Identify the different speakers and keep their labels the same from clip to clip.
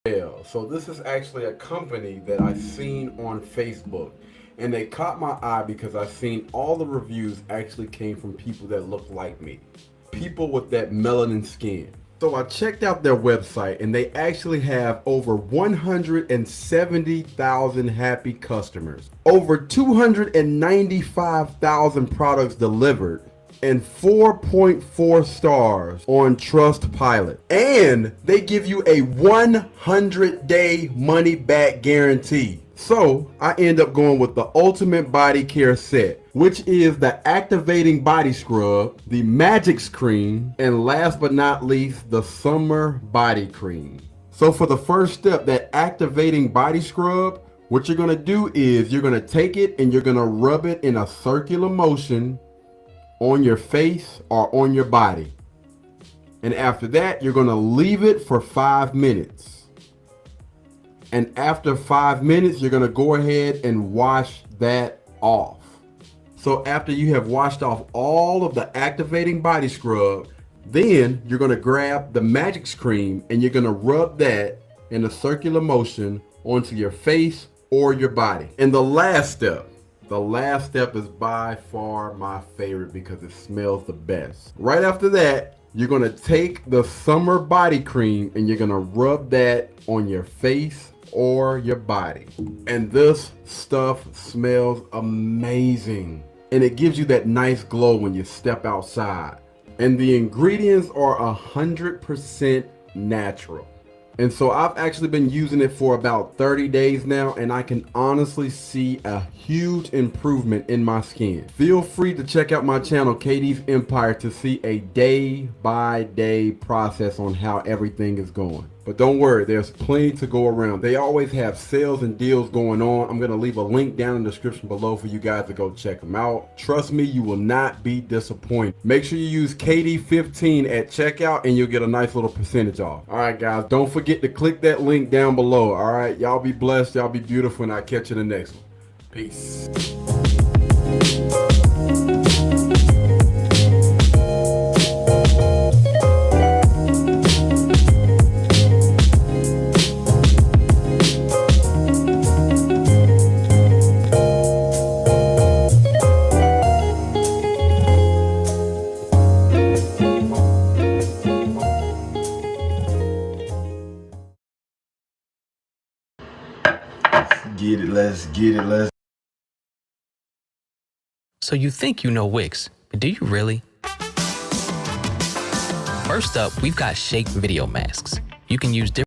Speaker 1: So this is actually a company that I seen on Facebook, and they caught my eye because I seen all the reviews actually came from people that look like me, people with that melanin skin. So I checked out their website, and they actually have over 170,000 happy customers, over 295,000 products delivered, and 4.4 stars on Trustpilot. And they give you a 100-day money back guarantee. So I end up going with the Ultimate Body Care Set, which is the activating body scrub, the Magic Cream, and last but not least, the Summer Body Cream. So for the first step, that activating body scrub, what you're gonna do is you're gonna take it and you're gonna rub it in a circular motion on your face or on your body. And after that, you're gonna leave it for 5 minutes. And after 5 minutes, you're gonna go ahead and wash that off. So after you have washed off all of the activating body scrub, then you're gonna grab the Magic Cream and you're gonna rub that in a circular motion onto your face or your body. And the last step is by far my favorite because it smells the best. Right after that, you're gonna take the Summer Body Cream and you're gonna rub that on your face or your body. And this stuff smells amazing. And it gives you that nice glow when you step outside. And the ingredients are 100% natural. And so I've actually been using it for about 30 days now, and I can honestly see a huge improvement in my skin. Feel free to check out my channel, KD's Empire, to see a day-by-day process on how everything is going. But don't worry, there's plenty to go around. They always have sales and deals going on. I'm gonna leave a link down in the description below for you guys to go check them out. Trust me, you will not be disappointed. Make sure you use KD15 at checkout and you'll get a nice little percentage off. All right, guys, don't forget to click that link down below. All right, y'all be blessed, y'all be beautiful, and I'll catch you in the next one. Peace.
Speaker 2: Let's get it.
Speaker 3: So you think you know Wix, but do you really? First up, we've got Shake Video Masks. You can use different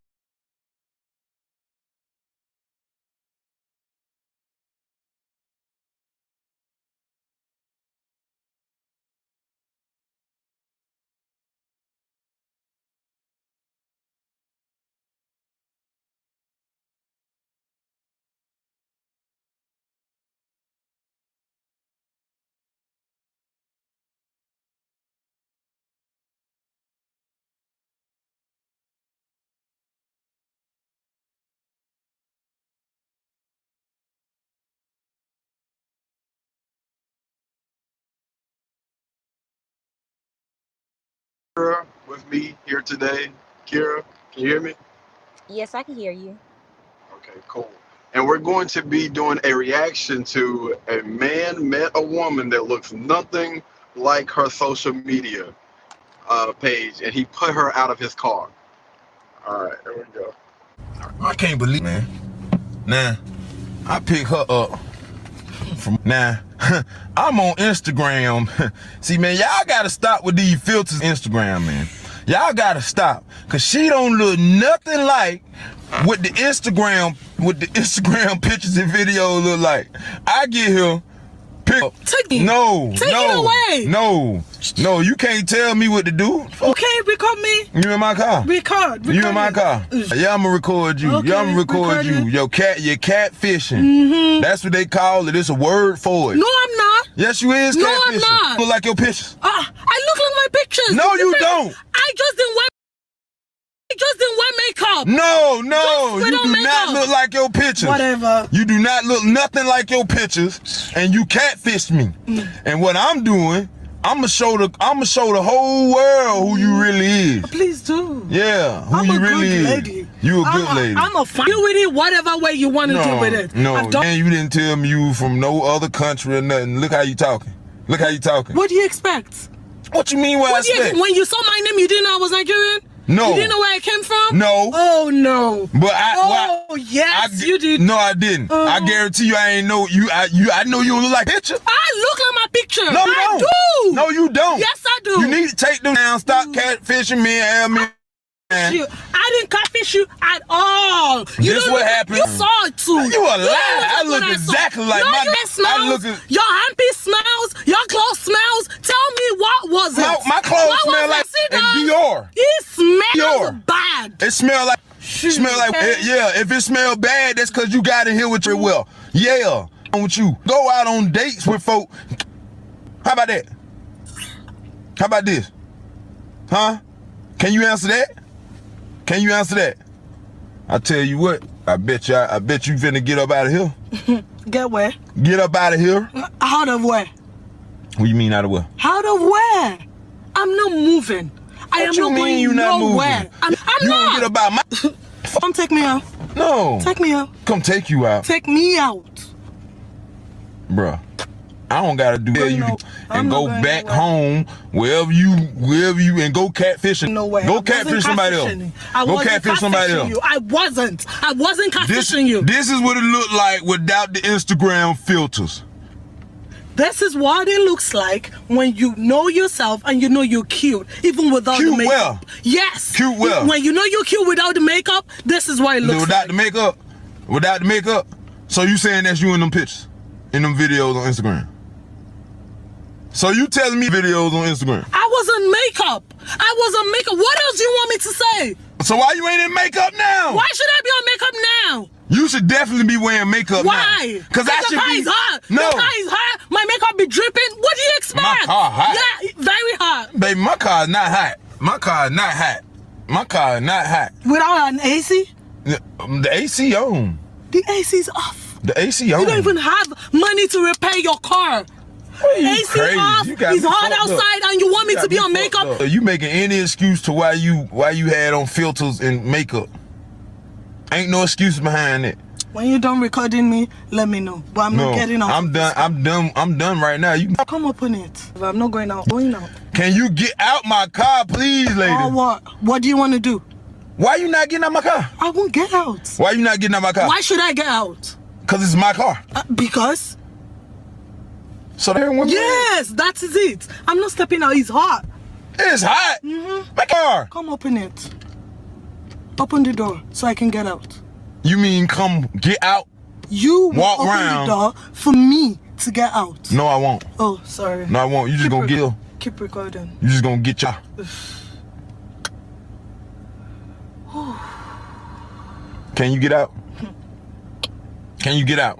Speaker 2: With me here today, Kira, can you hear me?
Speaker 4: Yes, I can hear you.
Speaker 2: Okay, cool. And we're going to be doing a reaction to a man met a woman that looks nothing like her social media page, and he put her out of his car. All right, there we go.
Speaker 5: I can't believe, man. Now, I pick her up from now. I'm on Instagram. See, man, y'all gotta stop with these filters Instagram, man. Y'all gotta stop, cause she don't look nothing like what the Instagram pictures and videos look like. I get here, pick up.
Speaker 6: Take it.
Speaker 5: No,
Speaker 6: Take it away.
Speaker 5: No, you can't tell me what to do.
Speaker 6: Okay, record me.
Speaker 5: You in my car?
Speaker 6: Record
Speaker 5: You in my car? Yeah, I'ma record you.
Speaker 6: Okay,
Speaker 5: Yeah, I'ma record you. You're cat fishing. That's what they call it. It's a word for it.
Speaker 6: No, I'm not.
Speaker 5: Yes, you is
Speaker 6: No,
Speaker 5: catfishing.
Speaker 6: I'm not.
Speaker 5: Look like your pictures.
Speaker 6: I look like my pictures.
Speaker 5: No, you don't.
Speaker 6: I just didn't wear makeup.
Speaker 5: No,
Speaker 6: Just
Speaker 5: you
Speaker 6: without
Speaker 5: do not
Speaker 6: makeup.
Speaker 5: look like your pictures.
Speaker 6: Whatever.
Speaker 5: You do not look nothing like your pictures, and you catfished me. And what I'm doing, I'ma show the whole world who you really is.
Speaker 6: Please do.
Speaker 5: Yeah, who
Speaker 6: I'm
Speaker 5: you
Speaker 6: a
Speaker 5: really
Speaker 6: good
Speaker 5: is.
Speaker 6: lady.
Speaker 5: You a good lady.
Speaker 6: I'm a fine. Deal with it whatever way you want to deal with it.
Speaker 5: No,
Speaker 6: I don't.
Speaker 5: man, you didn't tell me you from no other country or nothing. Look how you talking. Look how you talking.
Speaker 6: What do you expect?
Speaker 5: What you mean? What I expect?
Speaker 6: When you saw my name, you didn't know I was Nigerian?
Speaker 5: No.
Speaker 6: You didn't know where I came from?
Speaker 5: No.
Speaker 6: Oh no.
Speaker 5: But
Speaker 6: Yes, you did.
Speaker 5: No, I didn't. I guarantee you, I ain't know you. I know you don't look like picture.
Speaker 6: I look like my picture.
Speaker 5: No, you
Speaker 6: I
Speaker 5: don't.
Speaker 6: do.
Speaker 5: No, you don't.
Speaker 6: Yes, I do.
Speaker 5: You need to take them down. Stop catfishing me and me.
Speaker 6: I didn't catfish you at all.
Speaker 5: This what happened.
Speaker 6: You saw it too.
Speaker 5: You a liar. I look exactly like
Speaker 6: no,
Speaker 5: my.
Speaker 6: Your smells. Your handpiece smells. Your clothes smells. Tell me what was it?
Speaker 5: My clothes smell like Dior.
Speaker 6: It smells
Speaker 5: Dior.
Speaker 6: bad.
Speaker 5: It smell like. Yeah. If it smell bad, that's cause you got in here with your well. Yeah. With you. Go out on dates with folk. How about that? How about this? Huh? Can you answer that? Can you answer that? I tell you what, I bet you finna get up out of here.
Speaker 6: Get where?
Speaker 5: Get up out of here.
Speaker 6: Out of where?
Speaker 5: What you mean out of where?
Speaker 6: Out of where? I'm not moving. I am not going
Speaker 5: you not
Speaker 6: nowhere.
Speaker 5: moving?
Speaker 6: I'm
Speaker 5: you
Speaker 6: not.
Speaker 5: Don't get about my.
Speaker 6: Come take me out.
Speaker 5: No.
Speaker 6: Take me out.
Speaker 5: Come take you out.
Speaker 6: Take me out.
Speaker 5: Bruh. I don't gotta do that. You and go back
Speaker 6: nowhere.
Speaker 5: home wherever you and go catfishing.
Speaker 6: Nowhere.
Speaker 5: Go catfish somebody else. Go catfish somebody else.
Speaker 6: I wasn't catfishing you.
Speaker 5: This is what it looked like without the Instagram filters.
Speaker 6: This is what it looks like when you know yourself and you know you're cute, even without the makeup.
Speaker 5: Well.
Speaker 6: Yes.
Speaker 5: Cute well.
Speaker 6: When you know you're cute without the makeup, this is what it looks
Speaker 5: without
Speaker 6: like.
Speaker 5: the makeup? Without the makeup? So you saying that's you in them pictures? In them videos on Instagram? So you telling me videos on Instagram?
Speaker 6: I was in makeup. What else do you want me to say?
Speaker 5: So why you ain't in makeup now?
Speaker 6: Why should I be on makeup now?
Speaker 5: You should definitely be wearing makeup now.
Speaker 6: Why?
Speaker 5: Because I should be.
Speaker 6: Is hot.
Speaker 5: No.
Speaker 6: The car is hot. My makeup be dripping. What do you expect?
Speaker 5: My car hot.
Speaker 6: Yeah, very hot.
Speaker 5: Baby, my car is not hot. My car is not hot. My car is not hot.
Speaker 6: Without an AC?
Speaker 5: The AC on.
Speaker 6: The AC's off.
Speaker 5: The AC on.
Speaker 6: You don't even have money to repair your car. AC
Speaker 5: crazy.
Speaker 6: off. It's hot outside, and you want me to be on makeup?
Speaker 5: You making any excuse to why you had on filters and makeup? Ain't no excuse behind it.
Speaker 6: When you're done recording me, let me know. But I'm not getting out.
Speaker 5: I'm done right now. You
Speaker 6: come up on it. If I'm not going out, going out.
Speaker 5: Can you get out my car, please, lady?
Speaker 6: Or what? What do you want to do?
Speaker 5: Why you not getting out my car?
Speaker 6: I won't get out.
Speaker 5: Why you not getting out my car?
Speaker 6: Why should I get out?
Speaker 5: Because it's my car.
Speaker 6: Because?
Speaker 5: So there one.
Speaker 6: Yes, that is it. I'm not stepping out. It's hot.
Speaker 5: It's hot. My car.
Speaker 6: Come open it. Open the door so I can get out.
Speaker 5: You mean come get out?
Speaker 6: You
Speaker 5: walk
Speaker 6: open
Speaker 5: around
Speaker 6: the door for me to get out.
Speaker 5: No, I won't.
Speaker 6: Oh, sorry.
Speaker 5: No, I won't. You just gonna get.
Speaker 6: Keep recording.
Speaker 5: You just gonna get your. Can you get out? Can you get out?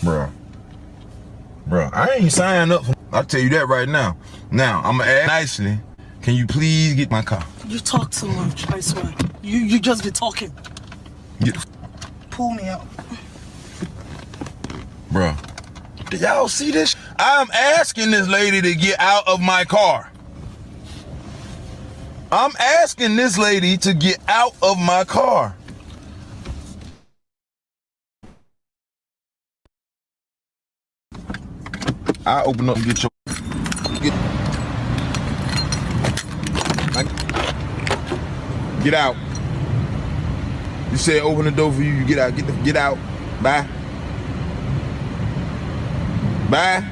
Speaker 5: Bruh, I ain't signed up for. I'll tell you that right now. Now, I'm gonna ask nicely. Can you please get my car?
Speaker 6: You talk too much, I swear. You just be talking. Pull me out.
Speaker 5: Bruh. Do y'all see this? I'm asking this lady to get out of my car. I'm asking this lady to get out of my car. I open up and get your. Get out. You said open the door for you. You get out. Get out. Bye. Bye.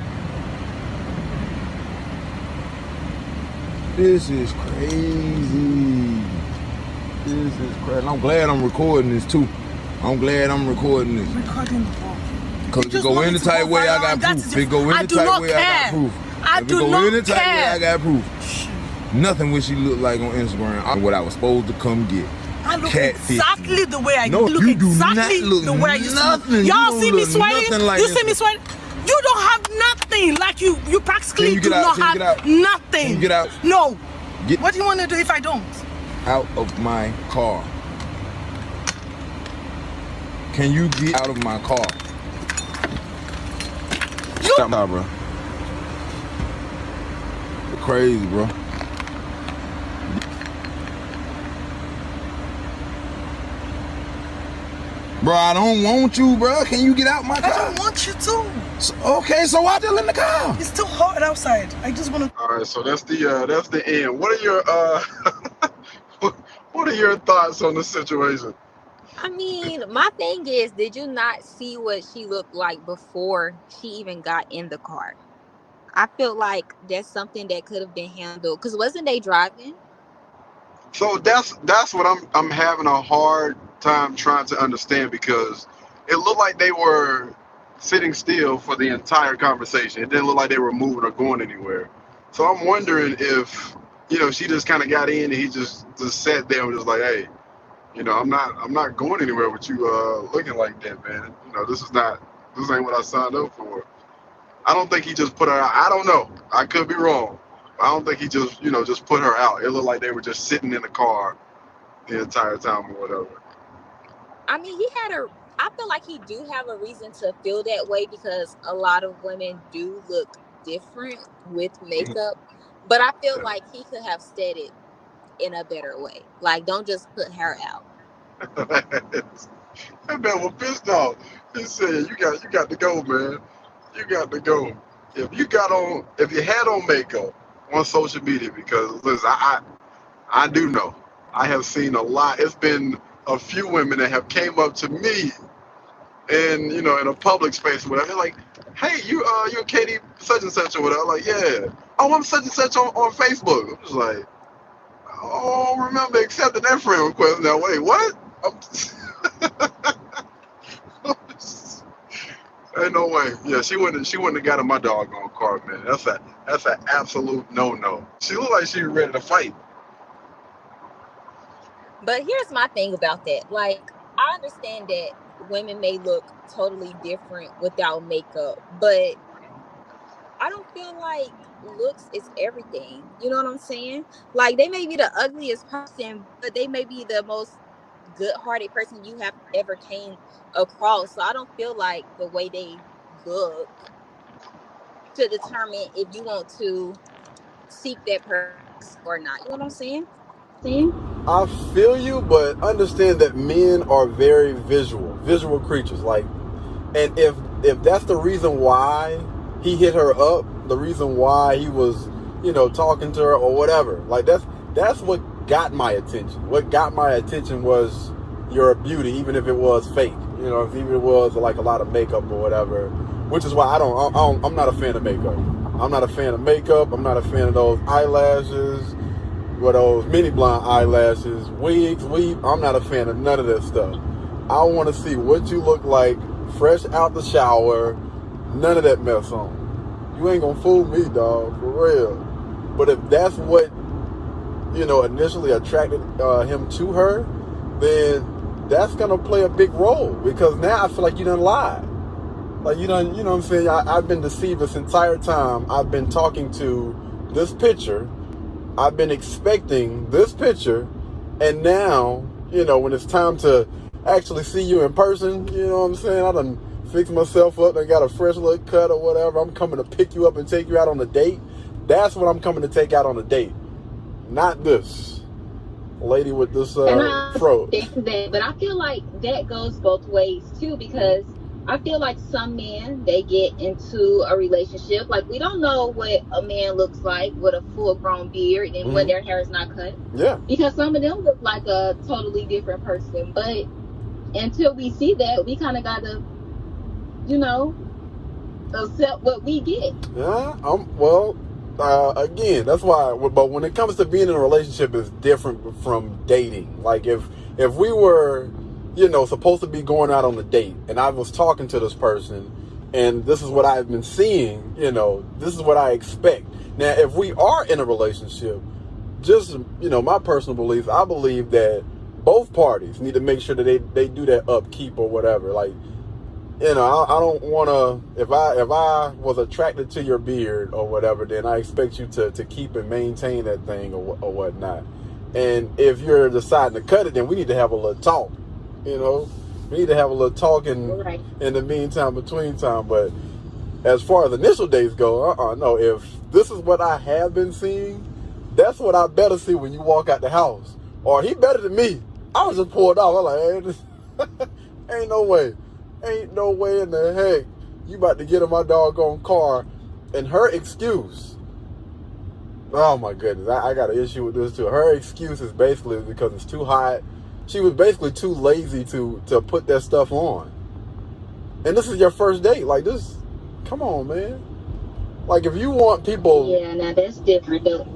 Speaker 5: This is crazy. This is crazy. I'm glad I'm recording this too. I'm glad I'm recording this.
Speaker 6: Recording what?
Speaker 5: Cause if it go any type way, I got proof. If it go any type way, I got proof.
Speaker 6: I do not care.
Speaker 5: I got proof. Nothing what she looked like on Instagram. What I was supposed to come get.
Speaker 6: I look
Speaker 5: Catfish.
Speaker 6: exactly the way I
Speaker 5: No,
Speaker 6: look.
Speaker 5: you do
Speaker 6: Exactly
Speaker 5: not look
Speaker 6: the way I used
Speaker 5: nothing.
Speaker 6: to.
Speaker 5: You
Speaker 6: Y'all
Speaker 5: don't
Speaker 6: see me
Speaker 5: look
Speaker 6: sweating?
Speaker 5: nothing like
Speaker 6: You
Speaker 5: this.
Speaker 6: see me sweating? You don't have nothing. Like you practically
Speaker 5: Can you
Speaker 6: do
Speaker 5: get out?
Speaker 6: not
Speaker 5: Can you get
Speaker 6: have
Speaker 5: out?
Speaker 6: nothing.
Speaker 5: Can you get out?
Speaker 6: No.
Speaker 5: Get
Speaker 6: What do you want to do if I don't?
Speaker 5: out of my car. Can you get out of my car? Stop now, bro. You're crazy, bro. Bro, I don't want you, bro. Can you get out my car?
Speaker 6: I don't want you to.
Speaker 5: Okay, so why still in the car?
Speaker 6: It's too hot outside. I just want to.
Speaker 2: All right, so that's the end. What are your what are your thoughts on the situation?
Speaker 4: I mean, my thing is, did you not see what she looked like before she even got in the car? I feel like that's something that could have been handled. Because wasn't they driving?
Speaker 2: So that's what I'm having a hard time trying to understand, because it looked like they were sitting still for the entire conversation. It didn't look like they were moving or going anywhere. So I'm wondering if, she just kind of got in and he just sat there and was like, hey, I'm not going anywhere with you looking like that, man. This ain't what I signed up for. I don't think he just put her out. I don't know. I could be wrong. I don't think he just put her out. It looked like they were just sitting in the car the entire time or whatever.
Speaker 4: I mean, I feel like he do have a reason to feel that way, because a lot of women do look different with makeup. But I feel like he could have said it in a better way. Like, don't just put her out.
Speaker 2: That man was pissed off. He said, "You got to go, man. You got to go. If you had on makeup on social media, because listen, I do know. I have seen a lot. It's been a few women that have came up to me and in a public space or whatever. They're like, hey, you're Katie such and such or whatever. I'm like, yeah. Oh, I'm such and such on Facebook. I'm just like, oh, remember accepting that friend request. Now wait, what? Ain't no way. Yeah, she wouldn't have got in my doggone car, man. That's an absolute no. She looked like she was ready to fight.
Speaker 4: But here's my thing about that. Like, I understand that women may look totally different without makeup, but I don't feel like looks is everything. You know what I'm saying? Like, they may be the ugliest person, but they may be the most good-hearted person you have ever came across. So I don't feel like the way they look to determine if you want to seek that person or not. You know what I'm saying?
Speaker 1: I feel you, but understand that men are very visual creatures. Like, and if that's the reason why he hit her up, the reason why he was, talking to her or whatever, like that's what got my attention. What got my attention was your beauty, even if it was fake. If even it was like a lot of makeup or whatever. Which is why I'm not a fan of makeup. I'm not a fan of makeup. I'm not a fan of those eyelashes. With those mini blonde eyelashes, wigs, weave. I'm not a fan of none of that stuff. I want to see what you look like fresh out the shower. None of that mess on. You ain't gonna fool me, dog, for real. But if that's what initially attracted him to her, then that's gonna play a big role, because now I feel like you done lied. Like you know what I'm saying? I've been deceived this entire time. I've been talking to this picture. I've been expecting this picture, and now, when it's time to actually see you in person, you know what I'm saying? I done fixed myself up and got a fresh look cut or whatever. I'm coming to pick you up and take you out on a date. That's what I'm coming to take out on a date. Not this lady with this fro.
Speaker 7: But I feel like that goes both ways too, because I feel like some men, they get into a relationship. Like, we don't know what a man looks like with a full-grown beard and when their hair is not cut.
Speaker 1: Yeah.
Speaker 7: Because some of them look like a totally different person. But until we see that, we kind of got to, accept what we get.
Speaker 1: Yeah. Again, that's why. But when it comes to being in a relationship, it's different from dating. Like, if we were supposed to be going out on a date, and I was talking to this person, and this is what I've been seeing, this is what I expect. Now, if we are in a relationship, just, my personal beliefs, I believe that both parties need to make sure that they do that upkeep or whatever. Like, I don't want to, if I was attracted to your beard or whatever, then I expect you to keep and maintain that thing or whatnot. And if you're deciding to cut it, then we need to have a little talk. We need to have a little talk in the meantime, between time. But as far as initial dates go, no. If this is what I have been seeing, that's what I better see when you walk out the house. Or he better than me. I was just pulled off. I'm like, hey, ain't no way. Ain't no way in the heck you about to get in my doggone car. And her excuse, oh my goodness, I got an issue with this too. Her excuse is basically because it's too hot. She was basically too lazy to put that stuff on. And this is your first date. Like this, come on, man. Like if you want people...
Speaker 7: Yeah, now that's different though.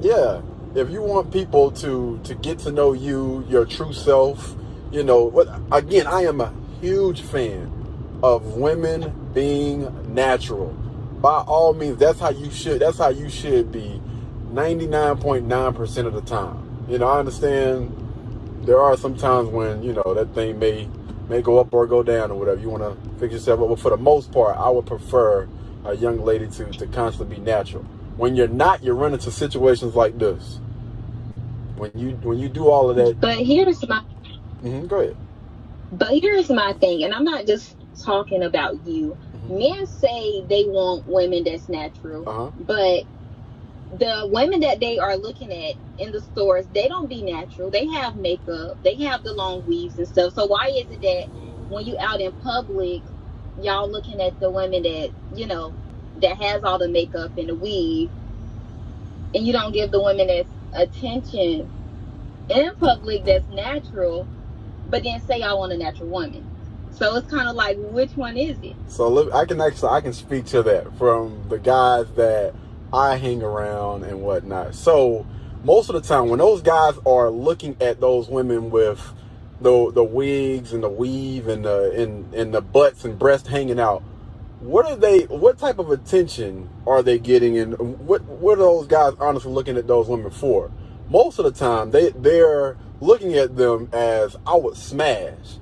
Speaker 1: Yeah. If you want people to get to know you, your true self, you know, again, I am a huge fan of women being natural. By all means, that's how you should be 99.9% of the time. You know, I understand there are some times when, you know, that thing may go up or go down or whatever. You want to fix yourself up. But for the most part, I would prefer a young lady to constantly be natural. When you're not, you run into situations like this. When you do all of that.
Speaker 7: But here's my
Speaker 1: Go ahead.
Speaker 7: But here's my thing, and I'm not just talking about you. Men say they want women that's natural, but the women that they are looking at in the stores, they don't be natural. They have makeup, they have the long weaves and stuff. So why is it that when you out in public, y'all looking at the women that, you know, that has all the makeup and the weave, and you don't give the women that's attention in public that's natural, but then say I want a natural woman? So it's kind of like, which one is it? So
Speaker 1: I can speak to that from the guys that I hang around and whatnot. So most of the time when those guys are looking at those women with the wigs and the weave and the butts and breasts hanging out, what type of attention are they getting, and what are those guys honestly looking at those women for? Most of the time they're looking at them as, I would smash.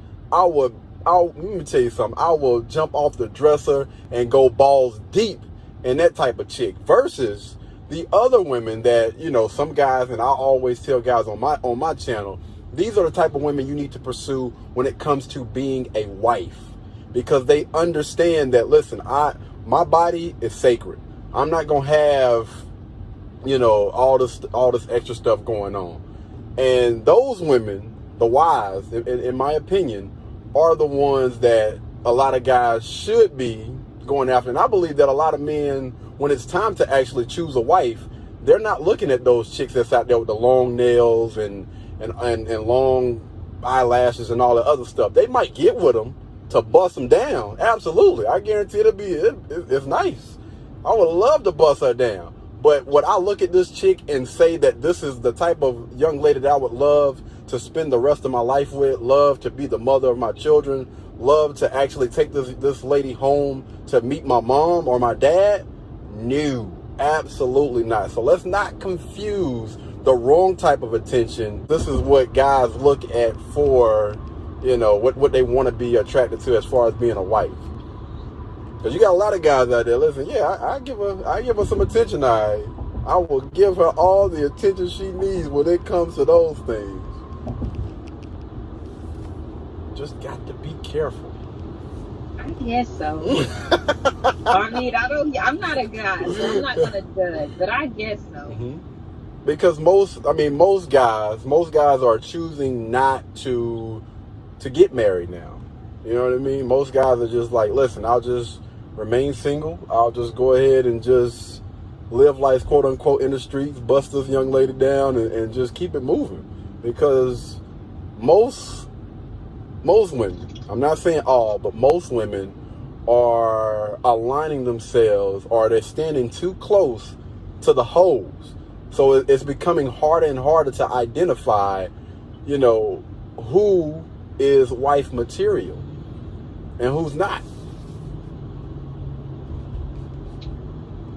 Speaker 1: Let me tell you something. I will jump off the dresser and go balls deep in that type of chick, versus the other women that, you know, some guys, and I always tell guys on my channel, these are the type of women you need to pursue when it comes to being a wife, because they understand that, listen, my body is sacred. I'm not gonna have, you know, all this extra stuff going on. And those women, the wives, in my opinion, are the ones that a lot of guys should be going after. And I believe that a lot of men, when it's time to actually choose a wife, they're not looking at those chicks that's out there with the long nails and long eyelashes and all the other stuff. They might get with them to bust them down. Absolutely. I guarantee it's nice. I would love to bust her down. But would I look at this chick and say that this is the type of young lady that I would love to spend the rest of my life with, love to be the mother of my children, love to actually take this lady home to meet my mom or my dad? No, absolutely not. So let's not confuse the wrong type of attention. This is what guys look at for, you know, what they want to be attracted to as far as being a wife. Because you got a lot of guys out there, listen, yeah, I give her some attention. I will give her all the attention she needs when it comes to those things. Just got to be careful.
Speaker 7: I guess so. I mean, I'm not a guy, so I'm not gonna judge, but I guess so.
Speaker 1: Because most guys are choosing not to get married now. You know what I mean? Most guys are just like, listen, I'll just remain single. I'll just go ahead and just live life, quote unquote, in the streets, bust this young lady down and just keep it moving. Because most women, I'm not saying all, but most women are aligning themselves, or they're standing too close to the hoes. So it's becoming harder and harder to identify, you know, who is wife material and who's not.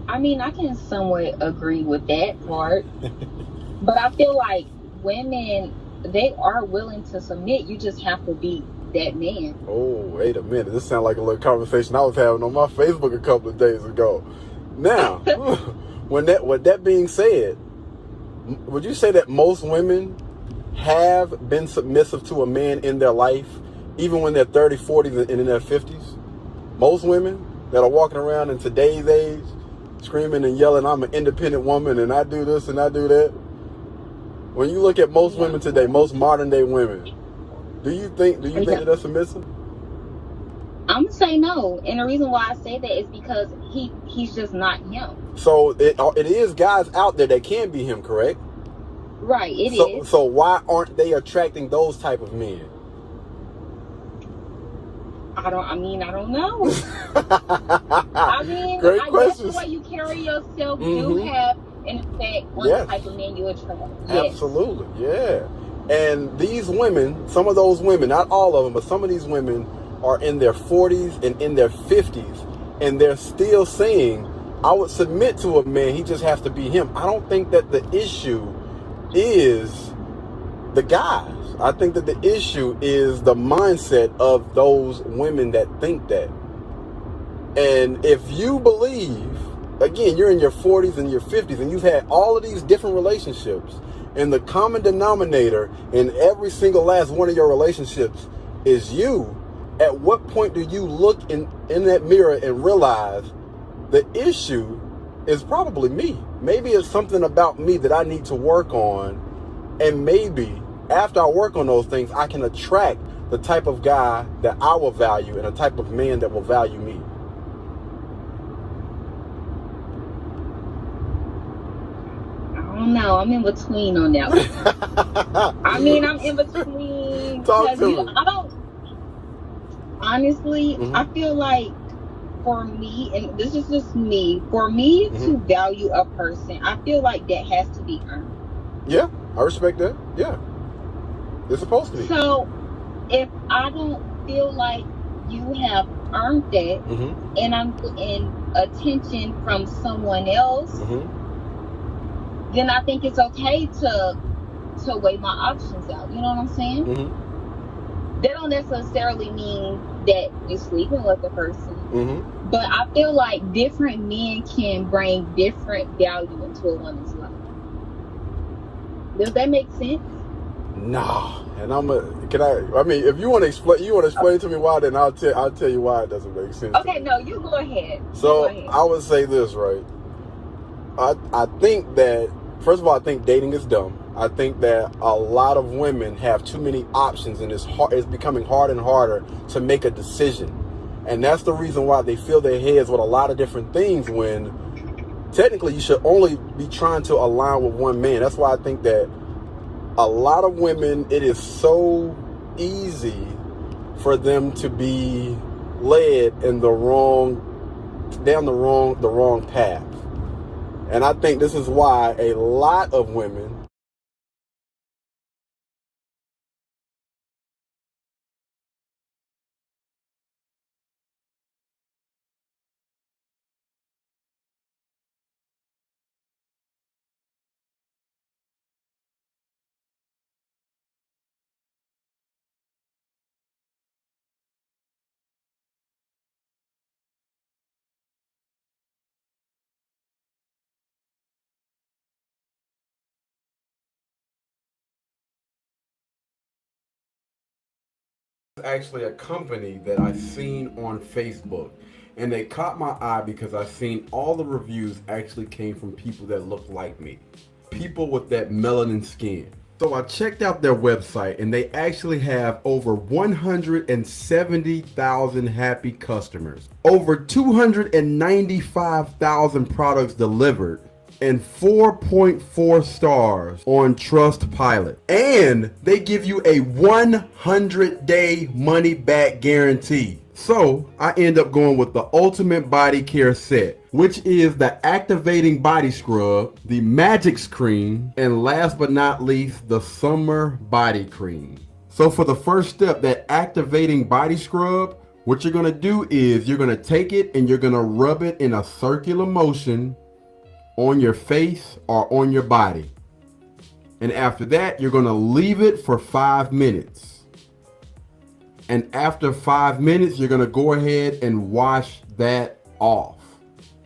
Speaker 7: I mean, I can somewhat agree with that part, but I feel like women, they are willing to submit. You just have to be that man.
Speaker 1: Oh, wait a minute. This sounds like a little conversation I was having on my Facebook a couple of days ago. Now, with that being said, would you say that most women have been submissive to a man in their life, even when they're 30, 40s, and in their 50s? Most women? that are walking around in today's age screaming and yelling, I'm an independent woman and I do this and I do that. When you look at most women today, most modern day women, do you think that they're submissive?
Speaker 7: I'm gonna say no, and the reason why I say that is because he's just not him.
Speaker 1: So it is guys out there that can be him, correct?
Speaker 7: Right, it is.
Speaker 1: So why aren't they attracting those type of men?
Speaker 7: I don't know.
Speaker 1: Great
Speaker 7: I guess
Speaker 1: questions.
Speaker 7: the way you carry yourself do have an effect on the type of man you attract. Yes.
Speaker 1: Absolutely, yeah. And these women, some of those women, not all of them, but some of these women are in their 40s and in their 50s, and they're still saying, I would submit to a man, he just has to be him. I don't think that the issue is the guys. I think that the issue is the mindset of those women that think that. And if you believe, again, you're in your 40s and your 50s and you've had all of these different relationships, and the common denominator in every single last one of your relationships is you, at what point do you look in that mirror and realize the issue is probably me? Maybe it's something about me that I need to work on, and maybe after I work on those things, I can attract the type of guy that I will value and a type of man that will value me.
Speaker 7: I don't know. I'm in between on that one. I'm in between.
Speaker 1: Talk to me.
Speaker 7: I don't. Honestly, I feel like for me, and this is just me, for me to value a person, I feel like that has to be earned.
Speaker 1: Yeah, I respect that. Yeah. It's supposed to be.
Speaker 7: So, if I don't feel like you have earned that, and I'm getting attention from someone else, then I think it's okay to weigh my options out. You know what I'm saying? That don't necessarily mean that you're sleeping with the person, but I feel like different men can bring different value into a woman's life. Does that make sense?
Speaker 1: Nah, and if you want to explain to me why, then I'll tell you why it doesn't make sense.
Speaker 7: Okay, no, you go ahead.
Speaker 1: So I would say this, right? I think that, first of all, I think dating is dumb. I think that a lot of women have too many options, and it's becoming harder and harder to make a decision. And that's the reason why they fill their heads with a lot of different things when technically you should only be trying to align with one man. That's why I think that a lot of women, it is so easy for them to be led in the wrong path. And I think this is why a lot of women actually a company that I seen on Facebook, and they caught my eye because I seen all the reviews actually came from people that look like me, people with that melanin skin. So I checked out their website, and they actually have over 170,000 happy customers, over 295,000 products delivered, and 4.4 stars on Trustpilot. And they give you a 100-day money-back guarantee. So I end up going with the Ultimate Body Care Set, which is the activating body scrub, the magic cream, and last but not least, the summer body cream. So for the first step, that activating body scrub, what you're gonna do is you're gonna take it and you're gonna rub it in a circular motion on your face or on your body. And after that, you're gonna leave it for 5 minutes. And after 5 minutes, you're gonna go ahead and wash that off.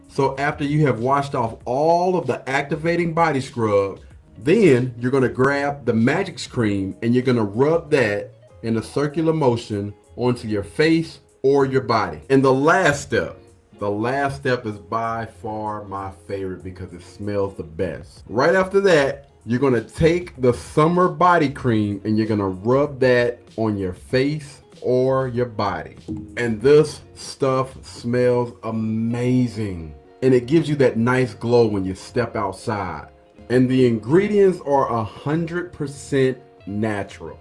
Speaker 1: So after you have washed off all of the activating body scrub, then you're gonna grab the magic cream and you're gonna rub that in a circular motion onto your face or your body. And the last step, The last step is by far my favorite because it smells the best. Right after that, you're gonna take the summer body cream and you're gonna rub that on your face or your body. And this stuff smells amazing. And it gives you that nice glow when you step outside. And the ingredients are 100% natural.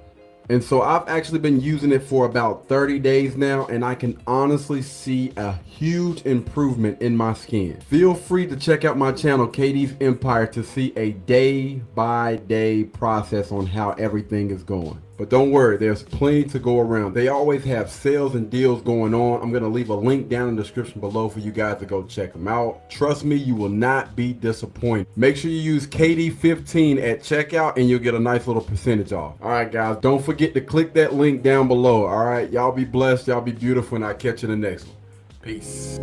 Speaker 1: And so I've actually been using it for about 30 days now, and I can honestly see a huge improvement in my skin. Feel free to check out my channel, KD's Empire, to see a day-by-day process on how everything is going. But don't worry, there's plenty to go around. They always have sales and deals going on. I'm gonna leave a link down in the description below for you guys to go check them out. Trust me, you will not be disappointed. Make sure you use KD15 at checkout and you'll get a nice little percentage off. All right, guys, don't forget to click that link down below. All right, y'all be blessed, y'all be beautiful, and I'll catch you in the next one. Peace.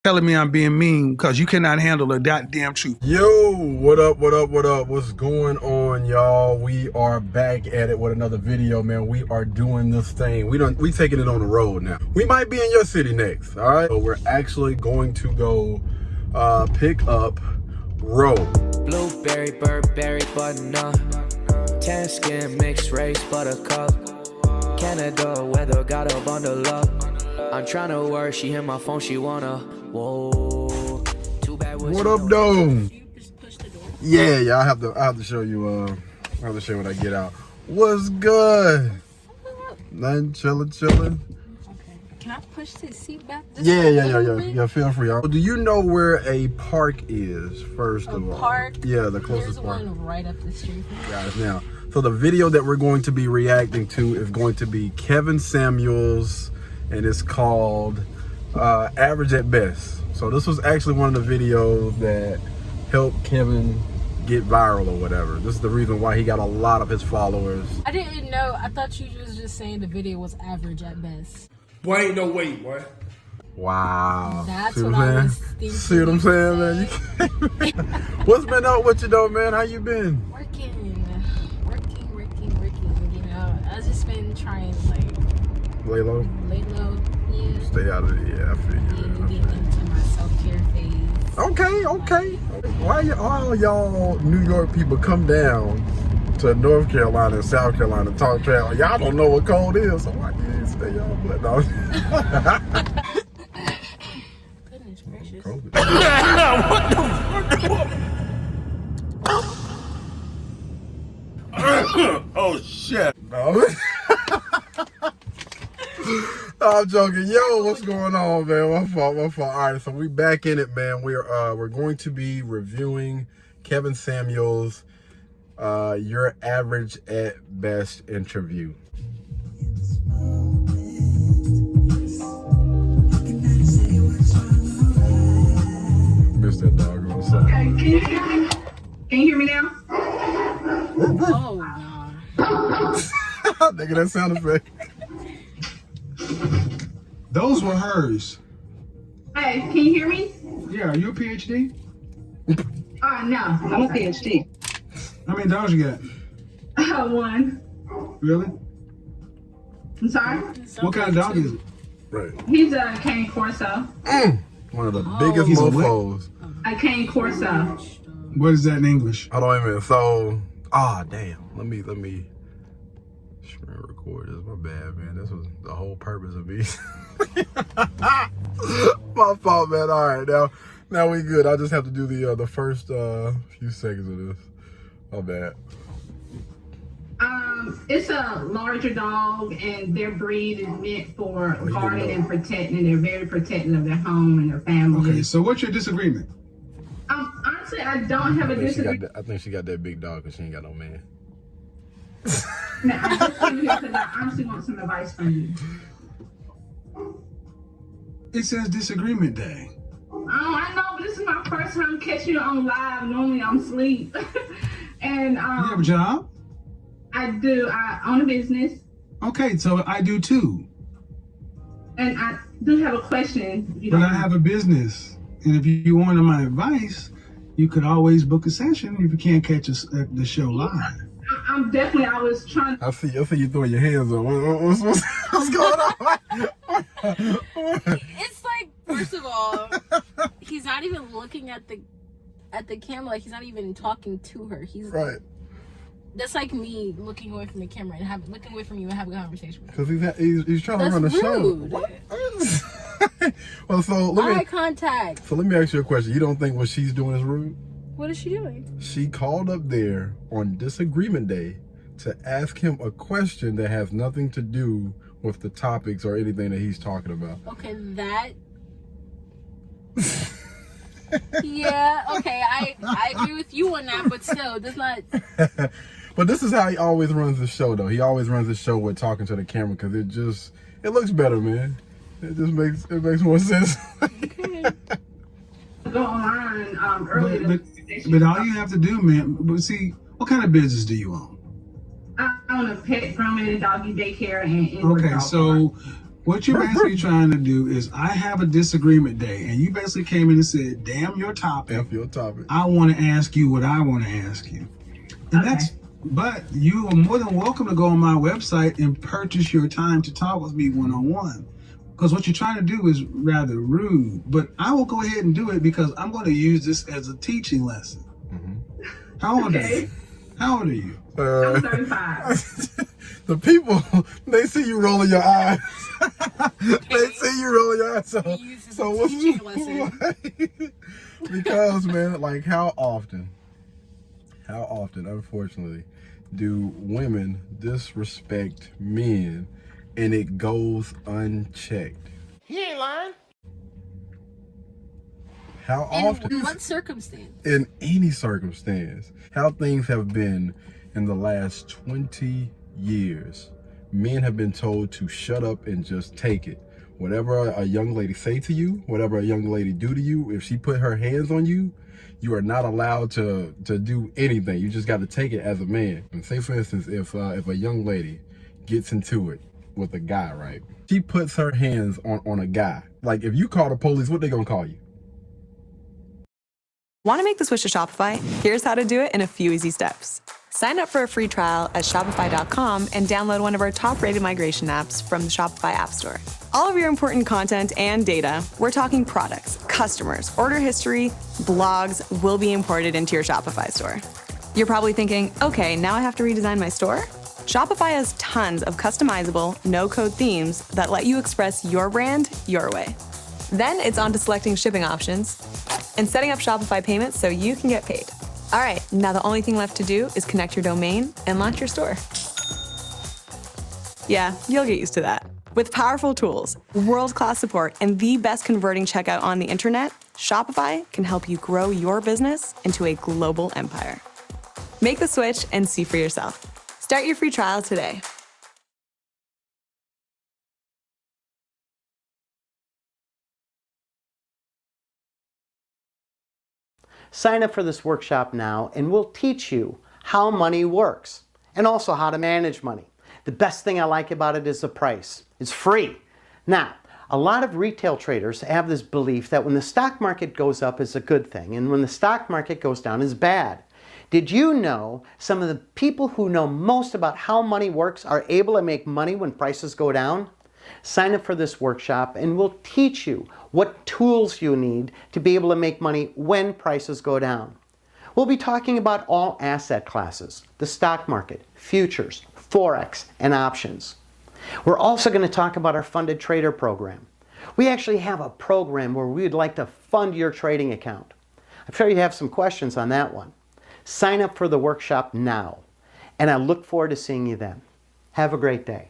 Speaker 8: Telling me I'm being mean because you cannot handle the goddamn truth.
Speaker 1: Yo, what up, what up, what up? What's going on, y'all? We are back at it with another video, man. We are doing this thing. We taking it on the road now. We might be in your city next, all right? So we're actually going to go pick up Ro.
Speaker 9: Blueberry, Burberry, button-up, tan skin, mixed race, buttercup, Canada weather, got a bundle up. I'm trying to work, she hit my phone, she wanna, whoa. Too bad.
Speaker 1: What up, though? Yeah, I have to show you, I have to show you when I get out. What's good? Nothing, chillin'.
Speaker 10: Okay. Can I push the seat back?
Speaker 1: Yeah, feel free. Do you know where a park is, first of all?
Speaker 10: Park?
Speaker 1: Yeah, the closest
Speaker 10: There's
Speaker 1: park.
Speaker 10: one right up the street.
Speaker 1: Guys, now, so the video that we're going to be reacting to is going to be Kevin Samuels, and it's called Average at Best. So this was actually one of the videos that helped Kevin get viral or whatever. This is the reason why he got a lot of his followers.
Speaker 10: I didn't know. I thought you was just saying the video was average at best.
Speaker 8: Boy, ain't no way, boy.
Speaker 1: Wow.
Speaker 10: That's
Speaker 1: See
Speaker 10: what
Speaker 1: I'm
Speaker 10: I was
Speaker 1: saying?
Speaker 10: thinking.
Speaker 1: See what I'm saying, man? You can't... What's been up with you though, man? How you been?
Speaker 10: Working. You know, I just been trying to
Speaker 1: Lay low?
Speaker 10: lay low. Yeah.
Speaker 1: Stay out of it. Yeah, I feel you.
Speaker 10: Getting into my self-care phase.
Speaker 1: Okay. Why all y'all New York people come down to North Carolina and South Carolina and talk travel? Y'all don't know what cold is, so why can't you stay y'all butt down?
Speaker 10: Goodness gracious.
Speaker 5: Oh shit.
Speaker 1: No. I'm joking. Yo, what's going on, man? My fault. All right, so we back in it, man. We're going to be reviewing Kevin Samuels' Your Average at Best interview. Missed that dog on the side.
Speaker 11: Okay, can you hear me? Can you hear me now?
Speaker 10: Oh God.
Speaker 1: Nigga, that sound effect.
Speaker 8: Those were hers.
Speaker 11: Hey, can you hear me?
Speaker 8: Yeah, are you a PhD?
Speaker 11: No, I'm a PhD.
Speaker 8: How many dogs you got?
Speaker 11: One.
Speaker 8: Really?
Speaker 11: I'm sorry?
Speaker 8: What kind of dog is it?
Speaker 1: Right.
Speaker 11: He's a cane corso.
Speaker 1: One of the biggest
Speaker 8: He's a what?
Speaker 1: mofos.
Speaker 11: A cane corso.
Speaker 8: What is that in English?
Speaker 1: Hold on a minute. So, damn. Let me. Screen record. That's my bad, man. This was the whole purpose of me. My fault, man. All right, now we good. I just have to do the first few seconds of this. My bad.
Speaker 11: It's a larger dog, and their breed is meant for guarding and protecting, and they're very protective of their home and their family.
Speaker 8: Okay, so what's your disagreement?
Speaker 11: Honestly, I don't have a disagreement.
Speaker 1: I think she got that big dog because she ain't got no man.
Speaker 11: Now, I'm just here because I honestly want some advice from you.
Speaker 8: It says disagreement day.
Speaker 11: Oh, I know, but this is my first time catching you on live. Normally I'm asleep. And
Speaker 8: You have a job?
Speaker 11: I do. I own a business,
Speaker 8: Okay, so I do too.
Speaker 11: and I do have a question. You
Speaker 8: But
Speaker 11: don't
Speaker 8: I have a business. And if you wanted my advice, you could always book a session if you can't catch us at the show live.
Speaker 11: I'm definitely. I was trying.
Speaker 1: I see you throwing your hands up. What's going on?
Speaker 10: It's like, first of all, he's not even looking at the camera. Like, he's not even talking to her. He's
Speaker 1: Right.
Speaker 10: That's like me looking away from the camera and looking away from you and having a conversation with you.
Speaker 1: Because he's trying to
Speaker 10: That's
Speaker 1: run the
Speaker 10: rude.
Speaker 1: show. Well, so let
Speaker 10: Eye
Speaker 1: me
Speaker 10: contact.
Speaker 1: so let me ask you a question. You don't think what she's doing is rude?
Speaker 10: What is she doing?
Speaker 1: She called up there on disagreement day to ask him a question that has nothing to do with the topics or anything that he's talking about.
Speaker 10: Okay, that. Yeah, okay, I agree with you on that, but still, that's not.
Speaker 1: But this is how he always runs the show, though. He always runs the show with talking to the camera because it looks better, man. It makes more sense.
Speaker 10: Okay.
Speaker 11: Go online earlier.
Speaker 8: But all you have to do, man, but see, what kind of business do you own?
Speaker 11: I own a pet grooming and doggy daycare and indoor
Speaker 8: Okay,
Speaker 11: dog
Speaker 8: so
Speaker 11: park.
Speaker 8: what you're basically trying to do is I have a disagreement day, and you basically came in and said, damn your topic.
Speaker 1: F your topic.
Speaker 8: I want to ask you what I want to ask you. And but you are more than welcome to go on my website and purchase your time to talk with me one-on-one. Because what you're trying to do is rather rude. But I will go ahead and do it because I'm going to use this as a teaching lesson.
Speaker 1: Mm-hmm.
Speaker 8: How old are you? How old are you?
Speaker 11: I'm 35.
Speaker 1: The people, they see you rolling your eyes. They see you rolling your eyes. So what's because, man, like how often, unfortunately, do women disrespect men and it goes unchecked?
Speaker 12: He ain't lying.
Speaker 1: How often?
Speaker 10: In what circumstance?
Speaker 1: In any circumstance. How things have been in the last 20 years. Men have been told to shut up and just take it. Whatever a young lady say to you, whatever a young lady do to you, if she put her hands on you, you are not allowed to do anything. You just got to take it as a man. And say, for instance, if a young lady gets into it with a guy, right? She puts her hands on a guy. Like, if you call the police, what they gonna call you?
Speaker 13: Want to make the switch to Shopify? Here's how to do it in a few easy steps. Sign up for a free trial at shopify.com and download one of our top-rated migration apps from the Shopify App Store. All of your important content and data, we're talking products, customers, order history, blogs, will be imported into your Shopify store. You're probably thinking, okay, now I have to redesign my store? Shopify has tons of customizable, no-code themes that let you express your brand your way. Then it's on to selecting shipping options and setting up Shopify payments so you can get paid. All right, now the only thing left to do is connect your domain and launch your store. Yeah, you'll get used to that. With powerful tools, world-class support, and the best converting checkout on the internet, Shopify can help you grow your business into a global empire. Make the switch and see for yourself. Start your free trial today.
Speaker 12: Sign up for this workshop now and we'll teach you how money works and also how to manage money. The best thing I like about it is the price. It's free. Now, a lot of retail traders have this belief that when the stock market goes up is a good thing and when the stock market goes down is bad. Did you know some of the people who know most about how money works are able to make money when prices go down? Sign up for this workshop and we'll teach you what tools you need to be able to make money when prices go down. We'll be talking about all asset classes, the stock market, futures, Forex, and options. We're also going to talk about our funded trader program. We actually have a program where we'd like to fund your trading account. I'm sure you have some questions on that one. Sign up for the workshop now, and I look forward to seeing you then. Have a great day.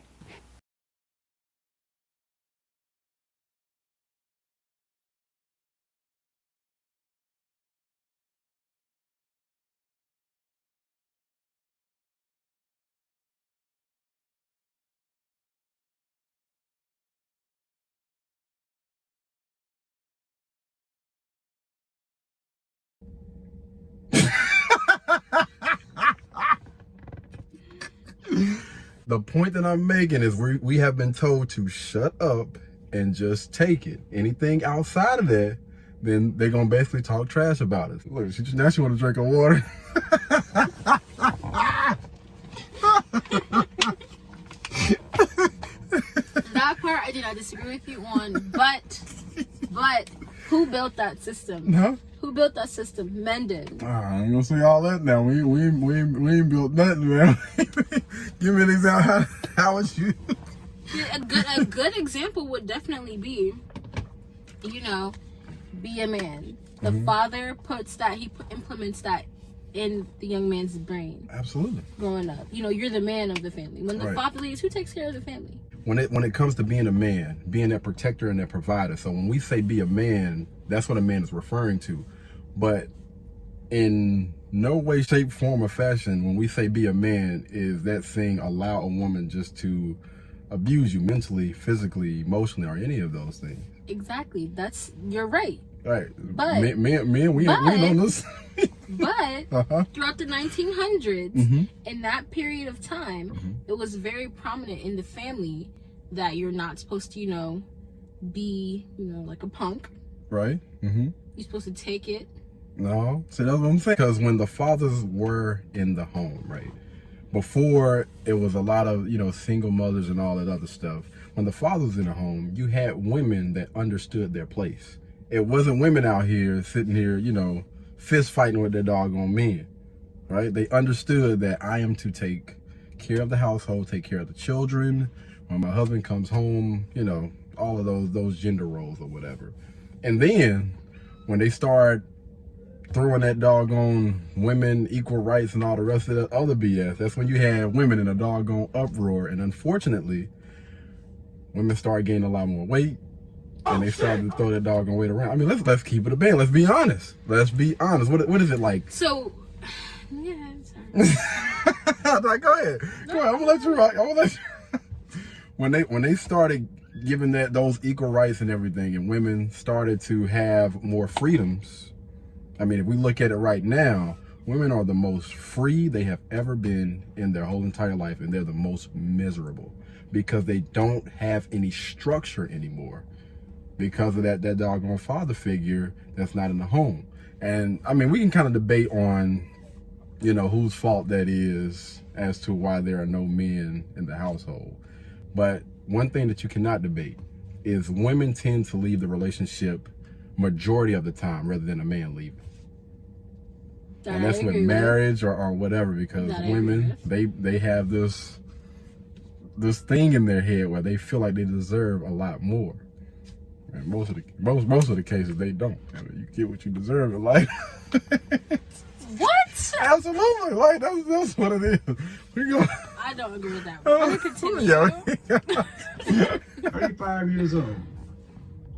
Speaker 1: The point that I'm making is we have been told to shut up and just take it. Anything outside of that, then they're gonna basically talk trash about us. Look, now she want to drink her water.
Speaker 10: That part I do not disagree with you on, but who built that system?
Speaker 1: No.
Speaker 10: Who built that system? Men did.
Speaker 1: I ain't gonna say all that now. We ain't built nothing, man. Give me an example. How would you?
Speaker 10: A good example would definitely be, be a man. The father puts that, implements that in the young man's brain.
Speaker 1: Absolutely.
Speaker 10: Growing up, you're the man of the family. When the father leaves, who takes care of the family?
Speaker 1: When it comes to being a man, being that protector and that provider. So when we say be a man, that's what a man is referring to. But in no way, shape, form, or fashion, when we say be a man, is that saying allow a woman just to abuse you mentally, physically, emotionally, or any of those things.
Speaker 10: Exactly. You're right.
Speaker 1: Right.
Speaker 10: But
Speaker 1: men, we don't listen.
Speaker 10: But throughout the 1900s, in that period of time, it was very prominent in the family that you're not supposed to, be, like a punk.
Speaker 1: Right.
Speaker 10: You're supposed to take it.
Speaker 1: No. See, that's what I'm saying. Because when the fathers were in the home, right? Before, it was a lot of, single mothers and all that other stuff. When the father was in the home, you had women that understood their place. It wasn't women out here sitting here, fist fighting with their doggone men, right? They understood that I am to take care of the household, take care of the children. When my husband comes home, all of those gender roles or whatever. And then when they start throwing that doggone women equal rights and all the rest of the other BS, that's when you had women in a doggone uproar. And unfortunately, women started gaining a lot more weight. And they started to throw that doggone weight around. I mean, let's keep it a band. Let's be honest. Let's be honest. What is it like?
Speaker 10: So, yeah, sorry.
Speaker 1: Like, go ahead. Go ahead. I'm gonna let you rock. When they started giving those equal rights and everything, and women started to have more freedoms. I mean, if we look at it right now, women are the most free they have ever been in their whole entire life, and they're the most miserable because they don't have any structure anymore. Because of that doggone father figure that's not in the home. And I mean, we can kind of debate on, whose fault that is as to why there are no men in the household. But one thing that you cannot debate is women tend to leave the relationship majority of the time rather than a man leaving. And that's with marriage or whatever, because women, they have this thing in their head where they feel like they deserve a lot more. And most of the cases they don't. I mean, you get what you deserve in life.
Speaker 10: What?
Speaker 1: Absolutely. Like that's what it is.
Speaker 10: I don't agree with that. We're gonna continue.
Speaker 8: 35 years old.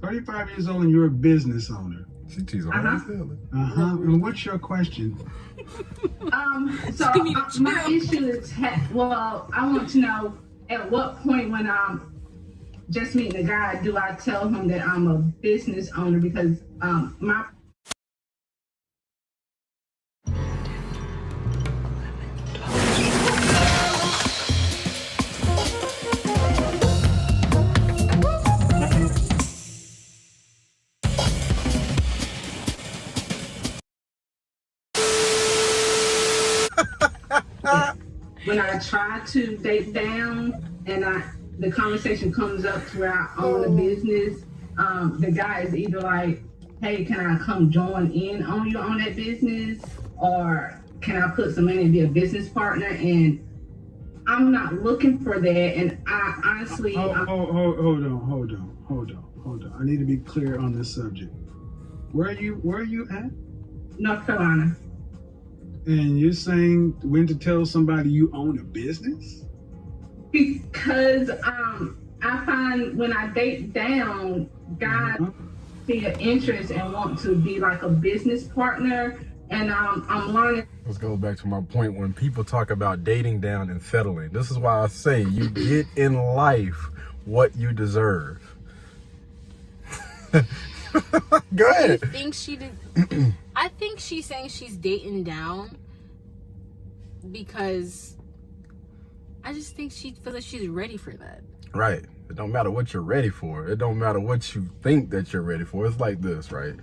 Speaker 8: 35 years old and you're a business owner.
Speaker 1: She's on
Speaker 8: And what's your question?
Speaker 11: So my issue is, I want to know at what point when I'm just meeting a guy, do I tell him that I'm a business owner? Because my when I try to date down and the conversation comes up to where I own a business, the guy is either like, hey, can I come join in on you on that business? Or can I put some money and be a business partner? And I'm not looking for that, and I honestly.
Speaker 8: Hold on. I need to be clear on this subject. Where are you at?
Speaker 11: North Carolina.
Speaker 8: And you're saying when to tell somebody you own a business?
Speaker 11: Because I find when I date down, guys see an interest and want to be like a business partner, and I'm learning.
Speaker 1: Let's go back to my point when people talk about dating down and settling. This is why I say you get in life what you deserve. Go ahead.
Speaker 10: I think she did. I think she's saying she's dating down because I just think she feels like she's ready for that.
Speaker 1: Right. It don't matter what you're ready for. It don't matter what you think that you're ready for. It's like this, right?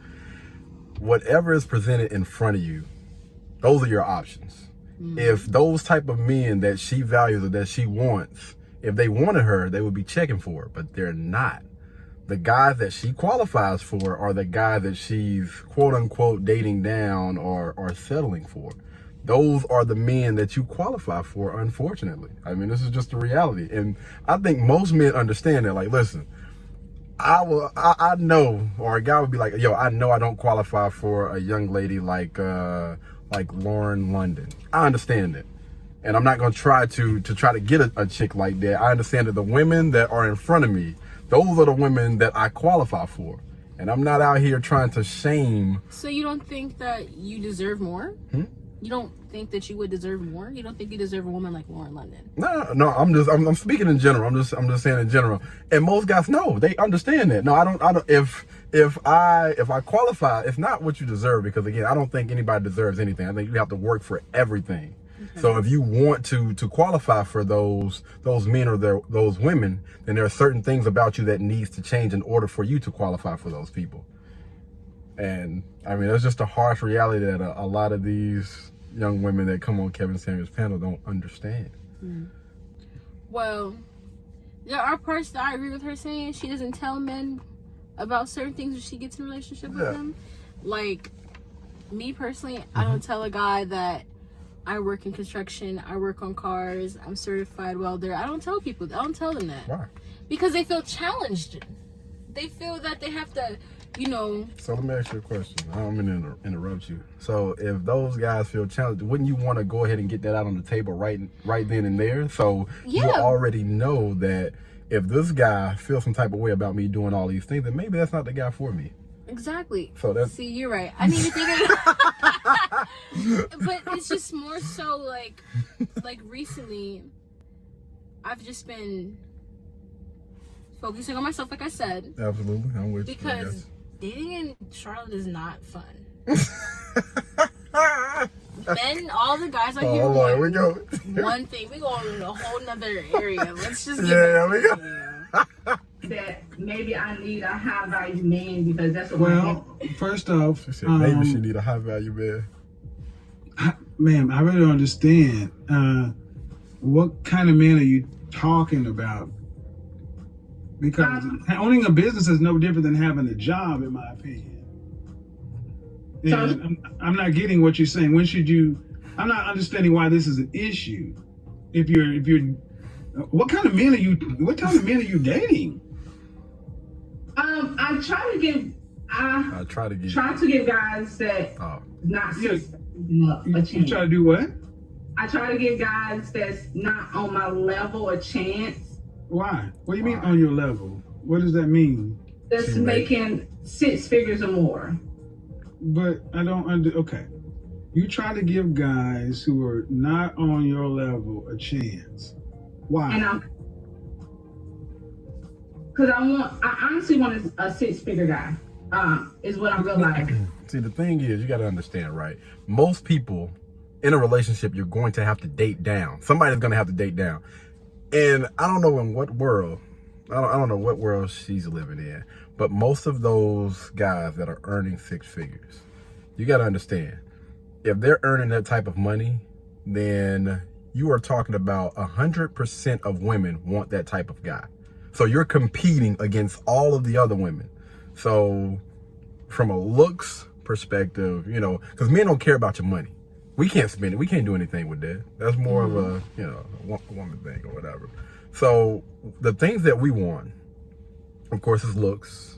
Speaker 1: Whatever is presented in front of you, those are your options. If those type of men that she values or that she wants, if they wanted her, they would be checking for her, but they're not. The guys that she qualifies for are the guy that she's quote unquote dating down or settling for. Those are the men that you qualify for, unfortunately. I mean, this is just the reality. And I think most men understand that. Like, listen, I know, or a guy would be like, yo, I know I don't qualify for a young lady like Lauren London. I understand it. And I'm not going to try to get a chick like that. I understand that the women that are in front of me, those are the women that I qualify for. And I'm not out here trying to shame.
Speaker 10: So you don't think that you deserve more? You don't think that you would deserve more? You don't think you deserve a woman like Lauren London?
Speaker 1: No, I'm speaking in general. I'm just saying in general. And most guys know, they understand that. No, I don't if I qualify, it's not what you deserve, because again, I don't think anybody deserves anything. I think you have to work for everything. Okay. So if you want to qualify for those men or those women, then there are certain things about you that needs to change in order for you to qualify for those people. And I mean, it's just a harsh reality that a lot of these young women that come on Kevin Samuels' panel don't understand.
Speaker 10: Well, there are parts that I agree with her saying. She doesn't tell men about certain things when she gets in a relationship with them. Like, me personally, I don't tell a guy that I work in construction, I work on cars, I'm certified welder. I don't tell them that.
Speaker 1: Why?
Speaker 10: Because they feel challenged. They feel that they have to,
Speaker 1: So let me ask you a question. I don't mean to interrupt you. So if those guys feel challenged, wouldn't you want to go ahead and get that out on the table right then and there? So you already know that if this guy feels some type of way about me doing all these things, then maybe that's not the guy for me.
Speaker 10: Exactly.
Speaker 1: So
Speaker 10: see, you're right. I need to think of but it's just more so like recently I've just been focusing on myself, like I said.
Speaker 1: Absolutely. I'm with you.
Speaker 10: Because dating in Charlotte is not fun. Men, all the guys out here want
Speaker 1: we go.
Speaker 10: one thing. We go in a whole nother area. Let's just
Speaker 1: get we go.
Speaker 11: That maybe I need a high value man, because that's what.
Speaker 8: Well, first off,
Speaker 1: she said maybe she need a high value man.
Speaker 8: Ma'am, I really don't understand. What kind of man are you talking about? Because owning a business is no different than having a job, in my opinion. And I'm not getting what you're saying. When should you? I'm not understanding why this is an issue. If you're, what kind of men are you? What kind of men are you dating?
Speaker 11: I try to give guys that not a chance.
Speaker 8: You try to do what?
Speaker 11: I try to give guys that's not on my level a chance.
Speaker 8: Why? What do you mean on your level? What does that mean?
Speaker 11: That's making 6 figures or more.
Speaker 8: But I don't okay. You try to give guys who are not on your level a chance. Why?
Speaker 11: Because I honestly want a 6-figure guy. Is what I'm realizing.
Speaker 1: See, the thing is, you got to understand, right? Most people in a relationship, you're going to have to date down. Somebody's going to have to date down. And I don't know in what world, I don't know what world she's living in, but most of those guys that are earning 6 figures, you got to understand, if they're earning that type of money, then you are talking about 100% of women want that type of guy. So you're competing against all of the other women. So from a looks perspective, because men don't care about your money. We can't spend it. We can't do anything with that. That's more of a, you know, a woman thing or whatever. So the things that we want, of course, is looks.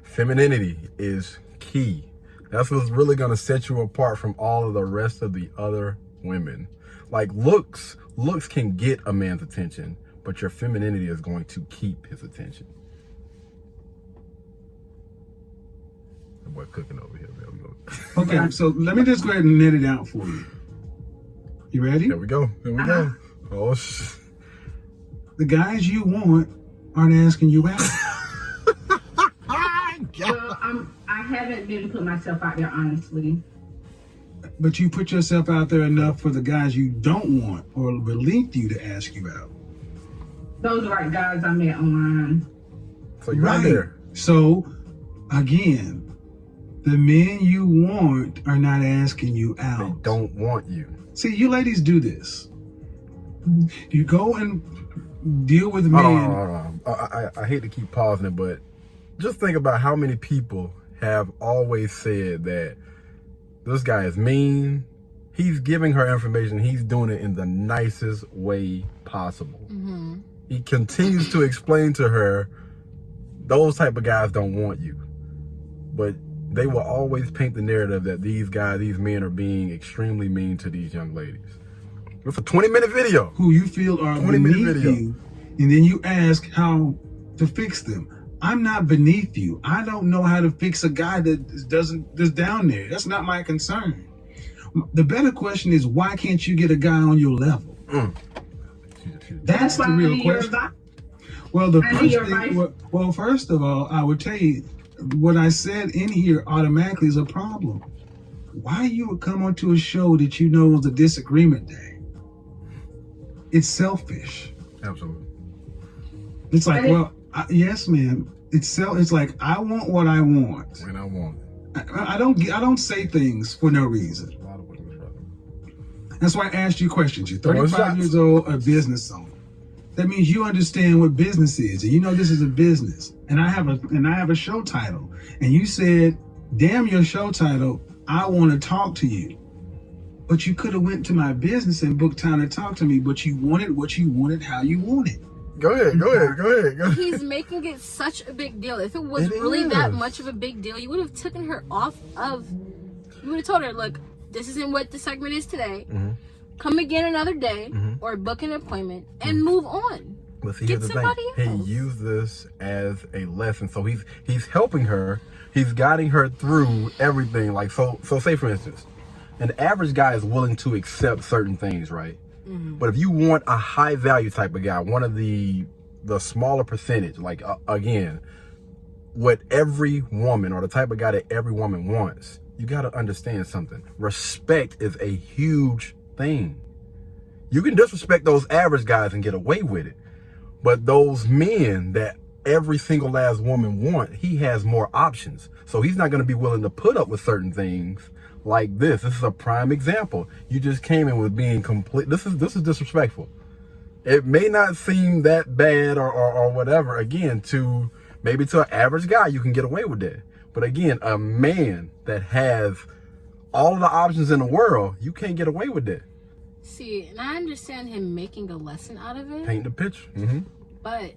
Speaker 1: Femininity is key. That's what's really going to set you apart from all of the rest of the other women. Like looks can get a man's attention, but your femininity is going to keep his attention. The boy cooking over here, man.
Speaker 8: Okay, so let me just go ahead and net it out for you. You ready?
Speaker 1: There we go. There we go. Oh,
Speaker 8: the guys you want aren't asking you out.
Speaker 11: Well, I haven't been putting myself out there, honestly.
Speaker 8: But you put yourself out there enough for the guys you don't want or beneath you to ask you out.
Speaker 11: Those are right guys I met online.
Speaker 1: So you're right there.
Speaker 8: So, again, the men you want are not asking you out.
Speaker 1: They don't want you.
Speaker 8: See, you ladies do this. You go and deal with men.
Speaker 1: Hold on. I hate to keep pausing it, but just think about how many people have always said that this guy is mean. He's giving her information. He's doing it in the nicest way possible. He continues to explain to her, those type of guys don't want you. But they will always paint the narrative that these men are being extremely mean to these young ladies. It's a 20-minute video.
Speaker 8: Who you feel are beneath you, and then you ask how to fix them. I'm not beneath you. I don't know how to fix a guy that's down there. That's not my concern. The better question is, why can't you get a guy on your level? That's the real question. Well, the first thing, well, first of all, I would tell you, what I said in here automatically is a problem. Why you would come onto a show that you know is a disagreement day? It's selfish.
Speaker 1: Absolutely.
Speaker 8: It's like, well, yes, ma'am. It's like, I want what I want.
Speaker 1: When I want it.
Speaker 8: I don't say things for no reason. That's why I asked you questions. You're 35 years old, a business owner. That means you understand what business is, and you know this is a business. And I have a show title. And you said, damn your show title, I want to talk to you. But you could have went to my business and booked time to talk to me, but you wanted what you wanted, how you wanted.
Speaker 1: Go ahead.
Speaker 10: He's making it such a big deal. If it was really that much of a big deal, you would have taken her off of, you would have told her, look, this isn't what the segment is today. Come again another day, or book an appointment and move on.
Speaker 1: But see, here's the thing. He used this as a lesson. So he's helping her. He's guiding her through everything. Like, so say for instance, an average guy is willing to accept certain things, right? But if you want a high value type of guy, one of the smaller percentage, like again, what every woman or the type of guy that every woman wants, you got to understand something. Respect is a huge thing. You can disrespect those average guys and get away with it. But those men that every single last woman want, he has more options. So he's not going to be willing to put up with certain things like this. This is a prime example. You just came in with being complete. This is disrespectful. It may not seem that bad or whatever. Again, maybe to an average guy, you can get away with that. But again, a man that has all of the options in the world, you can't get away with that.
Speaker 10: See, and I understand him making a lesson out of it.
Speaker 1: Paint the picture.
Speaker 10: But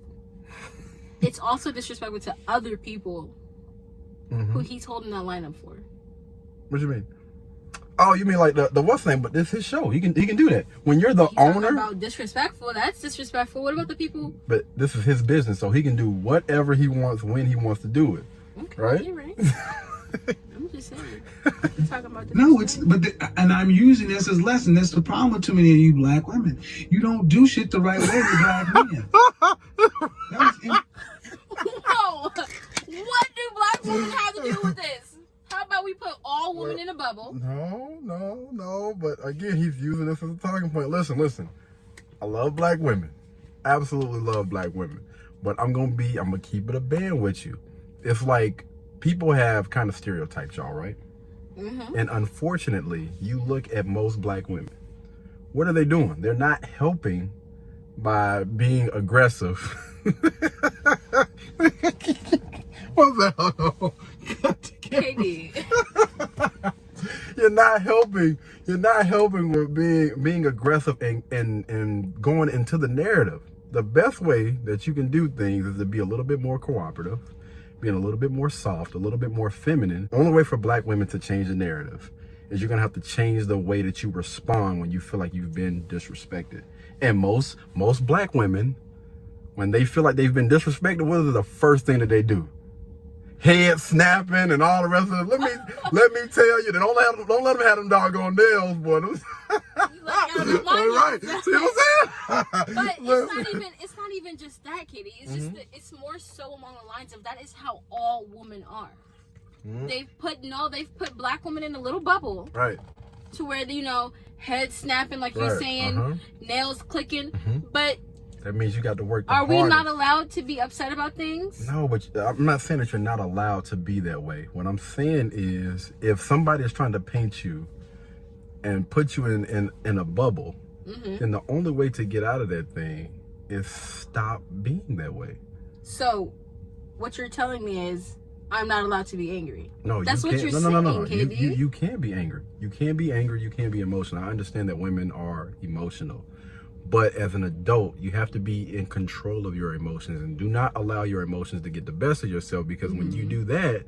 Speaker 10: it's also disrespectful to other people who he's holding that line up for.
Speaker 1: What do you mean? Oh, you mean like the what's name? But this is his show. He can do that. When you're the owner.
Speaker 10: About disrespectful, that's disrespectful. What about the people?
Speaker 1: But this is his business, so he can do whatever he wants when he wants to do it.
Speaker 10: Okay,
Speaker 1: right?
Speaker 10: You're right. I'm just saying. We're talking about
Speaker 8: no, and I'm using this as a lesson. That's the problem with too many of you black women. You don't do shit the right way with black men.
Speaker 10: Whoa! What do black women have to do with this? How about we put all women in a bubble?
Speaker 1: No. But again, he's using this as a talking point. Listen. I love black women. Absolutely love black women. But I'm gonna keep it a band with you. It's like people have kind of stereotypes, y'all, right? And unfortunately, you look at most black women. What are they doing? They're not helping by being aggressive. What's that?
Speaker 10: KD.
Speaker 1: you're not helping. You're not helping with being aggressive and going into the narrative. The best way that you can do things is to be a little bit more cooperative, being a little bit more soft, a little bit more feminine. The only way for black women to change the narrative is you're gonna have to change the way that you respond when you feel like you've been disrespected. And most black women, when they feel like they've been disrespected, what is the first thing that they do? Head snapping and all the rest of it. Let me tell you, don't let them have them doggone nails, boy. All right, see what I'm saying?
Speaker 10: But it's not even just that, Katie. It's just it's more so along the lines of that is how all women are. They've put black women in a little bubble,
Speaker 1: right?
Speaker 10: To where head snapping, like you're saying, nails clicking, but.
Speaker 1: That means you got to work.
Speaker 10: Are we not allowed to be upset about things?
Speaker 1: No, but I'm not saying that you're not allowed to be that way. What I'm saying is, if somebody is trying to paint you and put you in a bubble, then the only way to get out of that thing is stop being that way. So,
Speaker 10: what you're telling me is, I'm not allowed to be angry.
Speaker 1: No,
Speaker 10: that's what you're saying.
Speaker 1: No.
Speaker 10: KB.
Speaker 1: You can't be angry. You can't be angry. You can't be emotional. I understand that women are emotional. But as an adult, you have to be in control of your emotions and do not allow your emotions to get the best of yourself, because when you do that,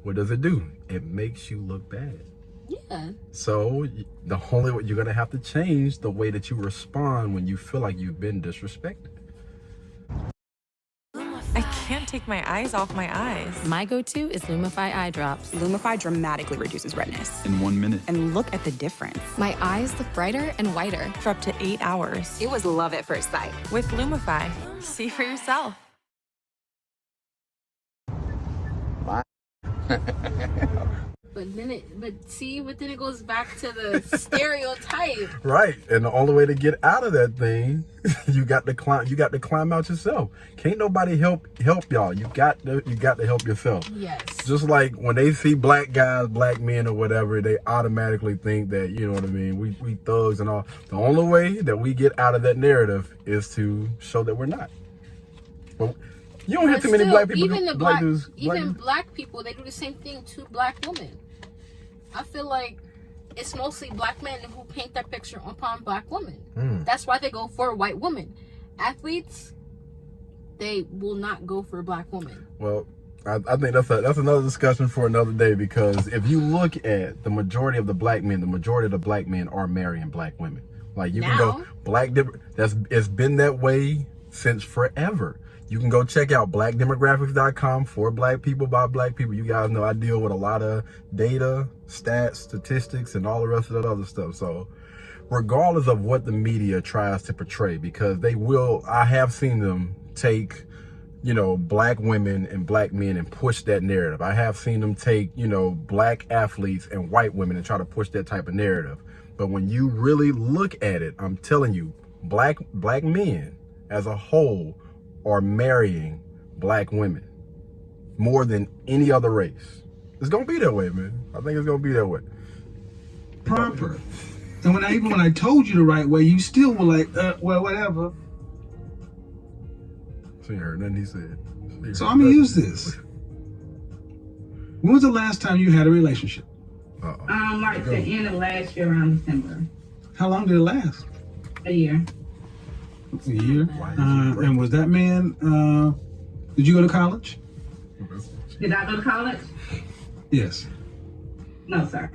Speaker 1: what does it do? It makes you look bad.
Speaker 10: Yeah.
Speaker 1: So the only way, you're going to have to change the way that you respond when you feel like you've been disrespected.
Speaker 14: I can't take my eyes off my eyes.
Speaker 15: My go-to is Lumify eye drops.
Speaker 16: Lumify dramatically reduces redness.
Speaker 17: In 1 minute.
Speaker 16: And look at the difference.
Speaker 15: My eyes look brighter and whiter.
Speaker 14: For up to 8 hours.
Speaker 16: It was love at first sight.
Speaker 14: With Lumify. See for yourself.
Speaker 10: But then it goes back to the stereotype.
Speaker 1: Right. And the only way to get out of that thing, you got to climb out yourself. Can't nobody help y'all. You got to help yourself.
Speaker 10: Yes.
Speaker 1: Just like when they see black guys, black men or whatever, they automatically think that, you know what I mean, we thugs and all. The only way that we get out of that narrative is to show that we're not. But you don't have too many black people.
Speaker 10: Black people, they do the same thing to black women. I feel like it's mostly black men who paint that picture upon black women. That's why they go for a white woman. Athletes, they will not go for a black woman.
Speaker 1: Well, I think that's another discussion for another day, because if you look at the majority of the black men are marrying black women. Like you can go it's been that way since forever. You can go check out blackdemographics.com for black people by black people. You guys know I deal with a lot of data, stats, statistics, and all the rest of that other stuff. So regardless of what the media tries to portray, because I have seen them take, black women and black men and push that narrative. I have seen them take, black athletes and white women and try to push that type of narrative. But when you really look at it, I'm telling you, black men as a whole are marrying black women more than any other race. It's gonna be that way, man. I think it's gonna be that way.
Speaker 8: Proper. And when I told you the right way, you still were like, well, whatever.
Speaker 1: So you heard nothing he said.
Speaker 8: So I'm gonna use this. When was the last time you had a relationship?
Speaker 11: Like the end of last year around December.
Speaker 8: How long did it last?
Speaker 11: A year.
Speaker 8: A year? And was that man, did you go to college?
Speaker 11: Did I go to college?
Speaker 8: Yes.
Speaker 11: No, sir.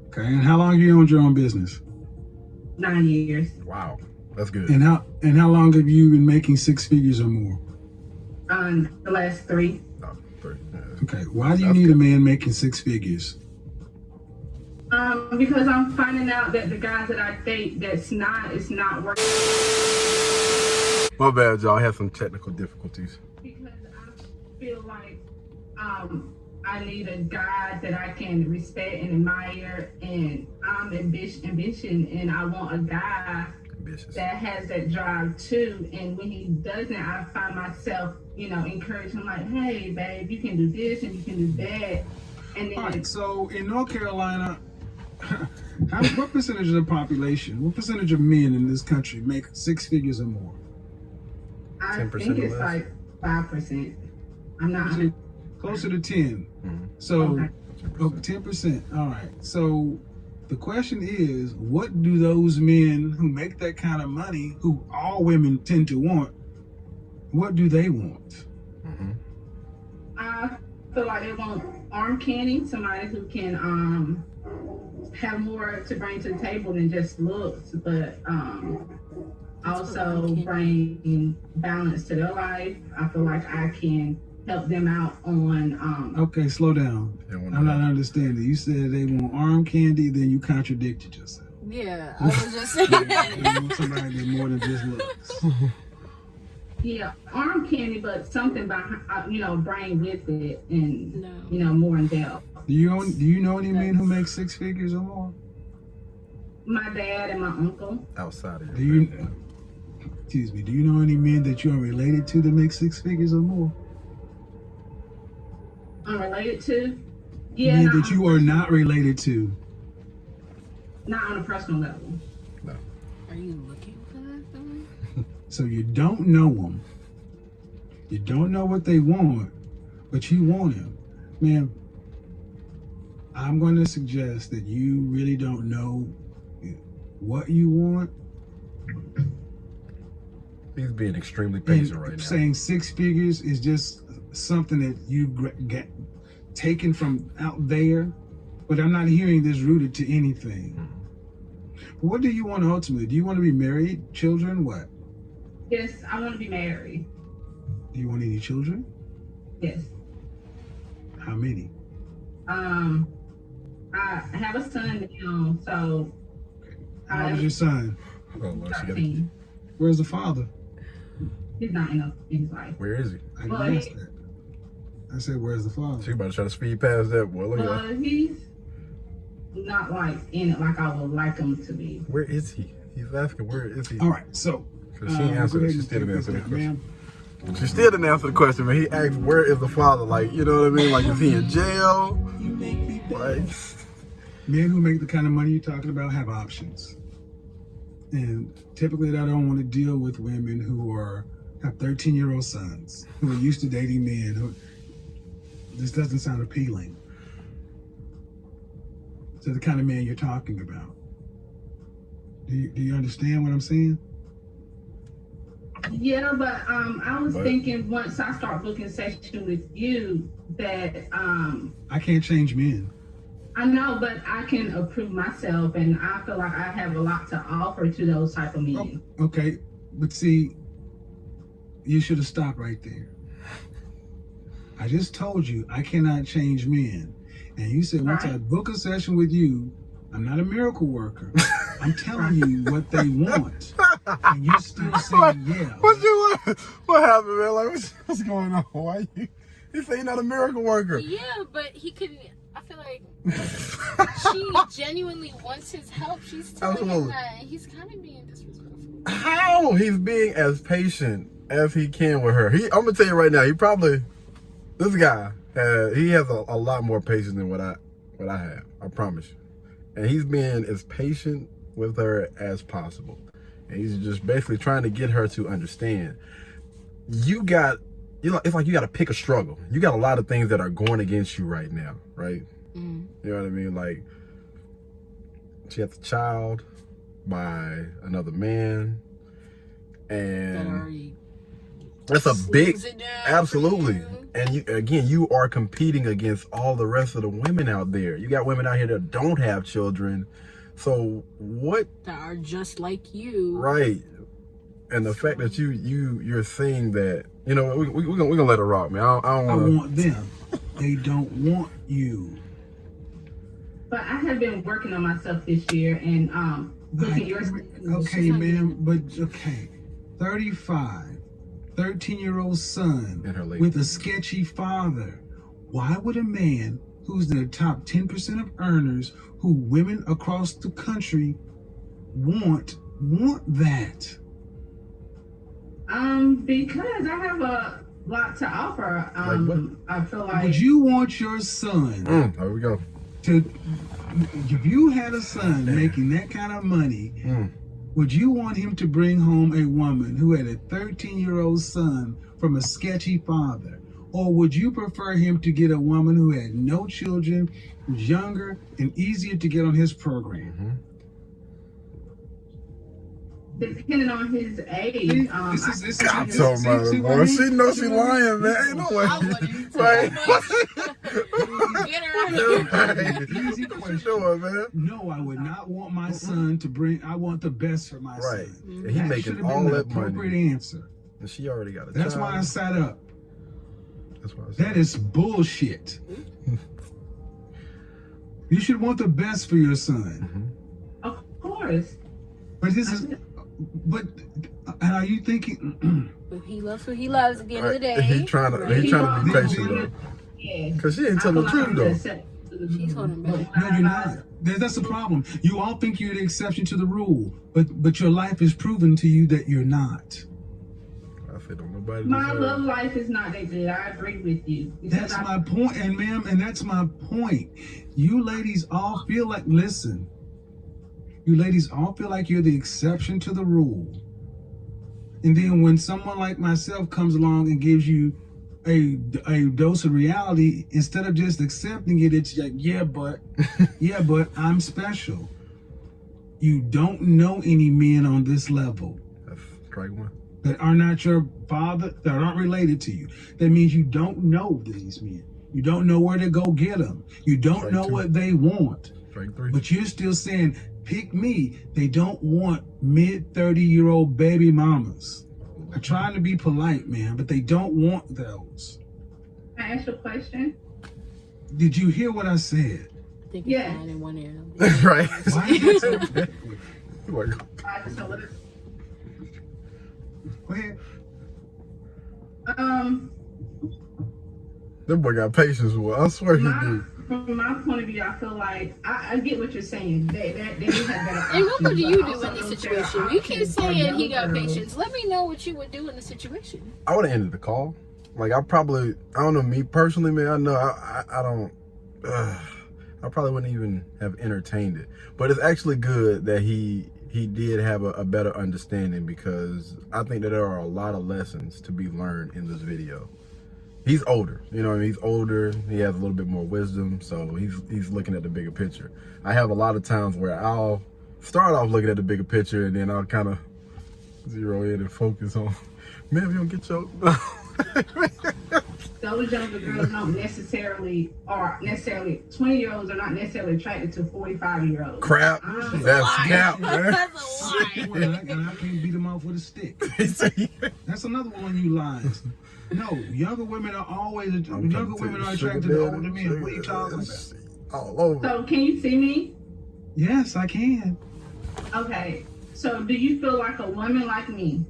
Speaker 8: Okay, and how long have you owned your own business?
Speaker 11: 9 years.
Speaker 1: Wow, that's good.
Speaker 8: And how long have you been making 6 figures or more?
Speaker 11: The last 3.
Speaker 1: Oh, 3. Yeah.
Speaker 8: Okay, why do you need a man making 6 figures?
Speaker 11: Because I'm finding out that the guys that I date, it's not working.
Speaker 1: My bad, y'all. I had some technical difficulties.
Speaker 11: Because I feel like I need a guy that I can respect and admire, and I'm ambitious, and I want a guy that has that drive too. And when he doesn't, I find myself, encouraging him, like, hey, babe, you can do this and you can do that. And then,
Speaker 8: all right, so in North Carolina, what percentage of the population, what percentage of men in this country make 6 figures or more?
Speaker 11: I think it's like 5%. I'm not.
Speaker 8: Closer to 10.
Speaker 1: Mm-hmm.
Speaker 8: So Oh, 10%. All right. So the question is, what do those men who make that kind of money, who all women tend to want, what do they want?
Speaker 11: I feel like they want arm candy, somebody who can have more to bring to the table than just looks, but also bring balance to their life. I feel like I can help them out on
Speaker 8: Okay, slow down. I'm not understanding. You said they want arm candy, then you contradicted yourself.
Speaker 10: Yeah, I was just saying.
Speaker 8: They want somebody that more than just looks.
Speaker 11: yeah, arm candy, but something behind, bring with it, and more in depth.
Speaker 8: Do you know any men who make 6 figures or more?
Speaker 11: My dad and my uncle.
Speaker 5: Outside of
Speaker 8: Excuse me. Do you know any men that you are related to that make 6 figures or more?
Speaker 11: Unrelated to? Yeah.
Speaker 8: Men that you are not related to.
Speaker 11: Not on a personal level.
Speaker 8: No.
Speaker 10: Are you looking for that though?
Speaker 8: So you don't know them. You don't know what they want, but you want him. Man, I'm going to suggest that you really don't know what you want.
Speaker 5: He's being extremely patient right now.
Speaker 8: Saying 6 figures is just something that you get taken from out there, but I'm not hearing this rooted to anything. But what do you want ultimately? Do you want to be married, children, what?
Speaker 11: Yes, I want to be married.
Speaker 8: Do you want any children?
Speaker 11: Yes.
Speaker 8: How many?
Speaker 11: I have a son now, so.
Speaker 8: How old is your son?
Speaker 5: Oh, Lord, she
Speaker 11: 13.
Speaker 8: Where's the father?
Speaker 11: He's not in his life.
Speaker 5: Where is he?
Speaker 8: I didn't ask that. I said, where's the father?
Speaker 5: She about to try to speed past that boy. Look at that.
Speaker 11: He's not like in it like I would like him to be.
Speaker 5: Where is he? He's asking, where is he?
Speaker 8: All right, so.
Speaker 5: Because she ain't answered. She still didn't answer the question.
Speaker 8: Ma'am.
Speaker 5: She still didn't answer the question, man. He asked, where is the father? Like, you know what I mean? Like, is he in jail? Like,
Speaker 8: men who make the kind of money you're talking about have options. And typically I don't want to deal with women who have 13-year-old sons who are used to dating men who this doesn't sound appealing to the kind of man you're talking about. Do you understand what I'm saying?
Speaker 11: Yeah, but I was thinking once I start booking session with you that
Speaker 8: I can't change men.
Speaker 11: I know, but I can approve myself, and I feel like I have a lot to offer to those type of men.
Speaker 8: Okay, but see, you should have stopped right there. I just told you I cannot change men. And you said once I book a session with you, I'm not a miracle worker. I'm telling you what they want. And you still saying yeah.
Speaker 5: What happened, man? Like, what's going on? Why you say you're not a miracle worker?
Speaker 10: Yeah, but he could. I feel like she genuinely wants his help. She's telling him that, and he's kind of being disrespectful.
Speaker 5: How? He's being as patient as he can with her. I'm gonna tell you right now. This guy, he has a lot more patience than what I have. I promise you. And he's being as patient with her as possible. And he's just basically trying to get her to understand. It's like you got to pick a struggle. You got a lot of things that are going against you right now, right? You know what I mean? Like, she has a child by another man, and that's a big, absolutely. And you are competing against all the rest of the women out there. You got women out here that don't have children. So what?
Speaker 10: That are just like you,
Speaker 5: right? And the fact that you're saying that, you know, we're gonna let it rock, man. I
Speaker 8: want them. They don't want you.
Speaker 11: But I have been working on myself this year and looking yours.
Speaker 8: Okay, ma'am, but okay, 35, 13-year-old son with a sketchy father. Why would a man who's the top 10% of earners, who women across the country want that?
Speaker 11: Because I have a lot to offer. I feel like.
Speaker 8: Would you want your son?
Speaker 5: There we go.
Speaker 8: If you had a son making that kind of money, would you want him to bring home a woman who had a 13-year-old son from a sketchy father? Or would you prefer him to get a woman who had no children, who's younger, and easier to get on his program?
Speaker 11: Depending on his age.
Speaker 8: This is
Speaker 5: I'm talking about it, boy. She knows she lying, man. Ain't no way. Right.
Speaker 10: Get her out of here.
Speaker 8: Easy question.
Speaker 5: Sure, man.
Speaker 8: No, I would not want my son to bring. I want the best for my
Speaker 5: Right.
Speaker 8: son.
Speaker 5: And he
Speaker 8: That
Speaker 5: making
Speaker 8: should have
Speaker 5: all
Speaker 8: been the
Speaker 5: that money.
Speaker 8: appropriate answer.
Speaker 5: And she already got a
Speaker 8: That's
Speaker 5: child.
Speaker 8: why I sat up.
Speaker 5: That's why I said
Speaker 8: That is bullshit. You should want the best for your son.
Speaker 11: Of course.
Speaker 8: But this is. But and are you thinking?
Speaker 10: He loves what he loves at the end of the day.
Speaker 5: He trying to be patient though.
Speaker 11: Yeah.
Speaker 5: Cause she ain't telling the truth though.
Speaker 10: She's holding back.
Speaker 8: No, you're not. That's the problem. You all think you're the exception to the rule, but your life is proven to you that you're not.
Speaker 5: I said, don't nobody.
Speaker 11: My
Speaker 5: deserve
Speaker 11: love
Speaker 5: it.
Speaker 11: life is not that good. I agree with you. Because
Speaker 8: That's my point, and ma'am, and that's my point. You ladies all feel like, listen, you ladies all feel like you're the exception to the rule. And then when someone like myself comes along and gives you a dose of reality, instead of just accepting it, it's like, yeah, but I'm special. You don't know any men on this level.
Speaker 5: That's strike one.
Speaker 8: That are not your father, that aren't related to you. That means you don't know these men. You don't know where to go get them. You don't know what they want.
Speaker 5: Strike three.
Speaker 8: But you're still saying, pick me. They don't want mid-30-year-old baby mamas. I'm trying to be polite, man, but they don't want those.
Speaker 11: Can I ask you a question?
Speaker 8: Did you hear what I said?
Speaker 10: I think
Speaker 11: Yeah.
Speaker 10: fine in one ear.
Speaker 5: Right.
Speaker 8: Why is it so
Speaker 11: I just know what it-
Speaker 8: Go ahead.
Speaker 5: That boy got patience with. I swear he do.
Speaker 11: From my point of view, I feel like I get what you're saying. They have better
Speaker 10: And what would
Speaker 11: options,
Speaker 10: you
Speaker 11: but
Speaker 10: do
Speaker 11: also
Speaker 10: in this
Speaker 11: those
Speaker 10: situation?
Speaker 11: better
Speaker 10: You keep
Speaker 11: options
Speaker 10: saying
Speaker 11: are
Speaker 10: he got
Speaker 11: younger.
Speaker 10: patience. Let me know what you would do in the situation.
Speaker 5: I would have ended the call. Like I don't know, me personally, man. I know I don't. I probably wouldn't even have entertained it. But it's actually good that he did have a better understanding, because I think that there are a lot of lessons to be learned in this video. He's older, you know what I mean? He's older, he has a little bit more wisdom, so he's looking at the bigger picture. I have a lot of times where I'll start off looking at the bigger picture, and then I'll kind of zero in and focus on, man, we don't get your...
Speaker 11: Those younger girls don't necessarily 20-year-olds are not necessarily attracted to 45-year-olds.
Speaker 5: Crap, that's cap, man.
Speaker 10: That's a lie.
Speaker 8: And I can't beat them off with a stick. That's another one of you lies. No, younger women are always attracted to older men. What are you talking about?
Speaker 5: All over.
Speaker 11: So can you see me?
Speaker 8: Yes, I can.
Speaker 11: Okay. So do you feel like a woman like me?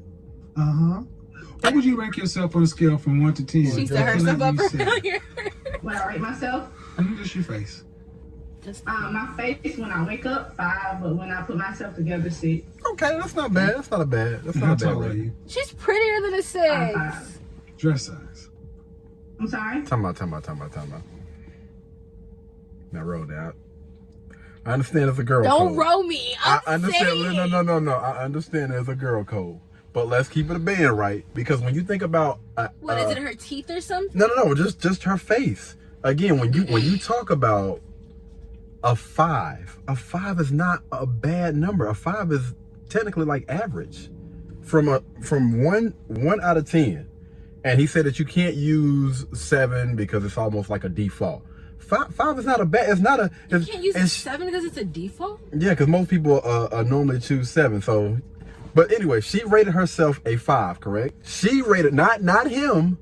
Speaker 8: What would you rank yourself on a scale from 1 to 10?
Speaker 10: She set herself up earlier.
Speaker 11: When I rate myself?
Speaker 8: Just your face.
Speaker 11: My face when I wake up 5, but when I put myself together 6.
Speaker 5: Okay, that's not bad. That's not a bad. That's not a bad rating.
Speaker 10: She's prettier than a 6.
Speaker 8: Dress size.
Speaker 11: I'm sorry?
Speaker 5: Time out. Now roll down. I understand it's a girl
Speaker 10: Don't
Speaker 5: code.
Speaker 10: roll me.
Speaker 5: I understand. No. I understand there's a girl code. But let's keep it a band, right? Because when you think about
Speaker 10: What is it? Her teeth or something?
Speaker 5: No, just her face. Again, when you talk about a 5 is not a bad number. A 5 is technically like average. From 1 out of 10. And he said that you can't use 7 because it's almost like a default. 5 is not a bad. It's not a.
Speaker 10: You can't use 7 because it's a default?
Speaker 5: Yeah, because most people normally choose 7. So, but anyway, she rated herself a 5, correct? She rated not him,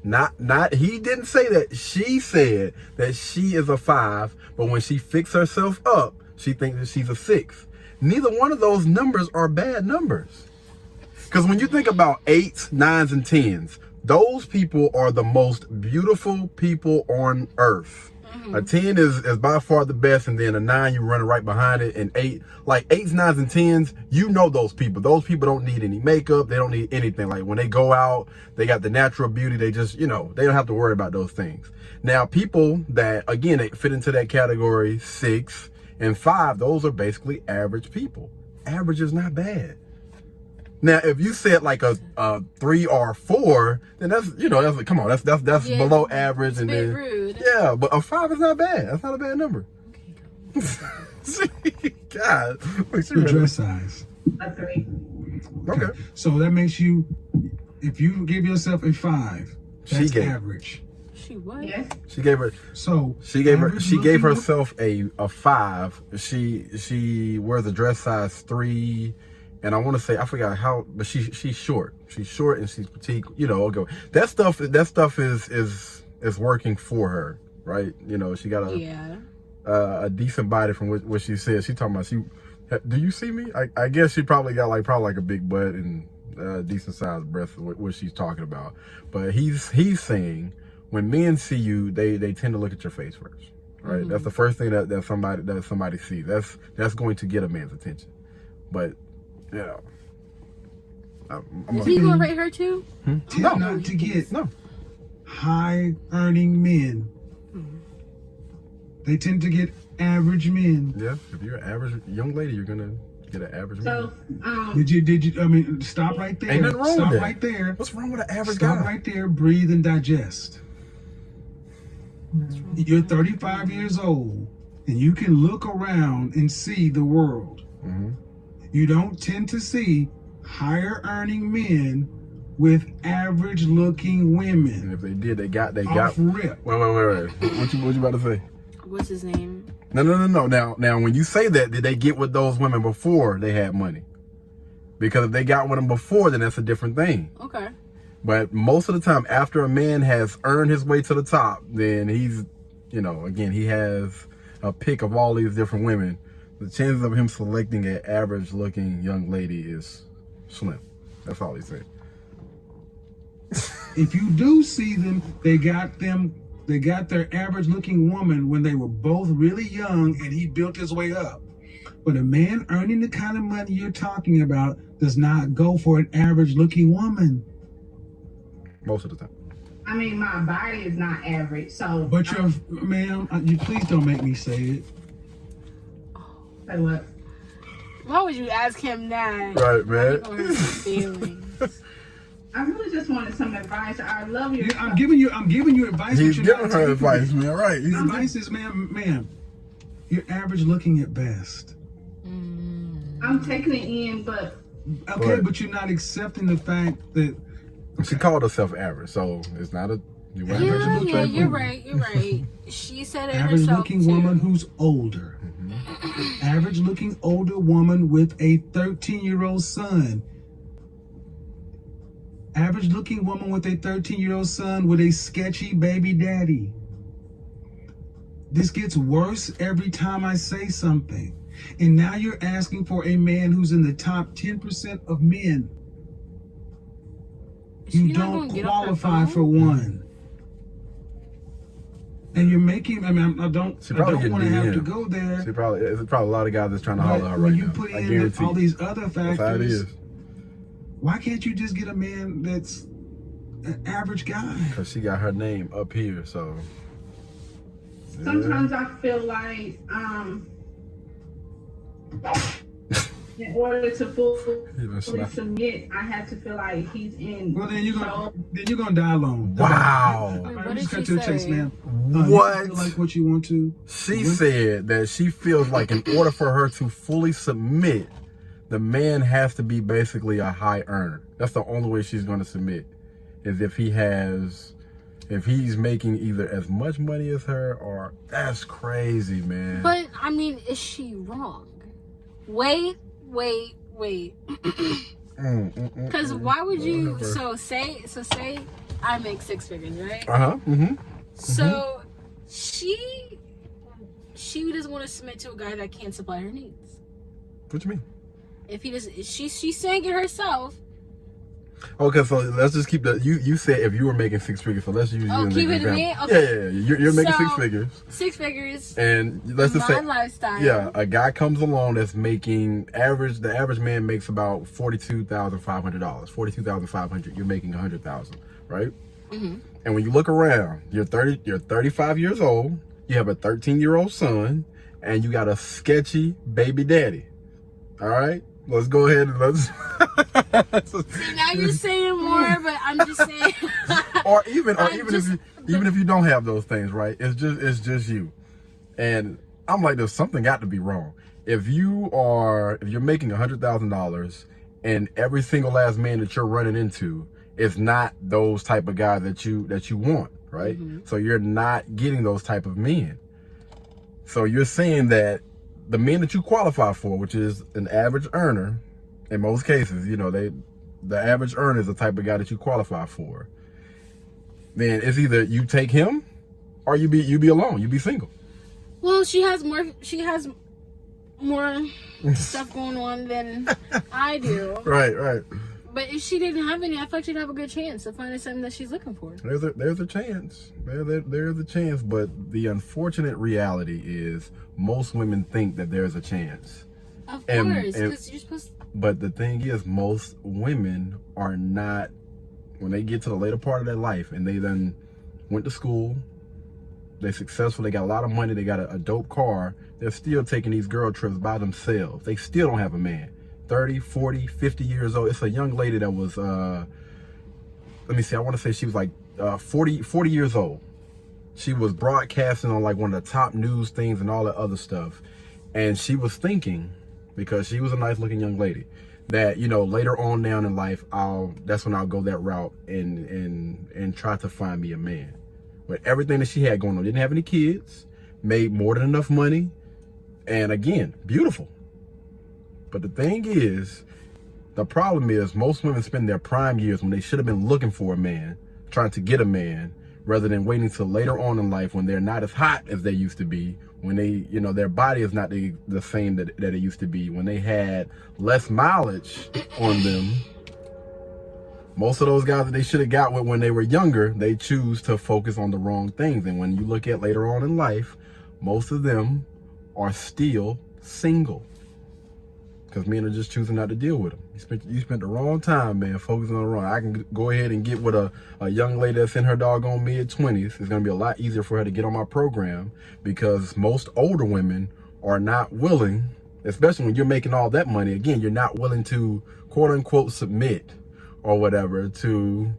Speaker 5: not he didn't say that. She said that she is a 5, but when she fixed herself up, she thinks that she's a 6. Neither one of those numbers are bad numbers. Because when you think about 8s, 9s, and 10s, those people are the most beautiful people on earth. A 10 is by far the best, and then a 9 you running right behind it, and 8, like 8s, 9s, and 10s, you know those people. Those people don't need any makeup. They don't need anything. Like when they go out, they got the natural beauty. They just, they don't have to worry about those things. Now, people that, again, they fit into that category 6 and 5, those are basically average people. Average is not bad.
Speaker 1: Now, if you said like a 3 or a 4, then that's come on, that's
Speaker 10: Yeah,
Speaker 1: below average,
Speaker 10: it's
Speaker 1: and
Speaker 10: a bit
Speaker 1: then
Speaker 10: rude.
Speaker 1: yeah, but a 5 is not bad. That's not a bad number. God,
Speaker 8: Your dress size.
Speaker 11: A 3.
Speaker 1: Okay.
Speaker 8: So that makes you, if you give yourself a 5, that's average.
Speaker 10: She what?
Speaker 11: Yes.
Speaker 1: She gave her.
Speaker 8: So
Speaker 1: She gave
Speaker 8: average-looking
Speaker 1: herself a 5. She wears a dress size 3, and I want to say I forgot how, but she's short. She's short and she's petite. Okay. That stuff is working for her, right? She got a decent body from what she said. She talking about do you see me? I guess she probably got probably a big butt and decent sized breasts, what she's talking about. But he's saying when men see you, they tend to look at your face first, right?
Speaker 10: Mm-hmm.
Speaker 1: That's the first thing that somebody sees. That's going to get a man's attention. But
Speaker 10: Is he gonna rate her too?
Speaker 8: Tend not to get high earning men. They tend to get average men.
Speaker 1: Yeah, if you're an average young lady, you're gonna get an average man.
Speaker 8: Did you? I mean, stop right there.
Speaker 1: Ain't nothing wrong
Speaker 8: Stop
Speaker 1: with that.
Speaker 8: right there.
Speaker 1: What's wrong with an average
Speaker 8: Stop
Speaker 1: guy?
Speaker 8: right there. Breathe and digest. You're 35 years old, and you can look around and see the world. You don't tend to see higher earning men with average looking women.
Speaker 1: And if they did, they got.
Speaker 8: Off rip.
Speaker 1: Wait. What you about to say?
Speaker 10: What's his name?
Speaker 1: No. Now, when you say that, did they get with those women before they had money? Because if they got with them before, then that's a different thing.
Speaker 10: Okay.
Speaker 1: But most of the time, after a man has earned his way to the top, then he's, again, he has a pick of all these different women. The chances of him selecting an average-looking young lady is slim. That's all he's saying.
Speaker 8: If you do see them, they got their average looking woman when they were both really young and he built his way up. But a man earning the kind of money you're talking about does not go for an average looking woman.
Speaker 1: Most of the time.
Speaker 11: I mean, my body is not average, so.
Speaker 8: But ma'am, you please don't make me say it.
Speaker 11: Say what?
Speaker 10: Why would you ask him that?
Speaker 1: Right, man.
Speaker 11: I really just wanted some advice. I love you.
Speaker 8: I'm giving you advice.
Speaker 1: He's
Speaker 8: but you're
Speaker 1: giving
Speaker 8: not
Speaker 1: her
Speaker 8: taking
Speaker 1: advice,
Speaker 8: it.
Speaker 1: man. Right.
Speaker 8: The advice is, ma'am, you're average looking at best.
Speaker 11: I'm taking it in, but.
Speaker 8: Okay, but you're not accepting the fact that.
Speaker 1: She called herself average, so it's not a.
Speaker 10: Yeah, you're right. She said it
Speaker 8: average
Speaker 10: herself
Speaker 8: looking
Speaker 10: too.
Speaker 8: woman who's older. Average looking older woman with a 13-year-old son. Average looking woman with a 13-year-old son with a sketchy baby daddy. This gets worse every time I say something. And now you're asking for a man who's in the top 10% of men. You don't qualify for one. And you're making, I don't want to have to go there.
Speaker 1: It's probably a lot of guys that's trying to holler at her
Speaker 8: when
Speaker 1: right
Speaker 8: you
Speaker 1: now.
Speaker 8: put
Speaker 1: I
Speaker 8: in
Speaker 1: guarantee.
Speaker 8: all these other factors,
Speaker 1: That's how it is.
Speaker 8: why can't you just get a man that's an average guy?
Speaker 1: Because she got her name up here, so. Yeah.
Speaker 11: Sometimes I feel like, in order to fully submit, I have to feel like he's in.
Speaker 8: Well, then you're gonna die alone.
Speaker 1: Wow.
Speaker 10: What
Speaker 8: Just
Speaker 10: did
Speaker 8: cut
Speaker 10: she
Speaker 8: to the chase,
Speaker 10: say?
Speaker 8: man.
Speaker 1: What?
Speaker 8: You feel like what you want to.
Speaker 1: She said that she feels like in order for her to fully submit, the man has to be basically a high earner. That's the only way she's going to submit, is if he's making either as much money as her or. That's crazy, man.
Speaker 10: But I mean, is she wrong? Wait. Because why would you? So say I make 6 figures, right? So she doesn't want to submit to a guy that can't supply her needs.
Speaker 1: What you mean?
Speaker 10: If he does, she's saying it herself.
Speaker 1: Okay, so let's just keep that. You said if you were making 6 figures, so let's use you as an
Speaker 10: keep it
Speaker 1: example.
Speaker 10: me? Okay.
Speaker 1: Yeah. You're making
Speaker 10: So,
Speaker 1: 6 figures.
Speaker 10: 6 figures.
Speaker 1: And let's just say,
Speaker 10: my lifestyle.
Speaker 1: yeah, a guy comes along that's making the average man makes about $42,500. $42,500. You're making $100,000, right?
Speaker 10: Mm-hmm.
Speaker 1: And when you look around, you're 35 years old. You have a 13-year-old son, and you got a sketchy baby daddy. All right, let's go ahead and let's
Speaker 10: See, now you're saying more, but I'm just saying.
Speaker 5: or even if you don't have those things, right? It's just you. And I'm like, there's something got to be wrong. If you're making $100,000 and every single last man that you're running into is not those type of guys that you want, right? So you're not getting those type of men. So you're saying that the men that you qualify for, which is an average earner, in most cases, you know, the average earner is the type of guy that you qualify for. Then it's either you take him or you be alone, you be single.
Speaker 10: Well, she has more stuff going on than I do.
Speaker 5: Right.
Speaker 10: But if she didn't have any, I feel like she'd have a good chance of finding something that she's looking for.
Speaker 5: There's a chance. There's a chance, but the unfortunate reality is most women think that there's a chance.
Speaker 10: Of course, because you're supposed to.
Speaker 5: But the thing is, most women are not, when they get to the later part of their life and they then went to school, they're successful, they got a lot of money, they got a dope car, they're still taking these girl trips by themselves. They still don't have a man. 30, 40, 50 years old. It's a young lady that was, let me see, I want to say she was like 40 years old. She was broadcasting on like one of the top news things and all that other stuff. And she was thinking, because she was a nice looking young lady, that, you know, later on down in life, that's when I'll go that route and try to find me a man. With everything that she had going on, didn't have any kids, made more than enough money, and again, beautiful. But the thing is, the problem is most women spend their prime years when they should have been looking for a man, trying to get a man, rather than waiting till later on in life when they're not as hot as they used to be, when they, you know, their body is not the same that it used to be, when they had less mileage on them. Most of those guys that they should have got with when they were younger, they choose to focus on the wrong things. And when you look at later on in life, most of them are still single. Because men are just choosing not to deal with them. You spent the wrong time, man, focusing on the wrong. I can go ahead and get with a young lady that's in her doggone mid-20s. It's going to be a lot easier for her to get on my program, because most older women are not willing, especially when you're making all that money. Again, you're not willing to, quote unquote, submit or whatever to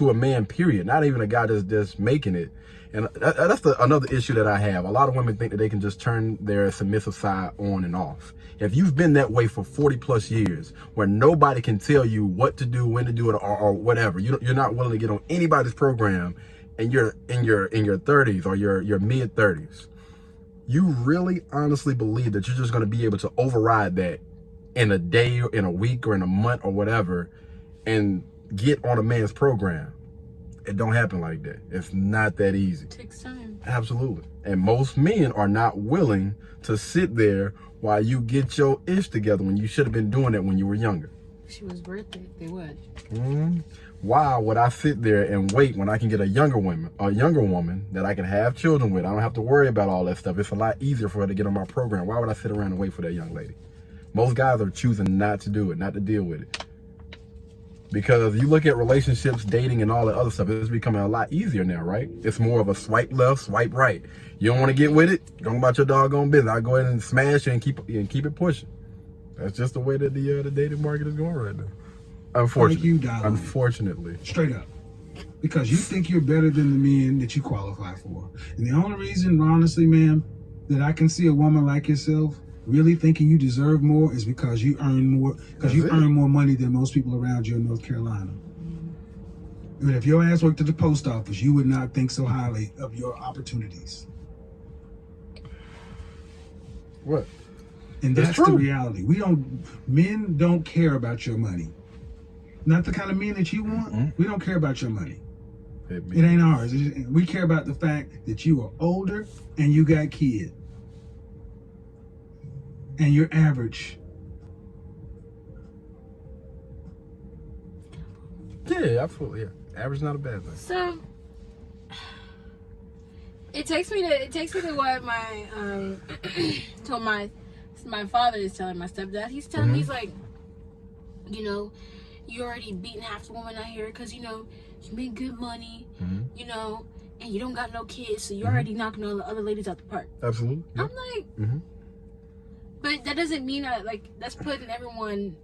Speaker 5: a man, period. Not even a guy that's just making it. And that's another issue that I have. A lot of women think that they can just turn their submissive side on and off. If you've been that way for 40 plus years, where nobody can tell you what to do, when to do it, or whatever, you're not willing to get on anybody's program, and you're in your 30s or your mid 30s, you really honestly believe that you're just going to be able to override that in a day or in a week or in a month or whatever and get on a man's program? It don't happen like that. It's not that easy.
Speaker 10: It takes time.
Speaker 5: Absolutely. And most men are not willing to sit there while you get your ish together, when you should have been doing that when you were younger.
Speaker 10: If she was worth it, they would.
Speaker 5: Why would I sit there and wait when I can get a younger woman that I can have children with? I don't have to worry about all that stuff. It's a lot easier for her to get on my program. Why would I sit around and wait for that young lady? Most guys are choosing not to do it, not to deal with it. Because you look at relationships, dating, and all that other stuff, it's becoming a lot easier now, right? It's more of a swipe left, swipe right. You don't want to get with it? Go about your doggone business. I'll go ahead and smash you and keep it pushing. That's just the way that the dating market is going right now. Unfortunately.
Speaker 8: Like you,
Speaker 5: unfortunately.
Speaker 8: Straight up. Because you think you're better than the men that you qualify for. And the only reason, honestly, ma'am, that I can see a woman like yourself really thinking you deserve more is because you earn more, earn more money than most people around you in North Carolina. I mean, if your ass worked at the post office, you would not think so highly of your opportunities.
Speaker 5: What?
Speaker 8: And that's the reality. Men don't care about your money. Not the kind of men that you want. We don't care about your money. It ain't ours. We care about the fact that you are older and you got kids. And you're average.
Speaker 5: Yeah, absolutely. Yeah. Average is not a bad thing.
Speaker 10: So it takes me to what my told my father is telling my stepdad. He's telling me, he's like, you know, you already beating half the woman out here because, you know, you make good money, you know, and you don't got no kids, so you're already knocking all the other ladies out the park.
Speaker 5: Absolutely. Yep.
Speaker 10: I'm like, but that doesn't mean that's putting everyone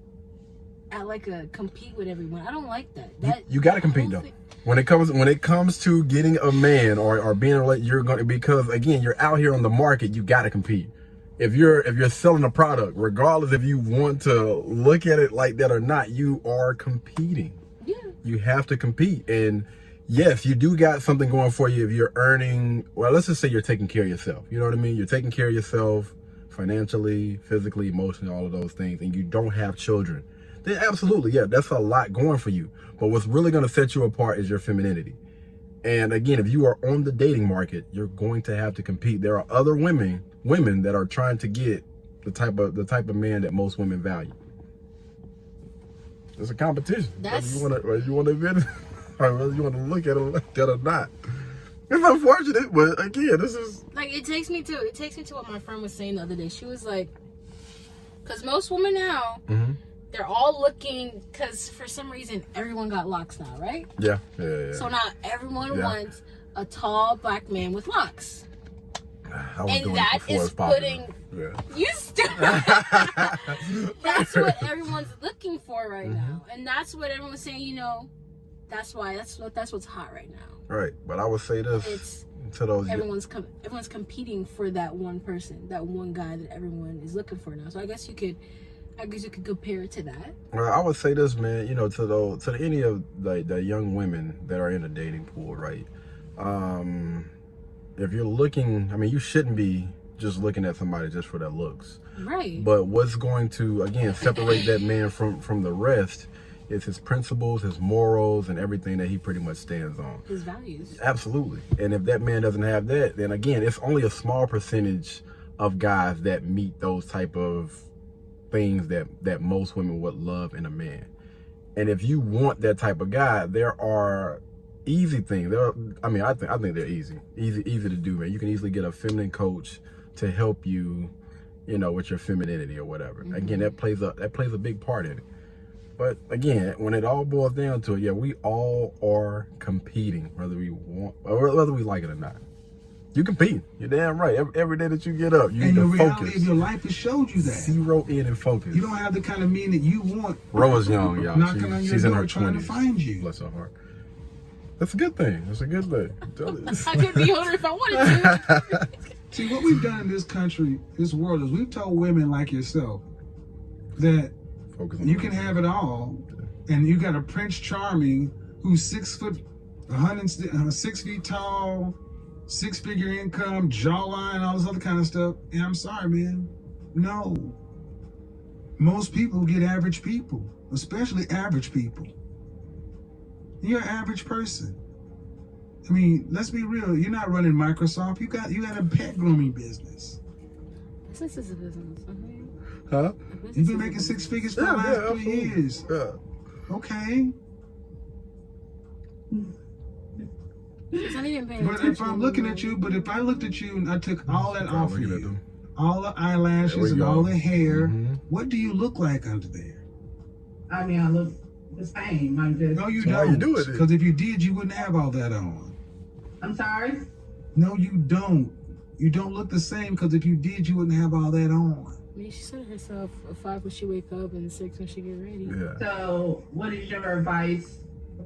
Speaker 10: at like a compete with everyone. I don't like that.
Speaker 17: You got to compete though. When it comes to getting a man or being a you're going to, because again, you're out here on the market, you got to compete. If you're selling a product, regardless if you want to look at it like that or not, you are competing.
Speaker 10: Yeah.
Speaker 17: You have to compete. And yes, you do got something going for you if you're earning, well, let's just say you're taking care of yourself. You know what I mean? You're taking care of yourself financially, physically, emotionally, all of those things, and you don't have children. Then absolutely, yeah, that's a lot going for you. But what's really going to set you apart is your femininity. And again, if you are on the dating market, you're going to have to compete. There are other women that are trying to get the type of man that most women value. It's a competition. Whether you want to admit it, or whether you want to look at it like that or not. It's unfortunate, but again, this is
Speaker 10: like it takes me to what my friend was saying the other day. She was like, because most women now, they're all looking, because for some reason everyone got locks now, right?
Speaker 17: Yeah.
Speaker 10: So now everyone wants a tall black man with locks. And that is putting you that's what everyone's looking for right now. And that's what everyone's saying, you know, that's what's hot right now.
Speaker 17: Right. But I would say this to those
Speaker 10: everyone's competing for that one person, that one guy that everyone is looking for now. So I guess you could compare it to that.
Speaker 17: Well, I would say this, man, you know, to any of the young women that are in the dating pool, right? If you're looking, I mean, you shouldn't be just looking at somebody just for their looks.
Speaker 10: Right.
Speaker 17: But what's going to, again, separate that man from the rest is his principles, his morals, and everything that he pretty much stands on.
Speaker 10: His values.
Speaker 17: Absolutely. And if that man doesn't have that, then again, it's only a small percentage of guys that meet those type of things that most women would love in a man. And if you want that type of guy, there are easy things. I think they're easy to do, man. You can easily get a feminine coach to help you, you know, with your femininity or whatever. Again, that plays a big part in it. But again, when it all boils down to it, yeah, we all are competing, whether we want or whether we like it or not. You compete. You're damn right. Every day that you get up, you need to focus. And the reality of
Speaker 8: your life has showed you that.
Speaker 17: Zero in and focus.
Speaker 8: You don't have the kind of men that you want.
Speaker 17: Roa's young, y'all.
Speaker 8: Knocking on your
Speaker 17: She's in
Speaker 8: door
Speaker 17: her
Speaker 8: trying
Speaker 17: 20s.
Speaker 8: to find you.
Speaker 17: Bless her heart. That's a good thing. That's a good thing.
Speaker 10: I could be older if I wanted to.
Speaker 8: See, what we've done in this country, this world, is we've told women like yourself that you can have it all, and you got a Prince Charming who's 6 feet tall, 6-figure income, jawline, all this other kind of stuff. And I'm sorry, man. No. Most people get average people, especially average people. You're an average person. I mean, let's be real. You're not running Microsoft. You got a pet grooming business.
Speaker 10: Business is a business.
Speaker 17: Huh?
Speaker 8: You've been making 6 figures for the last 3 years.
Speaker 17: Yeah.
Speaker 8: Okay.
Speaker 10: It's not even paying
Speaker 8: But
Speaker 10: attention.
Speaker 8: if I'm looking at you, but if I looked at you and I took all that off of you, all the eyelashes and all the hair, what do you look like under there?
Speaker 11: I mean, I look the same. I'm just.
Speaker 8: No, you
Speaker 17: So why
Speaker 8: don't.
Speaker 17: you do it then?
Speaker 8: Because if you did, you wouldn't have all that on.
Speaker 11: I'm sorry.
Speaker 8: No, you don't. You don't look the same because if you did, you wouldn't have all that on.
Speaker 10: I mean, she said herself 5 when she wake up and 6 when she get ready.
Speaker 17: Yeah.
Speaker 11: So, what is your advice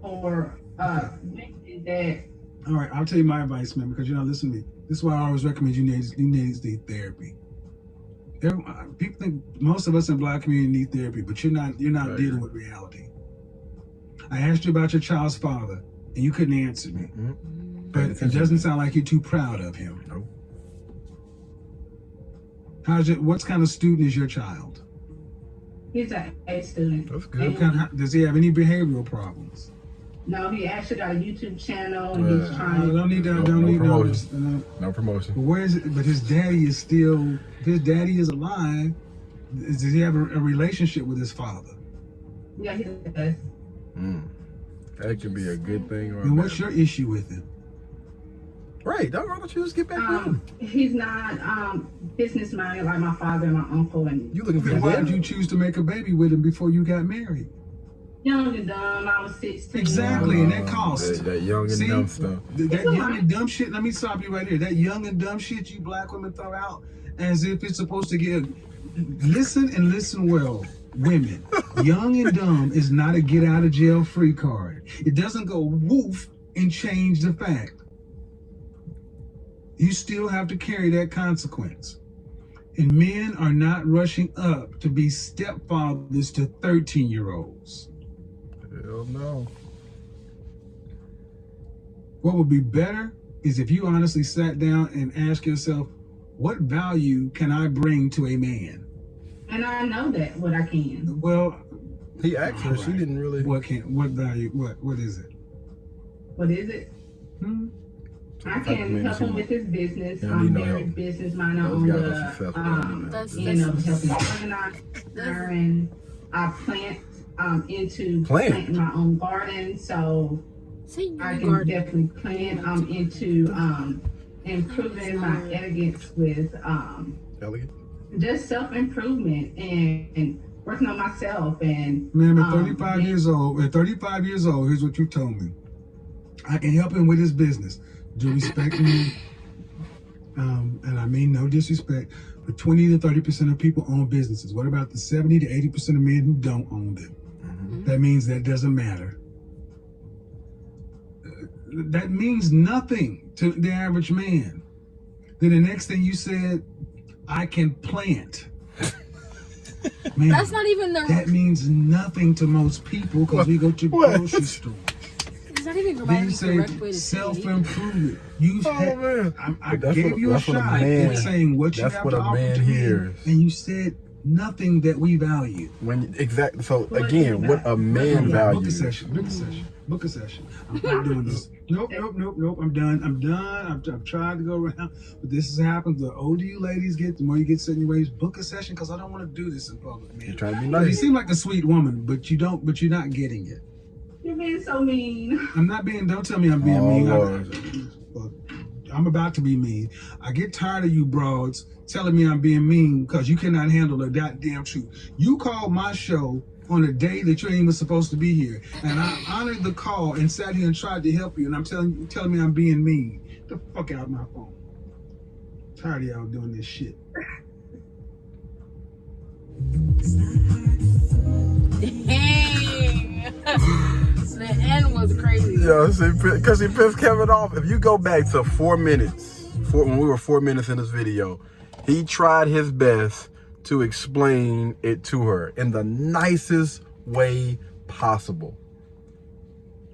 Speaker 11: for women that?
Speaker 8: All right, I'll tell you my advice, man, because you're not listening to me. This is why I always recommend you need therapy. People think most of us in the Black community need therapy, but you're not dealing with reality. I asked you about your child's father, and you couldn't answer me. But it doesn't sound like you're too proud of him.
Speaker 17: Nope.
Speaker 8: What kind of student is your child?
Speaker 11: He's an A student.
Speaker 17: That's good.
Speaker 8: Does he have any behavioral problems?
Speaker 11: No, he actually got a YouTube channel, and he's trying.
Speaker 8: Don't need that.
Speaker 17: No promotion.
Speaker 8: But where is it? But his daddy is still. If his daddy is alive, does he have a relationship with his father?
Speaker 11: Yeah, he does.
Speaker 17: That could be a good thing or a
Speaker 8: And
Speaker 17: bad
Speaker 8: what's your issue with him?
Speaker 17: Right, why don't you just get back on?
Speaker 11: He's not business minded like my father and my uncle. And
Speaker 17: You looking for
Speaker 8: Why did you choose to make a baby with him before you got married?
Speaker 11: young and dumb. I was 16.
Speaker 8: Exactly, and that cost.
Speaker 17: That young and dumb stuff.
Speaker 8: That young and dumb shit, let me stop you right here. That young and dumb shit you black women throw out as if it's supposed to get. Listen and listen well, women. Young and dumb is not a get out of jail free card. It doesn't go woof and change the fact. You still have to carry that consequence. And men are not rushing up to be stepfathers to 13-year-olds.
Speaker 17: Hell no.
Speaker 8: What would be better is if you honestly sat down and asked yourself, what value can I bring to a man?
Speaker 11: And I know that what I can.
Speaker 8: Well,
Speaker 17: he asked her. She didn't really.
Speaker 8: What value? What is it?
Speaker 11: What is it? I can help him with his business. I'm very business minded on helping organize, and I plant planting my own garden. So I can definitely plan into improving my elegance with just self-improvement and working on myself. And
Speaker 8: man, at 35 years old, here's what you told me. I can help him with his business. Do respect me, and I mean no disrespect, but 20 to 30% of people own businesses. What about the 70 to 80% of men who don't own them? That means that doesn't matter. That means nothing to the average man. Then the next thing you said, I can plant. Man,
Speaker 10: that's not even the.
Speaker 8: That means nothing to most people because we go to the grocery store.
Speaker 10: It's not even grammatically correct way to say
Speaker 8: self-improvement. I gave you a shot at saying what you have to offer to me, and you said nothing that we value.
Speaker 17: Exactly. So again, what a man values.
Speaker 8: Book a session. I'm not doing this. Nope. I'm done. I've tried to go around, but this has happened. The older you ladies get, the more you get set in your ways. Book a session because I don't want to do this in public, man.
Speaker 17: You're trying to be nice.
Speaker 8: You seem like a sweet woman, but you don't. But you're not getting it.
Speaker 11: You're being so mean.
Speaker 8: I'm not being. Don't tell me I'm being mean. I'm about to be mean. I get tired of you broads telling me I'm being mean because you cannot handle the goddamn truth. You called my show on a day that you ain't even supposed to be here, and I honored the call and sat here and tried to help you, and I'm telling me I'm being mean. Get the fuck out of my phone. I'm tired of y'all doing this shit.
Speaker 10: Dang. The end was crazy.
Speaker 17: Yeah, because he pissed Kevin off. If you go back to 4 minutes, when we were 4 minutes in this video, he tried his best to explain it to her in the nicest way possible.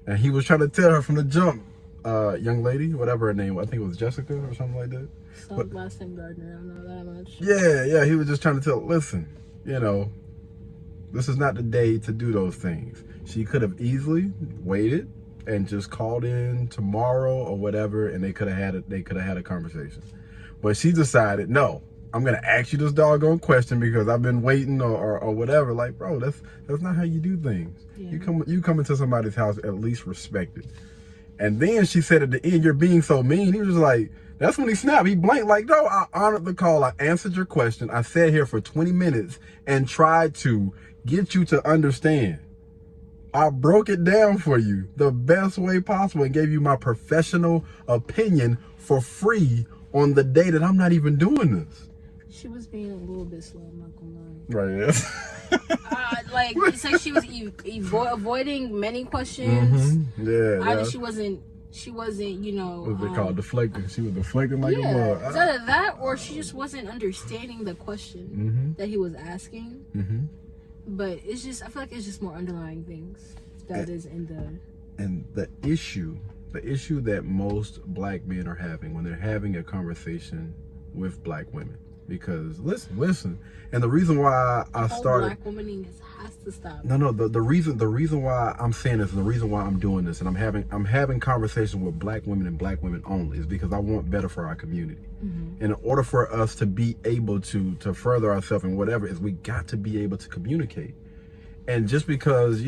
Speaker 17: And he was trying to tell her from the jump, young lady, whatever her name was, I think it was Jessica or something like that.
Speaker 10: Some last name Gardner, I don't know that much.
Speaker 17: Yeah, he was just trying to tell, listen, this is not the day to do those things. She could have easily waited and just called in tomorrow or whatever, and they could have had a conversation. But she decided, no, I'm gonna ask you this doggone question because I've been waiting or whatever. Like, bro, that's not how you do things. Yeah. You come into somebody's house, at least respect it. And then she said at the end, you're being so mean. He was just like, that's when he snapped. He blanked like, no, I honored the call. I answered your question. I sat here for 20 minutes and tried to get you to understand. I broke it down for you the best way possible and gave you my professional opinion for free on the day that I'm not even doing this.
Speaker 10: She was being a little bit slow, I'm not gonna lie.
Speaker 17: Right, yes.
Speaker 10: Like, it's like she was avoiding many questions.
Speaker 17: Mm-hmm. Yeah.
Speaker 10: She wasn't,
Speaker 17: What's it called? Deflecting. She was deflecting like a mug.
Speaker 10: It's either that or she just wasn't understanding the question that he was asking. But it's just, I feel like it's just more underlying things that is in the...
Speaker 17: And the issue that most black men are having when they're having a conversation with black women, because listen, and the reason why I started...
Speaker 10: black woman has to stop.
Speaker 17: No, the reason why I'm saying this, and the reason why I'm doing this, and I'm having conversations with black women and black women only, is because I want better for our community. In order for us to be able to further ourselves and whatever, is we got to be able to communicate. And just because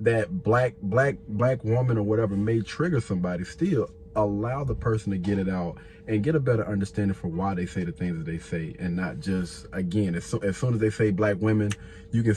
Speaker 17: that black woman or whatever may trigger somebody, still allow the person to get it out and get a better understanding for why they say the things that they say, and not just, again, as soon as they say black women, you can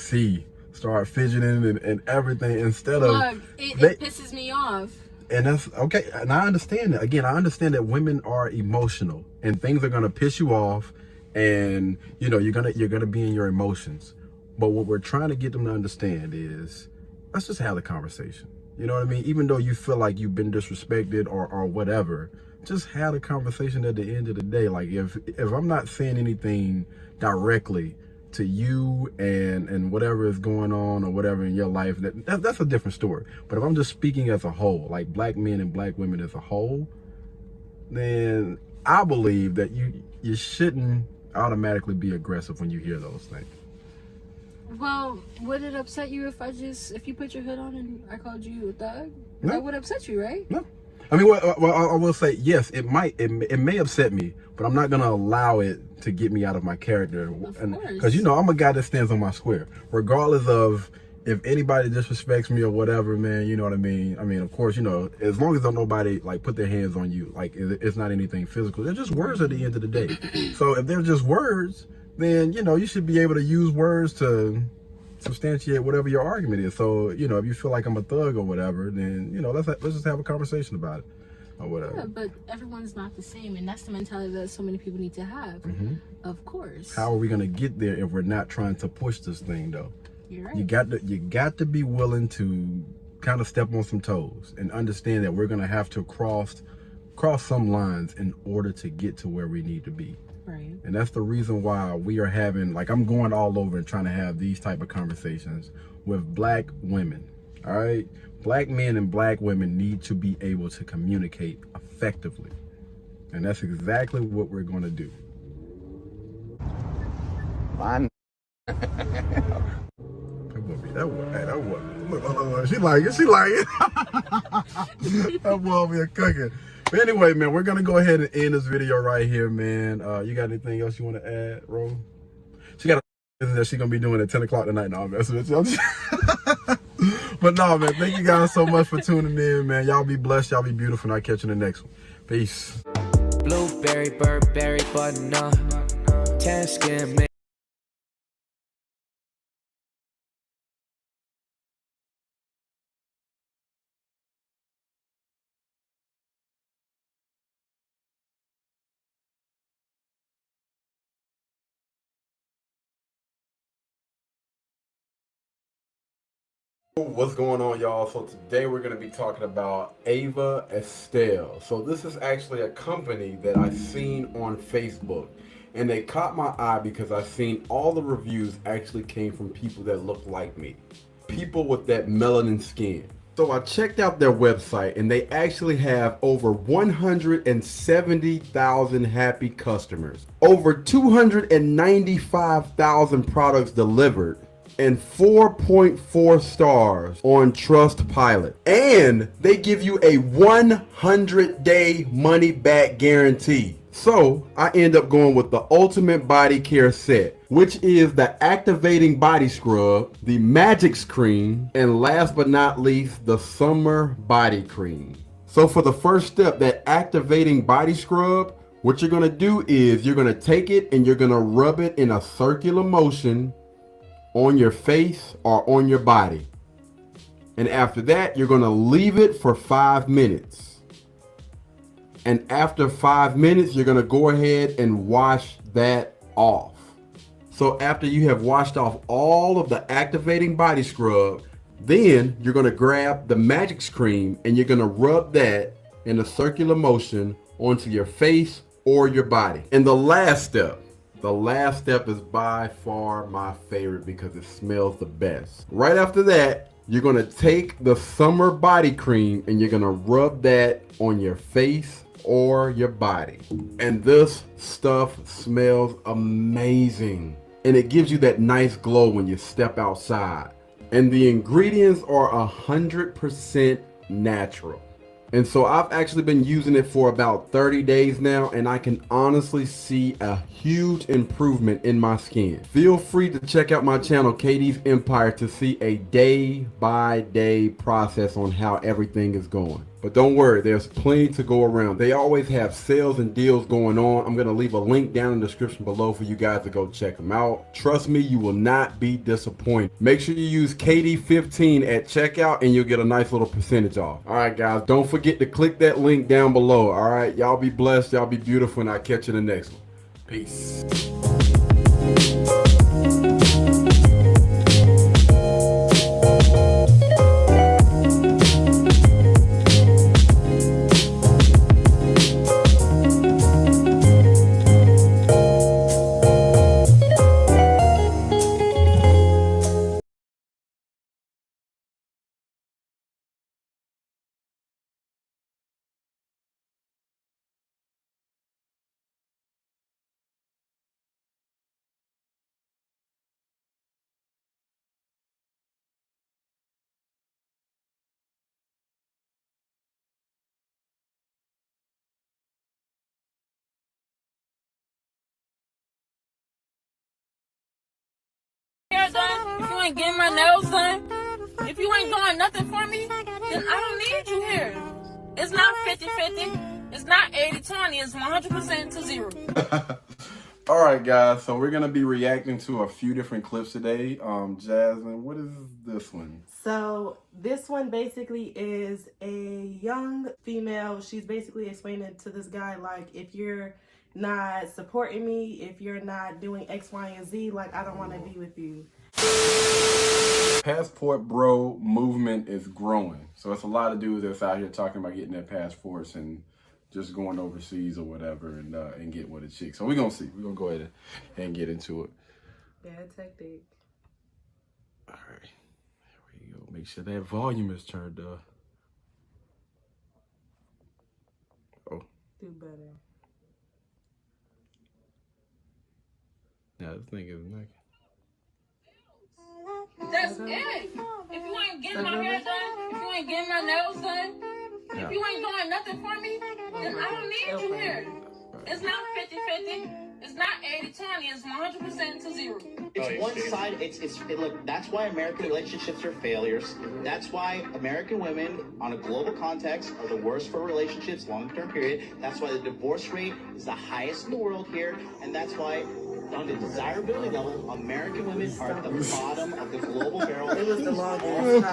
Speaker 17: start fidgeting and everything instead of...
Speaker 10: Look, it pisses me off.
Speaker 17: And that's okay. And I understand that. Again, I understand that women are emotional and things are gonna piss you off, and you're gonna be in your emotions. But what we're trying to get them to understand is, let's just have the conversation. You know what I mean? Even though you feel like you've been disrespected or whatever, just have a conversation at the end of the day. Like if I'm not saying anything directly to you and whatever is going on or whatever in your life, that's a different story. But if I'm just speaking as a whole, like black men and black women as a whole, then I believe that you shouldn't automatically be aggressive when you hear those things.
Speaker 10: Well, would it upset you if you put your hood on and I called you a thug?
Speaker 17: No.
Speaker 10: That would upset you, right?
Speaker 17: No. I mean, well, I will say, yes, it may upset me, but I'm not going to allow it to get me out of my character. Because, you know, I'm a guy that stands on my square. Regardless of if anybody disrespects me or whatever, man, you know what I mean? I mean, of course, you know, as long as don't nobody, like, put their hands on you, like, it's not anything physical. They're just words at the end of the day. So if they're just words, then, you know, you should be able to use words to substantiate whatever your argument is. So, you know, if you feel like I'm a thug or whatever, then, you know, let's just have a conversation about it or whatever.
Speaker 10: Yeah, but everyone's not the same, and that's the mentality that so many people need to have. Of course.
Speaker 17: How are we going to get there if we're not trying to push this thing, though?
Speaker 10: You're right.
Speaker 17: You got to be willing to kind of step on some toes and understand that we're going to have to cross some lines in order to get to where we need to be.
Speaker 10: Right.
Speaker 17: And that's the reason why we are having, like, I'm going all over and trying to have these type of conversations with black women. All right. Black men and black women need to be able to communicate effectively. And that's exactly what we're going to do. Fine. That woman. Look, she like it. That boy be a cooking. But anyway, man, we're gonna go ahead and end this video right here, man. You got anything else you want to add, Ro? She got a that she's gonna be doing at 10 o'clock tonight. No, I'm messing with you. But no, man, thank you guys so much for tuning in, man. Y'all be blessed, y'all be beautiful, and I'll catch you in the next one. Peace.
Speaker 9: Blueberry, Burberry, button-up, tan skin.
Speaker 1: What's going on, y'all? So today we're going to be talking about Ava Estelle. So this is actually a company that I seen on Facebook, and they caught my eye because I seen all the reviews actually came from people that look like me, people with that melanin skin. So I checked out their website, and they actually have over 170,000 happy customers, over 295,000 products delivered, and 4.4 stars on Trustpilot. And they give you a 100-day money-back guarantee. So I end up going with the Ultimate Body Care Set, which is the Activating Body Scrub, the Magic Cream, and last but not least, the Summer Body Cream. So for the first step, that Activating Body Scrub, what you're gonna do is you're gonna take it and you're gonna rub it in a circular motion on your face or on your body. And after that, you're gonna leave it for 5 minutes. And after 5 minutes, you're gonna go ahead and wash that off. So after you have washed off all of the Activating Body Scrub, then you're gonna grab the Magic Cream and you're gonna rub that in a circular motion onto your face or your body. And the last step is by far my favorite because it smells the best. Right after that, you're gonna take the Summer Body Cream and you're gonna rub that on your face or your body. And this stuff smells amazing. And it gives you that nice glow when you step outside. And the ingredients are 100% natural. And so I've actually been using it for about 30 days now, and I can honestly see a huge improvement in my skin. Feel free to check out my channel, KD's Empire, to see a day-by-day process on how everything is going. But don't worry, there's plenty to go around. They always have sales and deals going on. I'm gonna leave a link down in the description below for you guys to go check them out. Trust me, you will not be disappointed. Make sure you use KD15 at checkout and you'll get a nice little percentage off. All right, guys, don't forget to click that link down below. All right, y'all be blessed, y'all be beautiful, and I'll catch you in the next one. Peace.
Speaker 10: ain't getting my nails done, if you ain't doing nothing for me, then I don't need you here. It's not 50-50. It's not 80-20. It's 100% to 0.
Speaker 1: All right, guys. So we're gonna be reacting to a few different clips today. Jasmine, what is this one?
Speaker 6: So this one basically is a young female. She's basically explaining to this guy, like, if you're not supporting me, if you're not doing X, Y, and Z, like, I don't want to be with you.
Speaker 1: Passport bro movement is growing. So it's a lot of dudes that's out here talking about getting their passports and just going overseas or whatever and get with a chick. So we're gonna see. We're gonna go ahead and get into it.
Speaker 6: Bad tactic.
Speaker 1: All right. Here we go. Make sure that volume is turned up. Oh.
Speaker 6: Do better.
Speaker 1: Yeah, this thing is naked.
Speaker 10: That's it. If you ain't getting my hair done, if you ain't getting my nails done, if you ain't doing nothing for me, then I don't need you here. It's not 50-50. It's not 80-20. It's 100% to 0.
Speaker 18: It's one side. Look, that's why American relationships are failures. That's why American women, on a global context, are the worst for relationships, long-term period. That's why the divorce rate is the highest in the world here, and that's why, on the desirability level, American women are at the bottom of the global barrel.
Speaker 6: It was the longest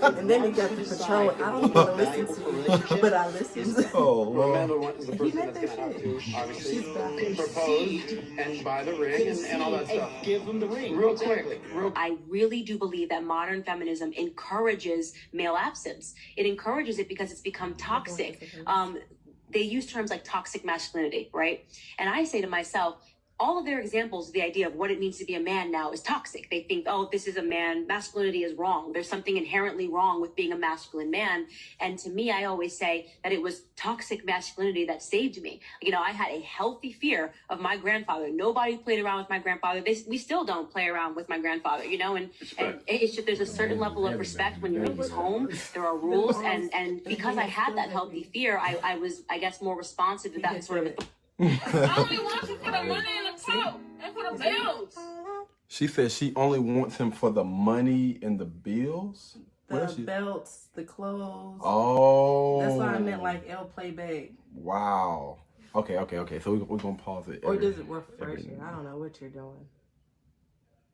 Speaker 6: and then he got the Patron. I don't even listen to, but I listened.
Speaker 1: Oh, Lord.
Speaker 18: Amanda is the person that's going to have to obviously propose and buy the ring and all that stuff. Give them the ring. Real quick.
Speaker 19: I really do believe that modern feminism encourages male absence. It encourages it because it's become toxic. They use terms like toxic masculinity, right? And I say to myself, all of their examples, the idea of what it means to be a man now is toxic. They think, oh, this is a man. Masculinity is wrong. There's something inherently wrong with being a masculine man. And to me, I always say that it was toxic masculinity that saved me. You know, I had a healthy fear of my grandfather. Nobody played around with my grandfather. We still don't play around with my grandfather, you know, and it's just, there's a certain level of respect when you're in his home. There are rules. And because I had that healthy fear, I was, I guess, more responsive to that sort of
Speaker 10: I only want you for the money and the clout and for the bills.
Speaker 1: She said she only wants him for the money and the bills?
Speaker 6: The belts, the clothes.
Speaker 1: Oh.
Speaker 6: That's why I meant like L playback.
Speaker 1: Wow. Okay. So we're going to pause it.
Speaker 6: Or does it refresh it? I don't know what you're doing.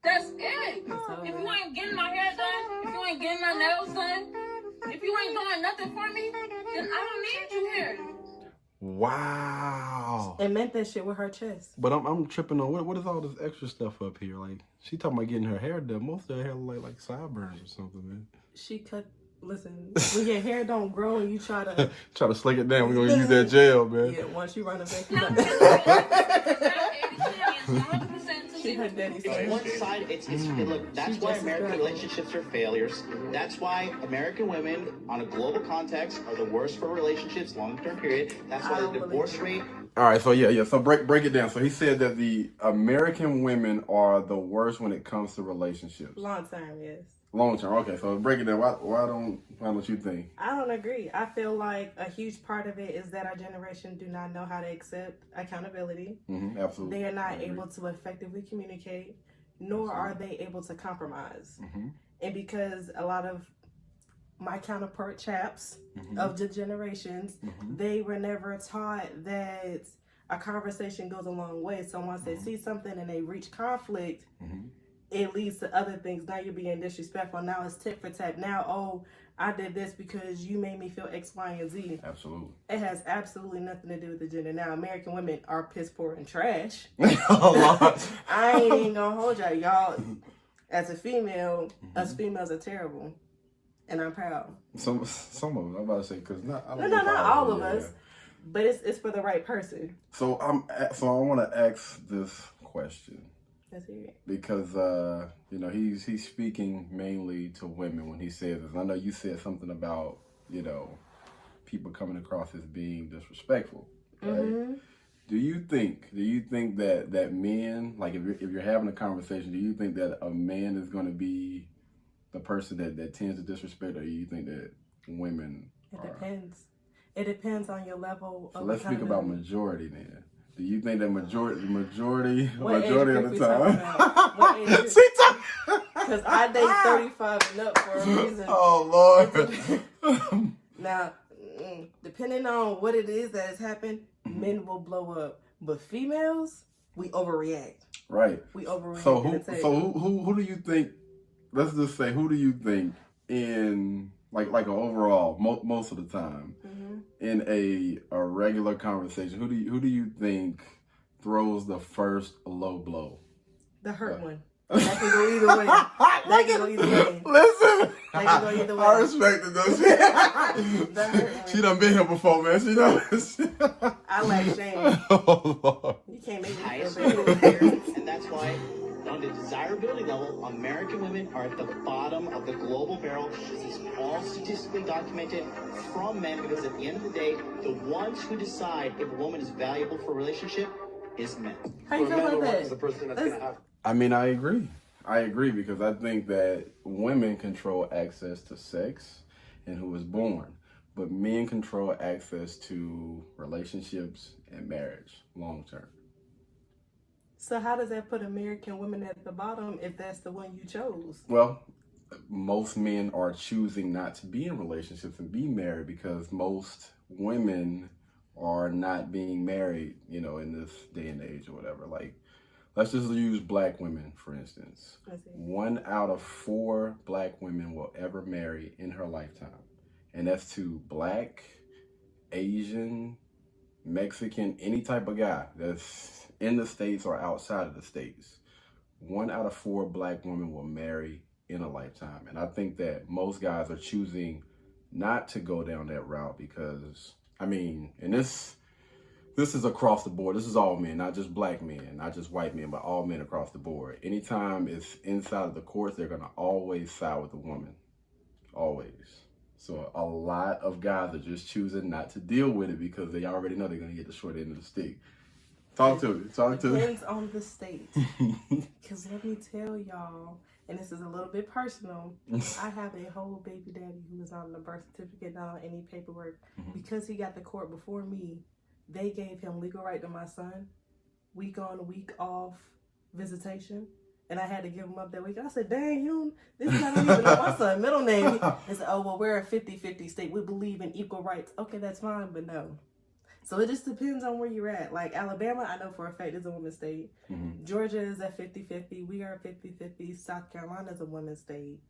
Speaker 10: That's it. If you ain't getting my hair done, if you ain't getting my nails done, if you ain't doing nothing for me, then I don't need you here.
Speaker 1: Wow.
Speaker 6: It meant that shit with her chest.
Speaker 1: But I'm tripping on what is all this extra stuff up here? Like, she talking about getting her hair done. Most of her hair look like sideburns or something, man.
Speaker 6: She cut. Listen, when your hair don't grow and you try to
Speaker 1: slick it down, we're gonna use that gel, man.
Speaker 6: Yeah, once you run it back.
Speaker 18: It's one side. Look, that's why American relationships are failures. That's why American women, on a global context, are the worst for relationships, long-term period. That's why the divorce rate.
Speaker 1: All right, so yeah. So break it down. So he said that the American women are the worst when it comes to relationships.
Speaker 6: Long term, yes.
Speaker 1: Long term. Okay, so break it down. Why don't you think?
Speaker 6: I don't agree. I feel like a huge part of it is that our generation do not know how to accept accountability.
Speaker 1: Absolutely.
Speaker 6: They are not able to effectively communicate, nor are they able to compromise. And because a lot of my counterpart chaps of the generations, they were never taught that a conversation goes a long way. So once they see something and they reach conflict, it leads to other things. Now you're being disrespectful. Now it's tit for tat. Now, oh, I did this because you made me feel X, Y, and Z.
Speaker 1: Absolutely.
Speaker 6: It has absolutely nothing to do with the gender. Now, American women are piss poor and trash. I ain't even gonna hold y'all. As a female, us females are terrible. And I'm proud.
Speaker 1: Some of them, I'm about to say, because not
Speaker 6: all of us. But it's for the right person.
Speaker 1: So I want to ask this question.
Speaker 6: Let's hear it.
Speaker 1: Because you know, he's speaking mainly to women when he says this. And I know you said something about, you know, people coming across as being disrespectful, right? Do you think that men, like if you're having a conversation, do you think that a man is going to be the person that tends to disrespect, or do you think that women
Speaker 6: It depends. It depends on your level of
Speaker 1: So let's speak about majority then.
Speaker 17: Do you think that majority
Speaker 6: What age
Speaker 17: of
Speaker 6: group
Speaker 17: the
Speaker 6: we
Speaker 17: time?
Speaker 6: talking about? What age group?
Speaker 17: She talk-
Speaker 6: Because I date 35 and up for a reason.
Speaker 17: Oh, Lord.
Speaker 6: Now, depending on what it is that has happened, men will blow up. But females, we overreact.
Speaker 17: Right.
Speaker 6: We overreact.
Speaker 17: So who do you think? Let's just say, who do you think in like an overall most of the time in a regular conversation? Who do you think throws the first low blow?
Speaker 6: The hurt one. That can go either way. That can go either way.
Speaker 17: Listen,
Speaker 6: That can go either way.
Speaker 17: I respect it though. She done been here before, man. She knows.
Speaker 6: I lack shame.
Speaker 17: Oh, Lord.
Speaker 6: You can't make me
Speaker 18: Highest
Speaker 6: feel
Speaker 18: rate
Speaker 6: bad.
Speaker 18: and that's why on the desirability level, American women are at the bottom of the global barrel. This is all statistically documented from men because at the end of the day, the ones who decide if a woman is valuable for a relationship is men.
Speaker 6: How you feel about that?
Speaker 17: I mean, I agree. I agree because I think that women control access to sex and who is born, but men control access to relationships and marriage long term.
Speaker 6: So how does that put American women at the bottom if that's the one you chose?
Speaker 17: Well, most men are choosing not to be in relationships and be married because most women are not being married, in this day and age or whatever. Like, let's just use black women, for instance. 1 out of 4 black women will ever marry in her lifetime. And that's to black, Asian, Mexican, any type of guy that's in the States or outside of the States. 1 out of 4 black women will marry in a lifetime. And I think that most guys are choosing not to go down that route because, and this is across the board. This is all men, not just black men, not just white men, but all men across the board. Anytime it's inside of the courts, they're going to always side with the woman. Always. So a lot of guys are just choosing not to deal with it because they already know they're going to get the short end of the stick. Talk to me.
Speaker 6: Depends on the state. Because let me tell y'all, and this is a little bit personal, I have a whole baby daddy who is not on the birth certificate, not on any paperwork. Because he got the court before me, they gave him legal right to my son, week on, week off visitation. And I had to give him up that week. I said, dang, this guy don't even know my son's middle name. They said, oh, well, we're a 50-50 state. We believe in equal rights. Okay, that's fine, but no. So it just depends on where you're at. Like Alabama, I know for a fact is a women's state. Georgia is at 50-50. We are 50-50. South Carolina is a women's state.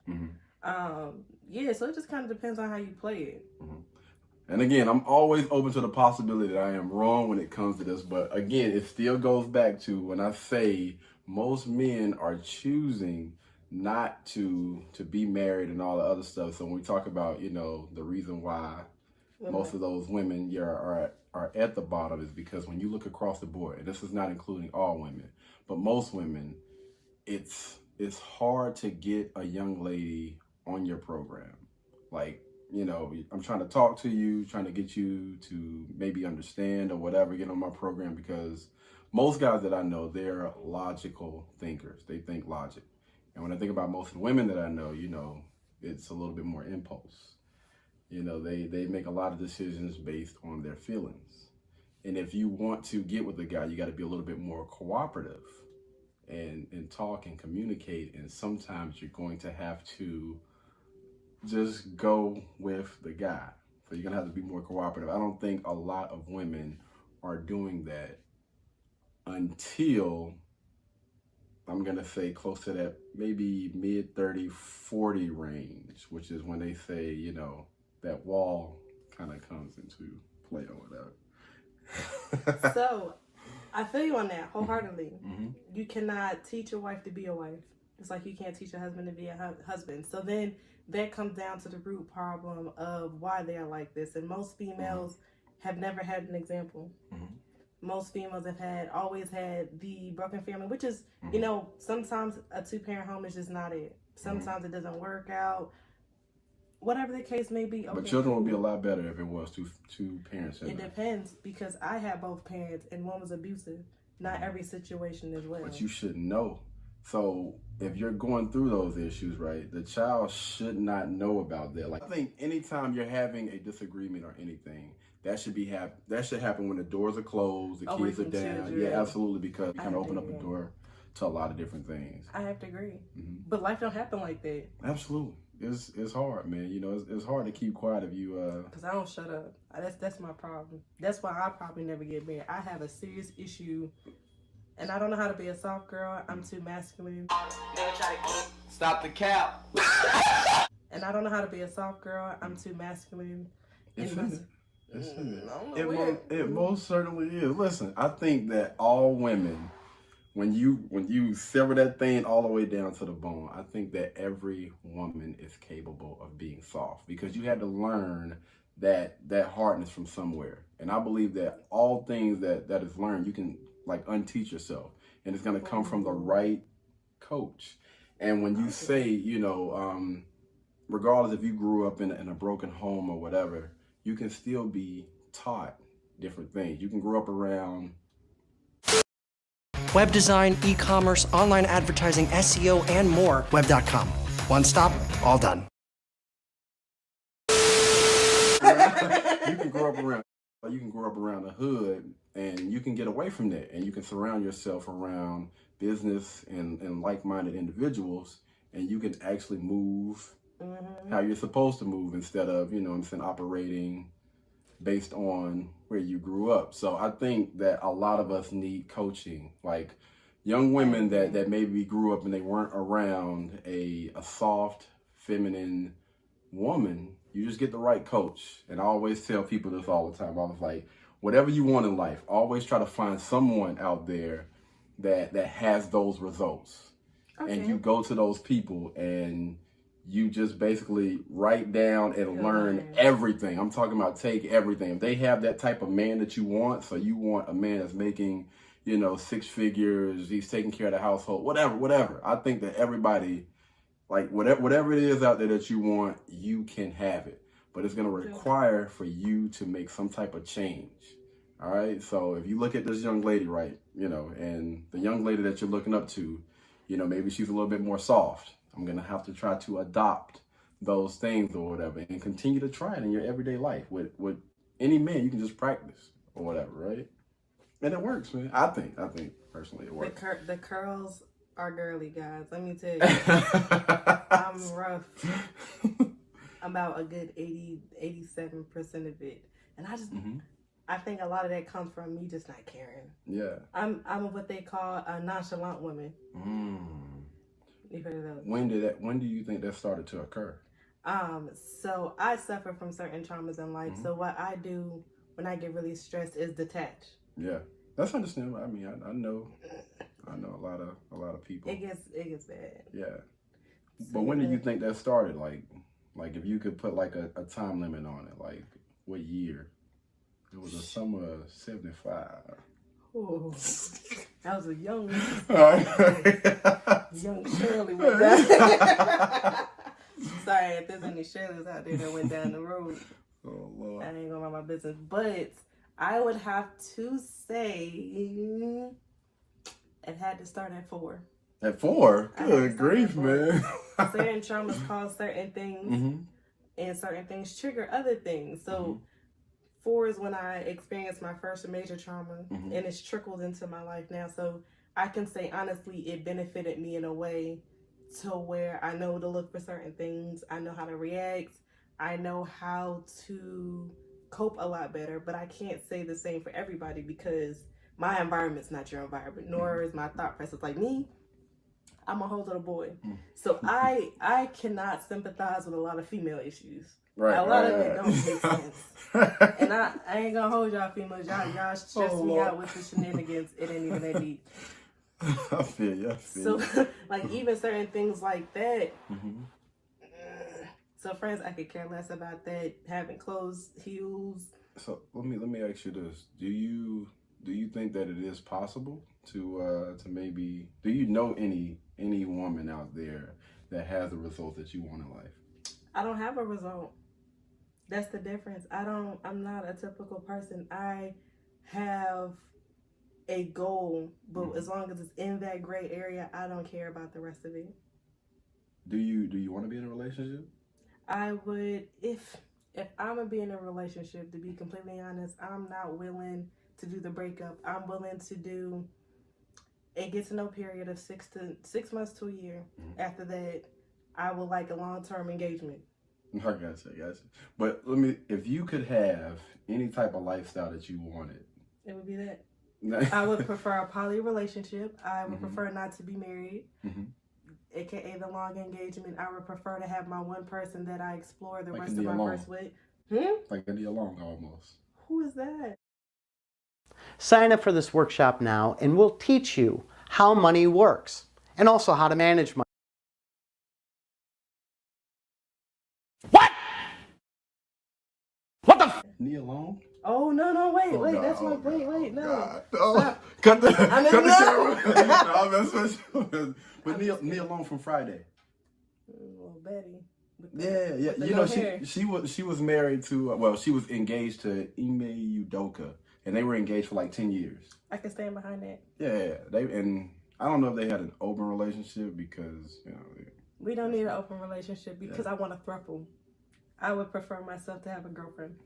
Speaker 6: So it just kind of depends on how you play it.
Speaker 17: And again, I'm always open to the possibility that I am wrong when it comes to this. But again, it still goes back to when I say most men are choosing not to be married and all the other stuff. So when we talk about, the reason why most of those women are at the bottom is because when you look across the board, and this is not including all women, but most women, it's hard to get a young lady on your program. Like, I'm trying to talk to you, trying to get you to maybe understand or whatever, get on my program, because most guys that I know, they're logical thinkers. They think logic. And when I think about most of the women that I know, it's a little bit more impulse. They make a lot of decisions based on their feelings. And if you want to get with a guy, you got to be a little bit more cooperative and talk and communicate. And sometimes you're going to have to just go with the guy. So you're going to have to be more cooperative. I don't think a lot of women are doing that until, I'm going to say, close to that maybe mid 30, 40 range, which is when they say, that wall kind of comes into play or whatever.
Speaker 6: So, I feel you on that wholeheartedly. You cannot teach your wife to be a wife. It's like you can't teach your husband to be a husband. So then that comes down to the root problem of why they are like this. And most females have never had an example. Most females have always had the broken family, which is, sometimes a 2-parent home is just not it. Sometimes it doesn't work out. Whatever the case may be. Okay,
Speaker 17: but children would be a lot better if it was two parents.
Speaker 6: It depends, because I had both parents and one was abusive. Not every situation is well.
Speaker 17: But you should know. So if you're going through those issues, right, the child should not know about that. Like, I think anytime you're having a disagreement or anything, that should be that should happen when the doors are closed, the
Speaker 6: Away
Speaker 17: kids are
Speaker 6: from
Speaker 17: down.
Speaker 6: children.
Speaker 17: Yeah, absolutely, because you
Speaker 6: I
Speaker 17: kind of
Speaker 6: have
Speaker 17: open
Speaker 6: to
Speaker 17: up a
Speaker 6: agree.
Speaker 17: door to a lot of different things.
Speaker 6: I have to agree. But life don't happen like that.
Speaker 17: Absolutely. It's hard, man. You know, it's hard to keep quiet if you
Speaker 6: Cause I don't shut up. That's my problem. That's why I probably never get married. I have a serious issue, and I don't know how to be a soft girl. I'm too masculine.
Speaker 20: Stop the cap.
Speaker 6: And I don't know how to be a soft girl. I'm too masculine.
Speaker 17: It's
Speaker 6: And
Speaker 17: in it. It's in it.
Speaker 6: I don't know
Speaker 17: It most certainly is. Listen, I think that all women, when you sever that thing all the way down to the bone, I think that every woman is capable of being soft, because you had to learn that hardness from somewhere. And I believe that all things that is learned, you can like unteach yourself, and it's gonna come from the right coach. And when you say, you know, regardless if you grew up in a broken home or whatever, you can still be taught different things. You can grow up around
Speaker 21: Web design, e-commerce, online advertising, SEO, and more. Web.com. One stop, all done.
Speaker 17: you can grow up around the hood, and you can get away from that, and you can surround yourself around business and like-minded individuals, and you can actually move how you're supposed to move, instead of, you know what I'm saying, operating based on where you grew up. So I think that a lot of us need coaching, like young women that maybe grew up and they weren't around a soft, feminine woman. You just get the right coach. And I always tell people this all the time. I was like, whatever you want in life, always try to find someone out there that has those results. Okay. And you go to those people and you just basically write down and learn everything. I'm talking about take everything. If they have that type of man that you want, so you want a man that's making, you know, 6 figures, he's taking care of the household, whatever. I think that everybody, like whatever it is out there that you want, you can have it. But it's going to require for you to make some type of change. All right. So if you look at this young lady, right, you know, and the young lady that you're looking up to, you know, maybe she's a little bit more soft. I'm going to have to try to adopt those things or whatever, and continue to try it in your everyday life. With any man, you can just practice or whatever, right? And it works, man. I think personally it works.
Speaker 6: The curls are girly, guys. Let me tell you. I'm rough. About a good 87% of it. And I just, I think a lot of that comes from me just not caring.
Speaker 17: Yeah.
Speaker 6: I'm what they call a nonchalant woman. You've heard of those.
Speaker 17: When do you think that started to occur?
Speaker 6: So I suffer from certain traumas in life. So what I do when I get really stressed is detach.
Speaker 17: Yeah, that's understandable. I mean, I know a lot of people.
Speaker 6: It gets bad.
Speaker 17: Yeah, but when do you think that started? Like if you could put like a time limit on it, like what year? It was a summer of '75.
Speaker 6: Oh, that was a young
Speaker 17: right.
Speaker 6: young Shirley went down. Sorry if there's any Shirleys out there that went down the road.
Speaker 17: Oh Lord.
Speaker 6: I ain't gonna mind my business, but I would have to say it had to start at 4.
Speaker 17: At 4? Good grief, man.
Speaker 6: Certain traumas cause certain things, and certain things trigger other things. So 4 is when I experienced my first major trauma, and it's trickled into my life now. So I can say honestly, it benefited me in a way to where I know to look for certain things. I know how to react. I know how to cope a lot better, but I can't say the same for everybody, because my environment's not your environment, nor is my thought process. Like me, I'm a whole little boy. So I cannot sympathize with a lot of female issues.
Speaker 17: Right.
Speaker 6: A lot of it don't make sense. And I ain't gonna hold y'all females. Y'all stress me out with the shenanigans. It ain't even that deep.
Speaker 17: I feel you.
Speaker 6: So like even certain things like that. So friends, I could care less about that. Having closed heels.
Speaker 17: So let me ask you this: Do you think that it is possible to maybe, do you know any woman out there that has the results that you want in life?
Speaker 6: I don't have a result. That's the difference. I'm not a typical person. I have a goal, but as long as it's in that gray area, I don't care about the rest of it.
Speaker 17: Do you want to be in a relationship?
Speaker 6: I would, if If I'm gonna be in a relationship, to be completely honest, I'm not willing to do the breakup. I'm willing to do a get to know period of 6 months to a year. After that, I would like a long-term engagement.
Speaker 17: I gotcha. But if you could have any type of lifestyle that you wanted,
Speaker 6: it would be that. I would prefer a poly relationship. I would prefer not to be married, aka the long engagement. I would prefer to have my one person that I explore the rest of my verse with.
Speaker 17: Like Nia Long almost.
Speaker 6: Who is that?
Speaker 12: Sign up for this workshop now and we'll teach you how money works and also how to manage money.
Speaker 17: Nia Long?
Speaker 6: Oh no! Wait! That's my wait! No!
Speaker 17: Cut the
Speaker 6: no.
Speaker 17: But Nia Long from Friday.
Speaker 6: Little Betty.
Speaker 17: Yeah. You know, she was married to she was engaged to Ime Udoka, and they were engaged for like 10 years.
Speaker 6: I can stand behind that.
Speaker 17: Yeah, and I don't know if they had an open relationship because
Speaker 6: we don't need an open relationship because I want a throuple. I would prefer myself to have a girlfriend.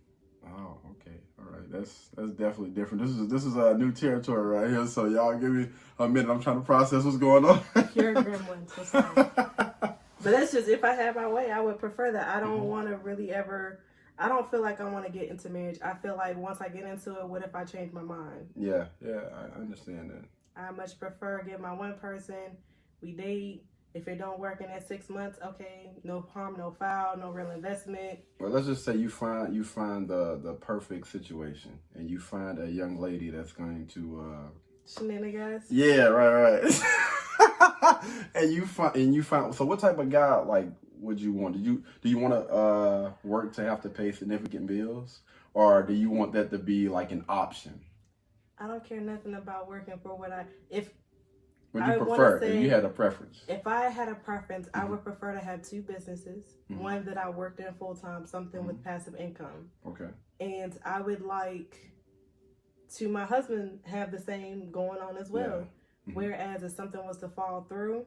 Speaker 17: Oh, okay. All right. That's definitely different. This is a new territory right here. So y'all give me a minute. I'm trying to process what's going on.
Speaker 6: You're a gremlin, so sorry. But that's just, if I had my way, I would prefer that. I don't want to really ever, I don't feel like I want to get into marriage. I feel like once I get into it, what if I change my mind?
Speaker 17: Yeah, I understand that.
Speaker 6: I much prefer get my one person, we date. If it don't work in that 6 months, okay, no harm, no foul, no real investment.
Speaker 17: Well, let's just say you find the perfect situation, and you find a young lady that's going to
Speaker 6: shenanigans.
Speaker 17: Yeah, right. and you find. So, what type of guy like would you want? Do you want to work to have to pay significant bills, or do you want that to be like an option?
Speaker 6: I don't care nothing about working for what
Speaker 17: Would you prefer if you had a preference?
Speaker 6: If I had a preference, I would prefer to have two businesses. One that I worked in full time, something with passive income.
Speaker 17: Okay.
Speaker 6: And I would like to my husband have the same going on as well. Yeah. Whereas if something was to fall through,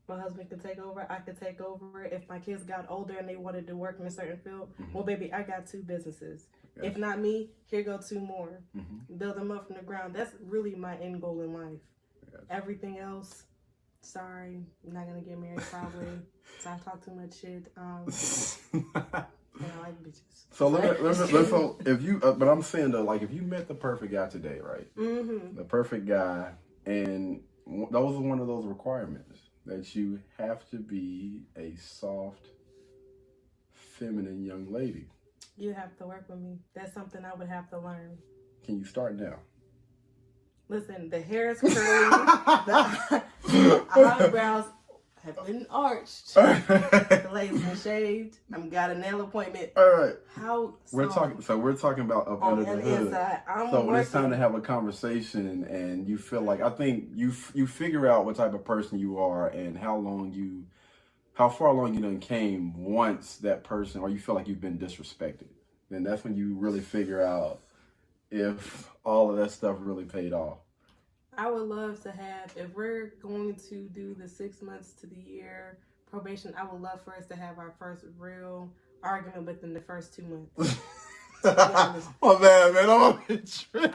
Speaker 6: my husband could take over, I could take over. If my kids got older and they wanted to work in a certain field, well, baby, I got two businesses. Gotcha. If not me, here go two more. Build them up from the ground. That's really my end goal in life. Everything else, sorry, I'm not gonna get married probably. So I talk too much shit. I like bitches.
Speaker 17: So let's if you, but I'm saying though, like if you met the perfect guy today, right? The perfect guy, and those are one of those requirements that you have to be a soft, feminine young lady.
Speaker 6: You have to work with me. That's something I would have to learn.
Speaker 17: Can you start now?
Speaker 6: Listen, the hair is curly, the eyebrows have been arched, the legs been shaved. I've got a nail appointment.
Speaker 17: All right.
Speaker 6: We're
Speaker 17: talking about up under the hood.
Speaker 6: Inside.
Speaker 17: So when it's time to have a conversation, and you feel like, I think you figure out what type of person you are and how far along you done came once that person, or you feel like you've been disrespected. Then that's when you really figure out if all of that stuff really paid off.
Speaker 6: I would love to have, if we're going to do the 6 months to the year probation, I would love for us to have our first real argument within the first 2 months.
Speaker 17: Oh man,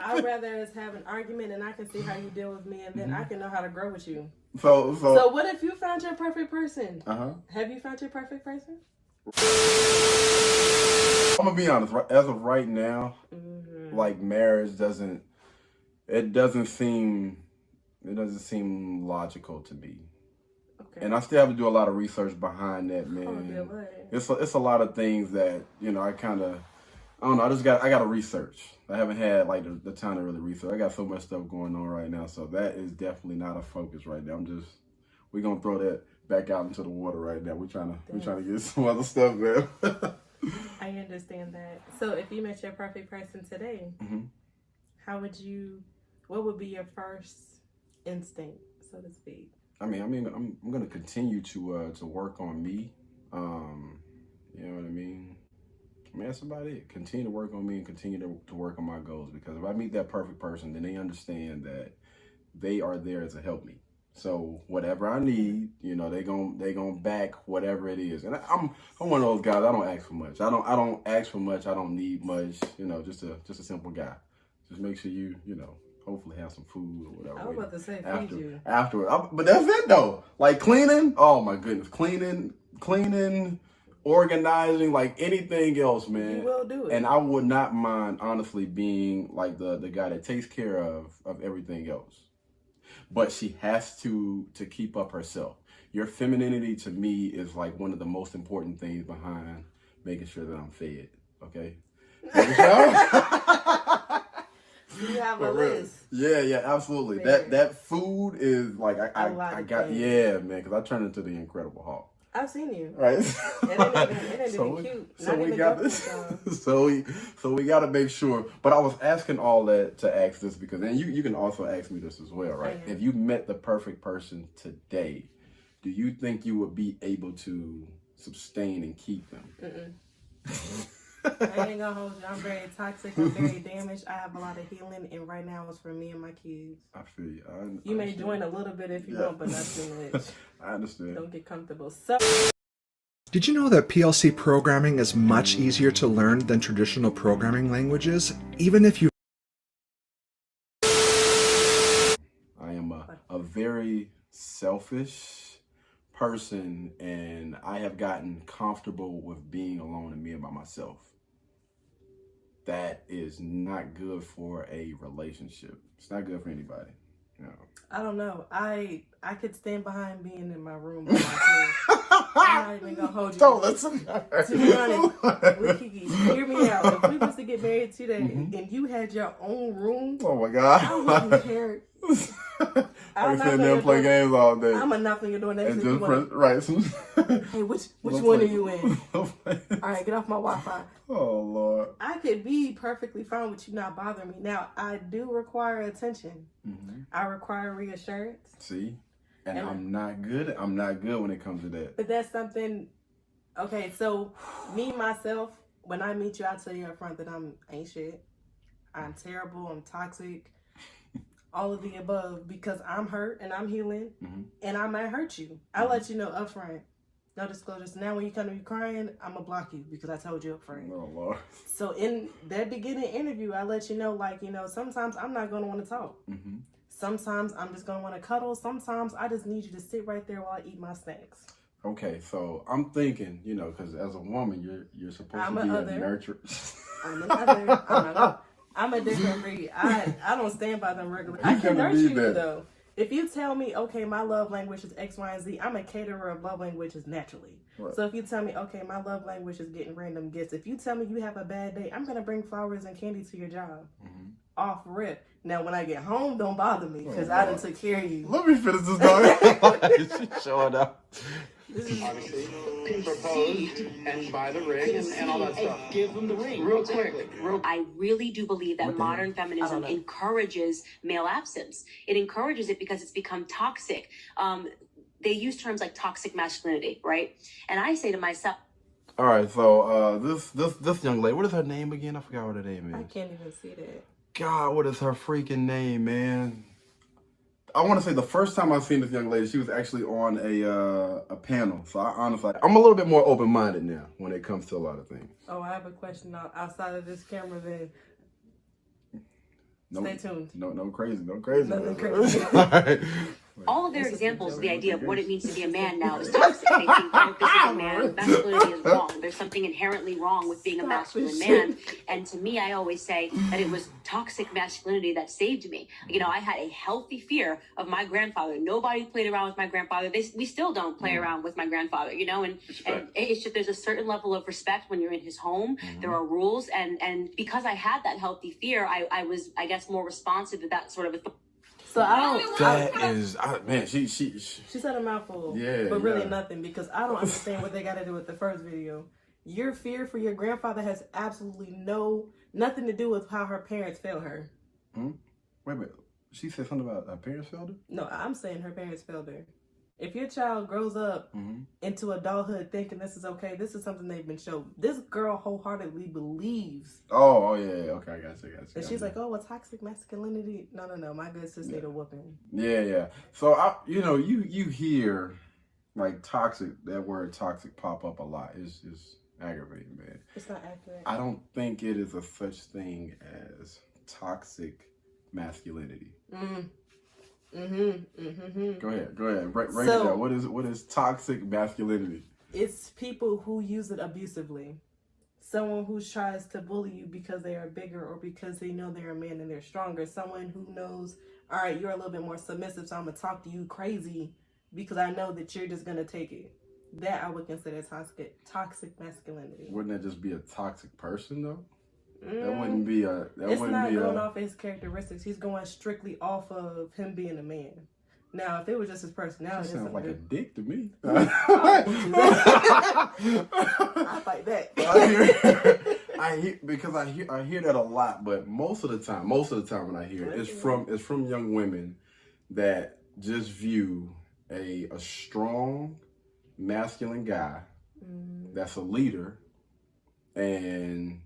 Speaker 6: I'd rather us have an argument and I can see how you deal with me, and then I can know how to grow with you.
Speaker 17: So
Speaker 6: what if you found your perfect person? Have you found your perfect person?
Speaker 17: I'm gonna be honest. As of right now, like marriage doesn't seem logical to me. Okay. And I still have to do a lot of research behind that, man. It's a lot of things that I don't know. I got to research. I haven't had like the time to really research. I got so much stuff going on right now, so that is definitely not a focus right now. We're gonna throw that back out into the water right now. We're trying to get some other stuff, man.
Speaker 6: I understand that. So if you met your perfect person today, what would be your first instinct, so to speak?
Speaker 17: I'm gonna continue to work on me. You know what I mean? That's about it. Continue to work on me and continue to work on my goals, because if I meet that perfect person, then they understand that they are there to help me.
Speaker 1: So whatever I need, you know, they gon' back whatever it is. And I'm one of those guys. I don't ask for much. I don't ask for much. I don't need much. You know, just a simple guy. Just make sure you know, hopefully have some food or whatever.
Speaker 6: I was about to say feed you.
Speaker 1: Afterward. But that's it though. Like cleaning. Oh my goodness, cleaning, organizing, like anything else, man.
Speaker 6: You will do it.
Speaker 1: And I would not mind honestly being like the guy that takes care of everything else. But she has to keep up herself. Your femininity to me is like one of the most important things behind making sure that I'm fed. Okay.
Speaker 6: You have a list.
Speaker 1: Yeah, absolutely. That food is like I got man, because I turned into the Incredible Hulk.
Speaker 6: I've seen you.
Speaker 1: Right.
Speaker 6: It ain't even cute.
Speaker 1: So we got this. So we got to make sure. But I was asking all that to ask this because, and you can also ask me this as well, right? If you met the perfect person today, do you think you would be able to sustain and keep them?
Speaker 6: I ain't gonna hold you. I'm very toxic. I'm very damaged. I have a lot of healing, and right now it's for me and my kids.
Speaker 1: I feel you.
Speaker 6: You may join a little bit if you want, but not too much.
Speaker 1: I understand.
Speaker 6: Don't get comfortable. So.
Speaker 3: Did you know that PLC programming is much easier to learn than traditional programming languages, even if you...
Speaker 1: I am a very selfish person, and I have gotten comfortable with being alone and being by myself. That is not good for a relationship. It's not good for anybody. You know.
Speaker 6: I don't know. I could stand behind being in my room by myself. I'm not even gonna hold you.
Speaker 1: Don't listen.
Speaker 6: To be honest, Kiki, hear me out. If we was to get married today and you had your own room,
Speaker 1: oh my God,
Speaker 6: I wouldn't care.
Speaker 1: I'm sitting there and play games all day.
Speaker 6: I'm a knocking your door next to you.
Speaker 1: Right.
Speaker 6: Hey, which one are you in? All right, get off my Wi-Fi.
Speaker 1: Oh Lord.
Speaker 6: I could be perfectly fine with you not bothering me. Now, I do require attention. I require reassurance.
Speaker 1: See? And I'm not good when it comes to that.
Speaker 6: But that's something. Okay, so me myself, when I meet you, I tell you up front that I'm ain't shit. I'm terrible. I'm toxic. All of the above, because I'm hurt and I'm healing, and I might hurt you. I let you know up front. No disclosures. Now when you come to me crying, I'm gonna block you because I told you up front.
Speaker 1: Oh Lord.
Speaker 6: So in that beginning interview, I let you know, like, you know, sometimes I'm not gonna want to talk. Sometimes I'm just gonna want to cuddle. Sometimes I just need you to sit right there while I eat my snacks.
Speaker 1: Okay, so I'm thinking, you know, because as a woman, you're supposed to be a nurturer.
Speaker 6: I'm an other. I'm a different breed. I don't stand by them regularly. I can nurture you though. If you tell me, okay, my love language is X, Y, and Z, I'm a caterer of love languages naturally. Right. So if you tell me, okay, my love language is getting random gifts. If you tell me you have a bad day, I'm gonna bring flowers and candy to your job. Off rip. Now when I get home, don't bother me because I done took care of you.
Speaker 1: Let me finish this dog. She's showing up.
Speaker 18: This is obviously proposed and buy the ring and all that stuff. Give them the ring. Real quick.
Speaker 19: I really do believe that modern feminism encourages male absence. It encourages it because it's become toxic. They use terms like toxic masculinity, right? And I say to myself,
Speaker 1: all right, so this young lady, what is her name again? I forgot what her name is.
Speaker 6: I can't even see that.
Speaker 1: God, what is her freaking name, man? I want to say the first time I seen this young lady, she was actually on a panel. So I honestly, I'm a little bit more open-minded now when it comes to a lot of things.
Speaker 6: Oh, I have a question outside of this camera then.
Speaker 1: No,
Speaker 6: stay tuned.
Speaker 1: No crazy.
Speaker 6: Nothing crazy.
Speaker 19: all of their examples of the idea of what it means to be a man now is toxic. They think, oh, this is a man, masculinity is wrong. There's something inherently wrong with being a masculine man. And to me, I always say that it was toxic masculinity that saved me. You know, I had a healthy fear of my grandfather. Nobody played around with my grandfather. We still don't play around with my grandfather, you know, and it's just, there's a certain level of respect when you're in his home. There are rules. And because I had that healthy fear, I was, I guess, more responsive to that sort of authority.
Speaker 6: So I don't.
Speaker 1: Man, she
Speaker 6: said a mouthful.
Speaker 1: Yeah,
Speaker 6: but really nothing, because I don't understand what they got to do with the first video. Your fear for your grandfather has absolutely nothing to do with how her parents failed her.
Speaker 1: Wait a minute. She said something about her parents failed her?
Speaker 6: No, I'm saying her parents failed her. If your child grows up
Speaker 17: Mhm.
Speaker 6: into adulthood thinking this is okay, this is something they've been shown. This girl wholeheartedly believes.
Speaker 17: Oh, yeah. Okay, I got you.
Speaker 6: And she's like, oh, well, toxic masculinity. No. My good sis need a whooping.
Speaker 17: Yeah. So you hear like toxic, that word toxic pop up a lot. It's aggravating, man.
Speaker 6: It's not accurate.
Speaker 17: I don't think it is a such thing as toxic masculinity. Go ahead. Break it down. What is toxic masculinity?
Speaker 6: It's people who use it abusively. Someone who tries to bully you because they are bigger or because they know they're a man and they're stronger. Someone who knows, all right, you're a little bit more submissive, so I'm going to talk to you crazy because I know that you're just going to take it. That I would consider toxic masculinity.
Speaker 17: Wouldn't that just be a toxic person, though? That wouldn't be a...
Speaker 6: It's not going off his characteristics. He's going strictly off of him being a man. Now, if it was just his personality...
Speaker 17: That sounds like a dick to me.
Speaker 6: I like that.
Speaker 17: I hear that a lot, but most of the time when I hear it, it's from young women that just view a strong, masculine guy that's a leader, and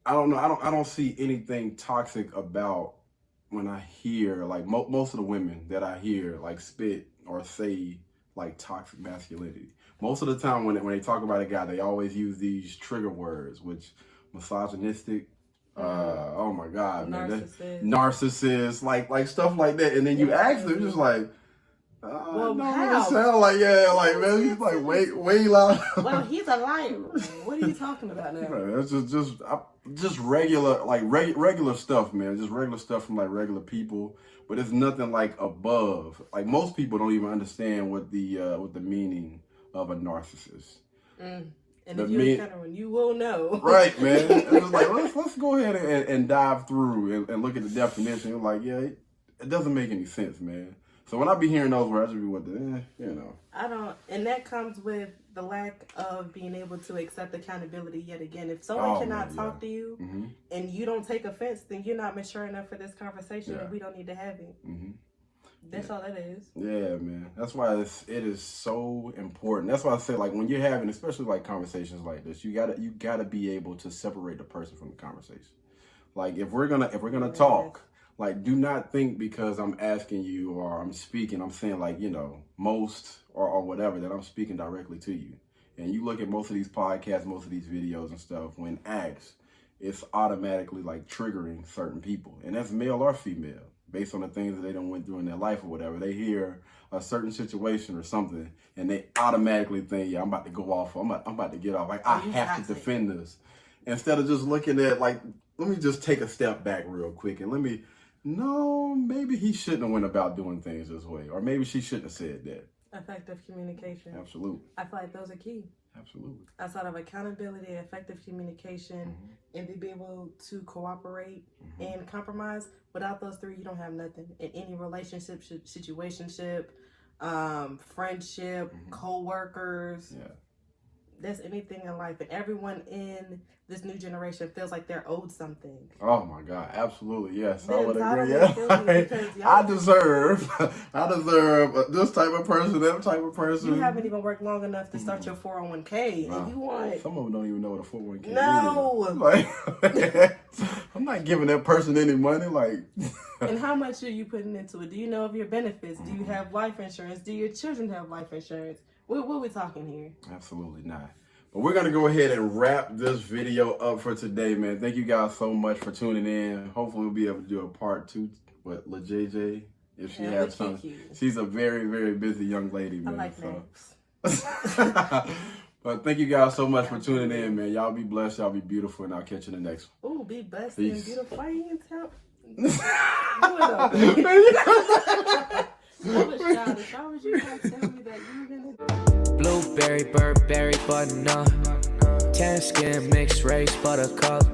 Speaker 17: I don't know. I don't see anything toxic about when I hear like most of the women that I hear like spit or say like toxic masculinity. Most of the time when they talk about a guy, they always use these trigger words, which misogynistic. Oh my God, man, narcissist, like stuff like that. And then you ask them, just like,
Speaker 6: well,
Speaker 17: no,
Speaker 6: how?
Speaker 17: it sound like man, he's like way loud.
Speaker 6: Well, he's a liar. What are you talking about now?
Speaker 17: Right, that's just regular regular stuff, man. Just regular stuff from like regular people, but it's nothing like above. Like most people don't even understand what the meaning of a narcissist.
Speaker 6: And if you're kind of one, you will know.
Speaker 17: Right, man. It's like let's go ahead and dive through and look at the definition. You're like, yeah, it doesn't make any sense, man. So when I be hearing those words, I just be what
Speaker 6: I don't, and that comes with the lack of being able to accept accountability yet again. If someone cannot talk to you and you don't take offense, then you're not mature enough for this conversation and we don't need to have it. That's all that is.
Speaker 17: Yeah, man. That's why it is so important. That's why I say, like, when you're having, especially like conversations like this, you gotta be able to separate the person from the conversation. Like, if we're gonna talk, like, do not think because I'm asking you or I'm speaking, I'm saying like, most or whatever, that I'm speaking directly to you. And you look at most of these podcasts, most of these videos and stuff, when asked, it's automatically like triggering certain people, and that's male or female. Based on the things that they done went through in their life or whatever. They hear a certain situation or something and they automatically think, yeah, I'm about to go off. I'm about to get off. Like, I have to defend this. Instead of just looking at, like, let me just take a step back real quick and maybe he shouldn't have went about doing things this way. Or maybe she shouldn't have said that.
Speaker 6: Effective communication.
Speaker 17: Absolutely.
Speaker 6: I feel like those are key.
Speaker 17: Absolutely.
Speaker 6: Outside of accountability, effective communication, and to be able to cooperate and compromise. Without those three, you don't have nothing. In any relationship, situationship, friendship, co-workers. Yeah. That's anything in life. And everyone in this new generation feels like they're owed something.
Speaker 17: Oh my God, absolutely, yes. I would
Speaker 6: They're
Speaker 17: agree.
Speaker 6: entitled
Speaker 17: Yeah. I deserve this type of person, that type of person.
Speaker 6: You haven't even worked long enough to start your 401k, and you want...
Speaker 17: Some of them don't even know what a 401k is.
Speaker 6: No!
Speaker 17: Like, I'm not giving that person any money, like...
Speaker 6: And how much are you putting into it? Do you know of your benefits? Do you have life insurance? Do your children have life insurance? What are we talking here?
Speaker 17: Absolutely not. But we're going to go ahead and wrap this video up for today, man. Thank you guys so much for tuning in. Hopefully we'll be able to do a part 2 with LaJJ if she has some. She's a very, very busy young lady, man.
Speaker 6: I like
Speaker 17: that. But thank you guys so much for tuning in, man. Y'all be blessed. Y'all be beautiful. And I'll catch you in the next one.
Speaker 6: Ooh, be blessed
Speaker 17: Peace.
Speaker 6: and beautiful. I ain't tell.
Speaker 9: Blueberry, Burberry, button-up. Tan skin, mixed race, buttercup.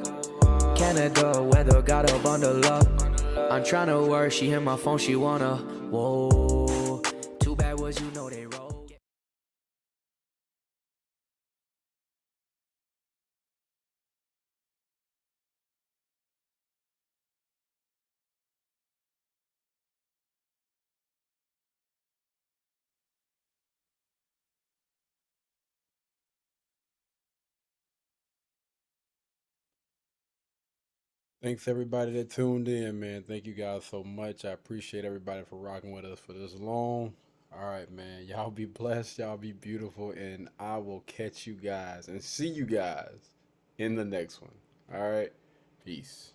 Speaker 9: Canada weather, got a bundle up. I'm tryna work, she hit my phone, she wanna. Whoa, too bad was you know they
Speaker 17: Thanks everybody that tuned in, man. Thank you guys so much. I appreciate everybody for rocking with us for this long. All right, man. Y'all be blessed. Y'all be beautiful. And I will catch you guys and see you guys in the next one. All right. Peace.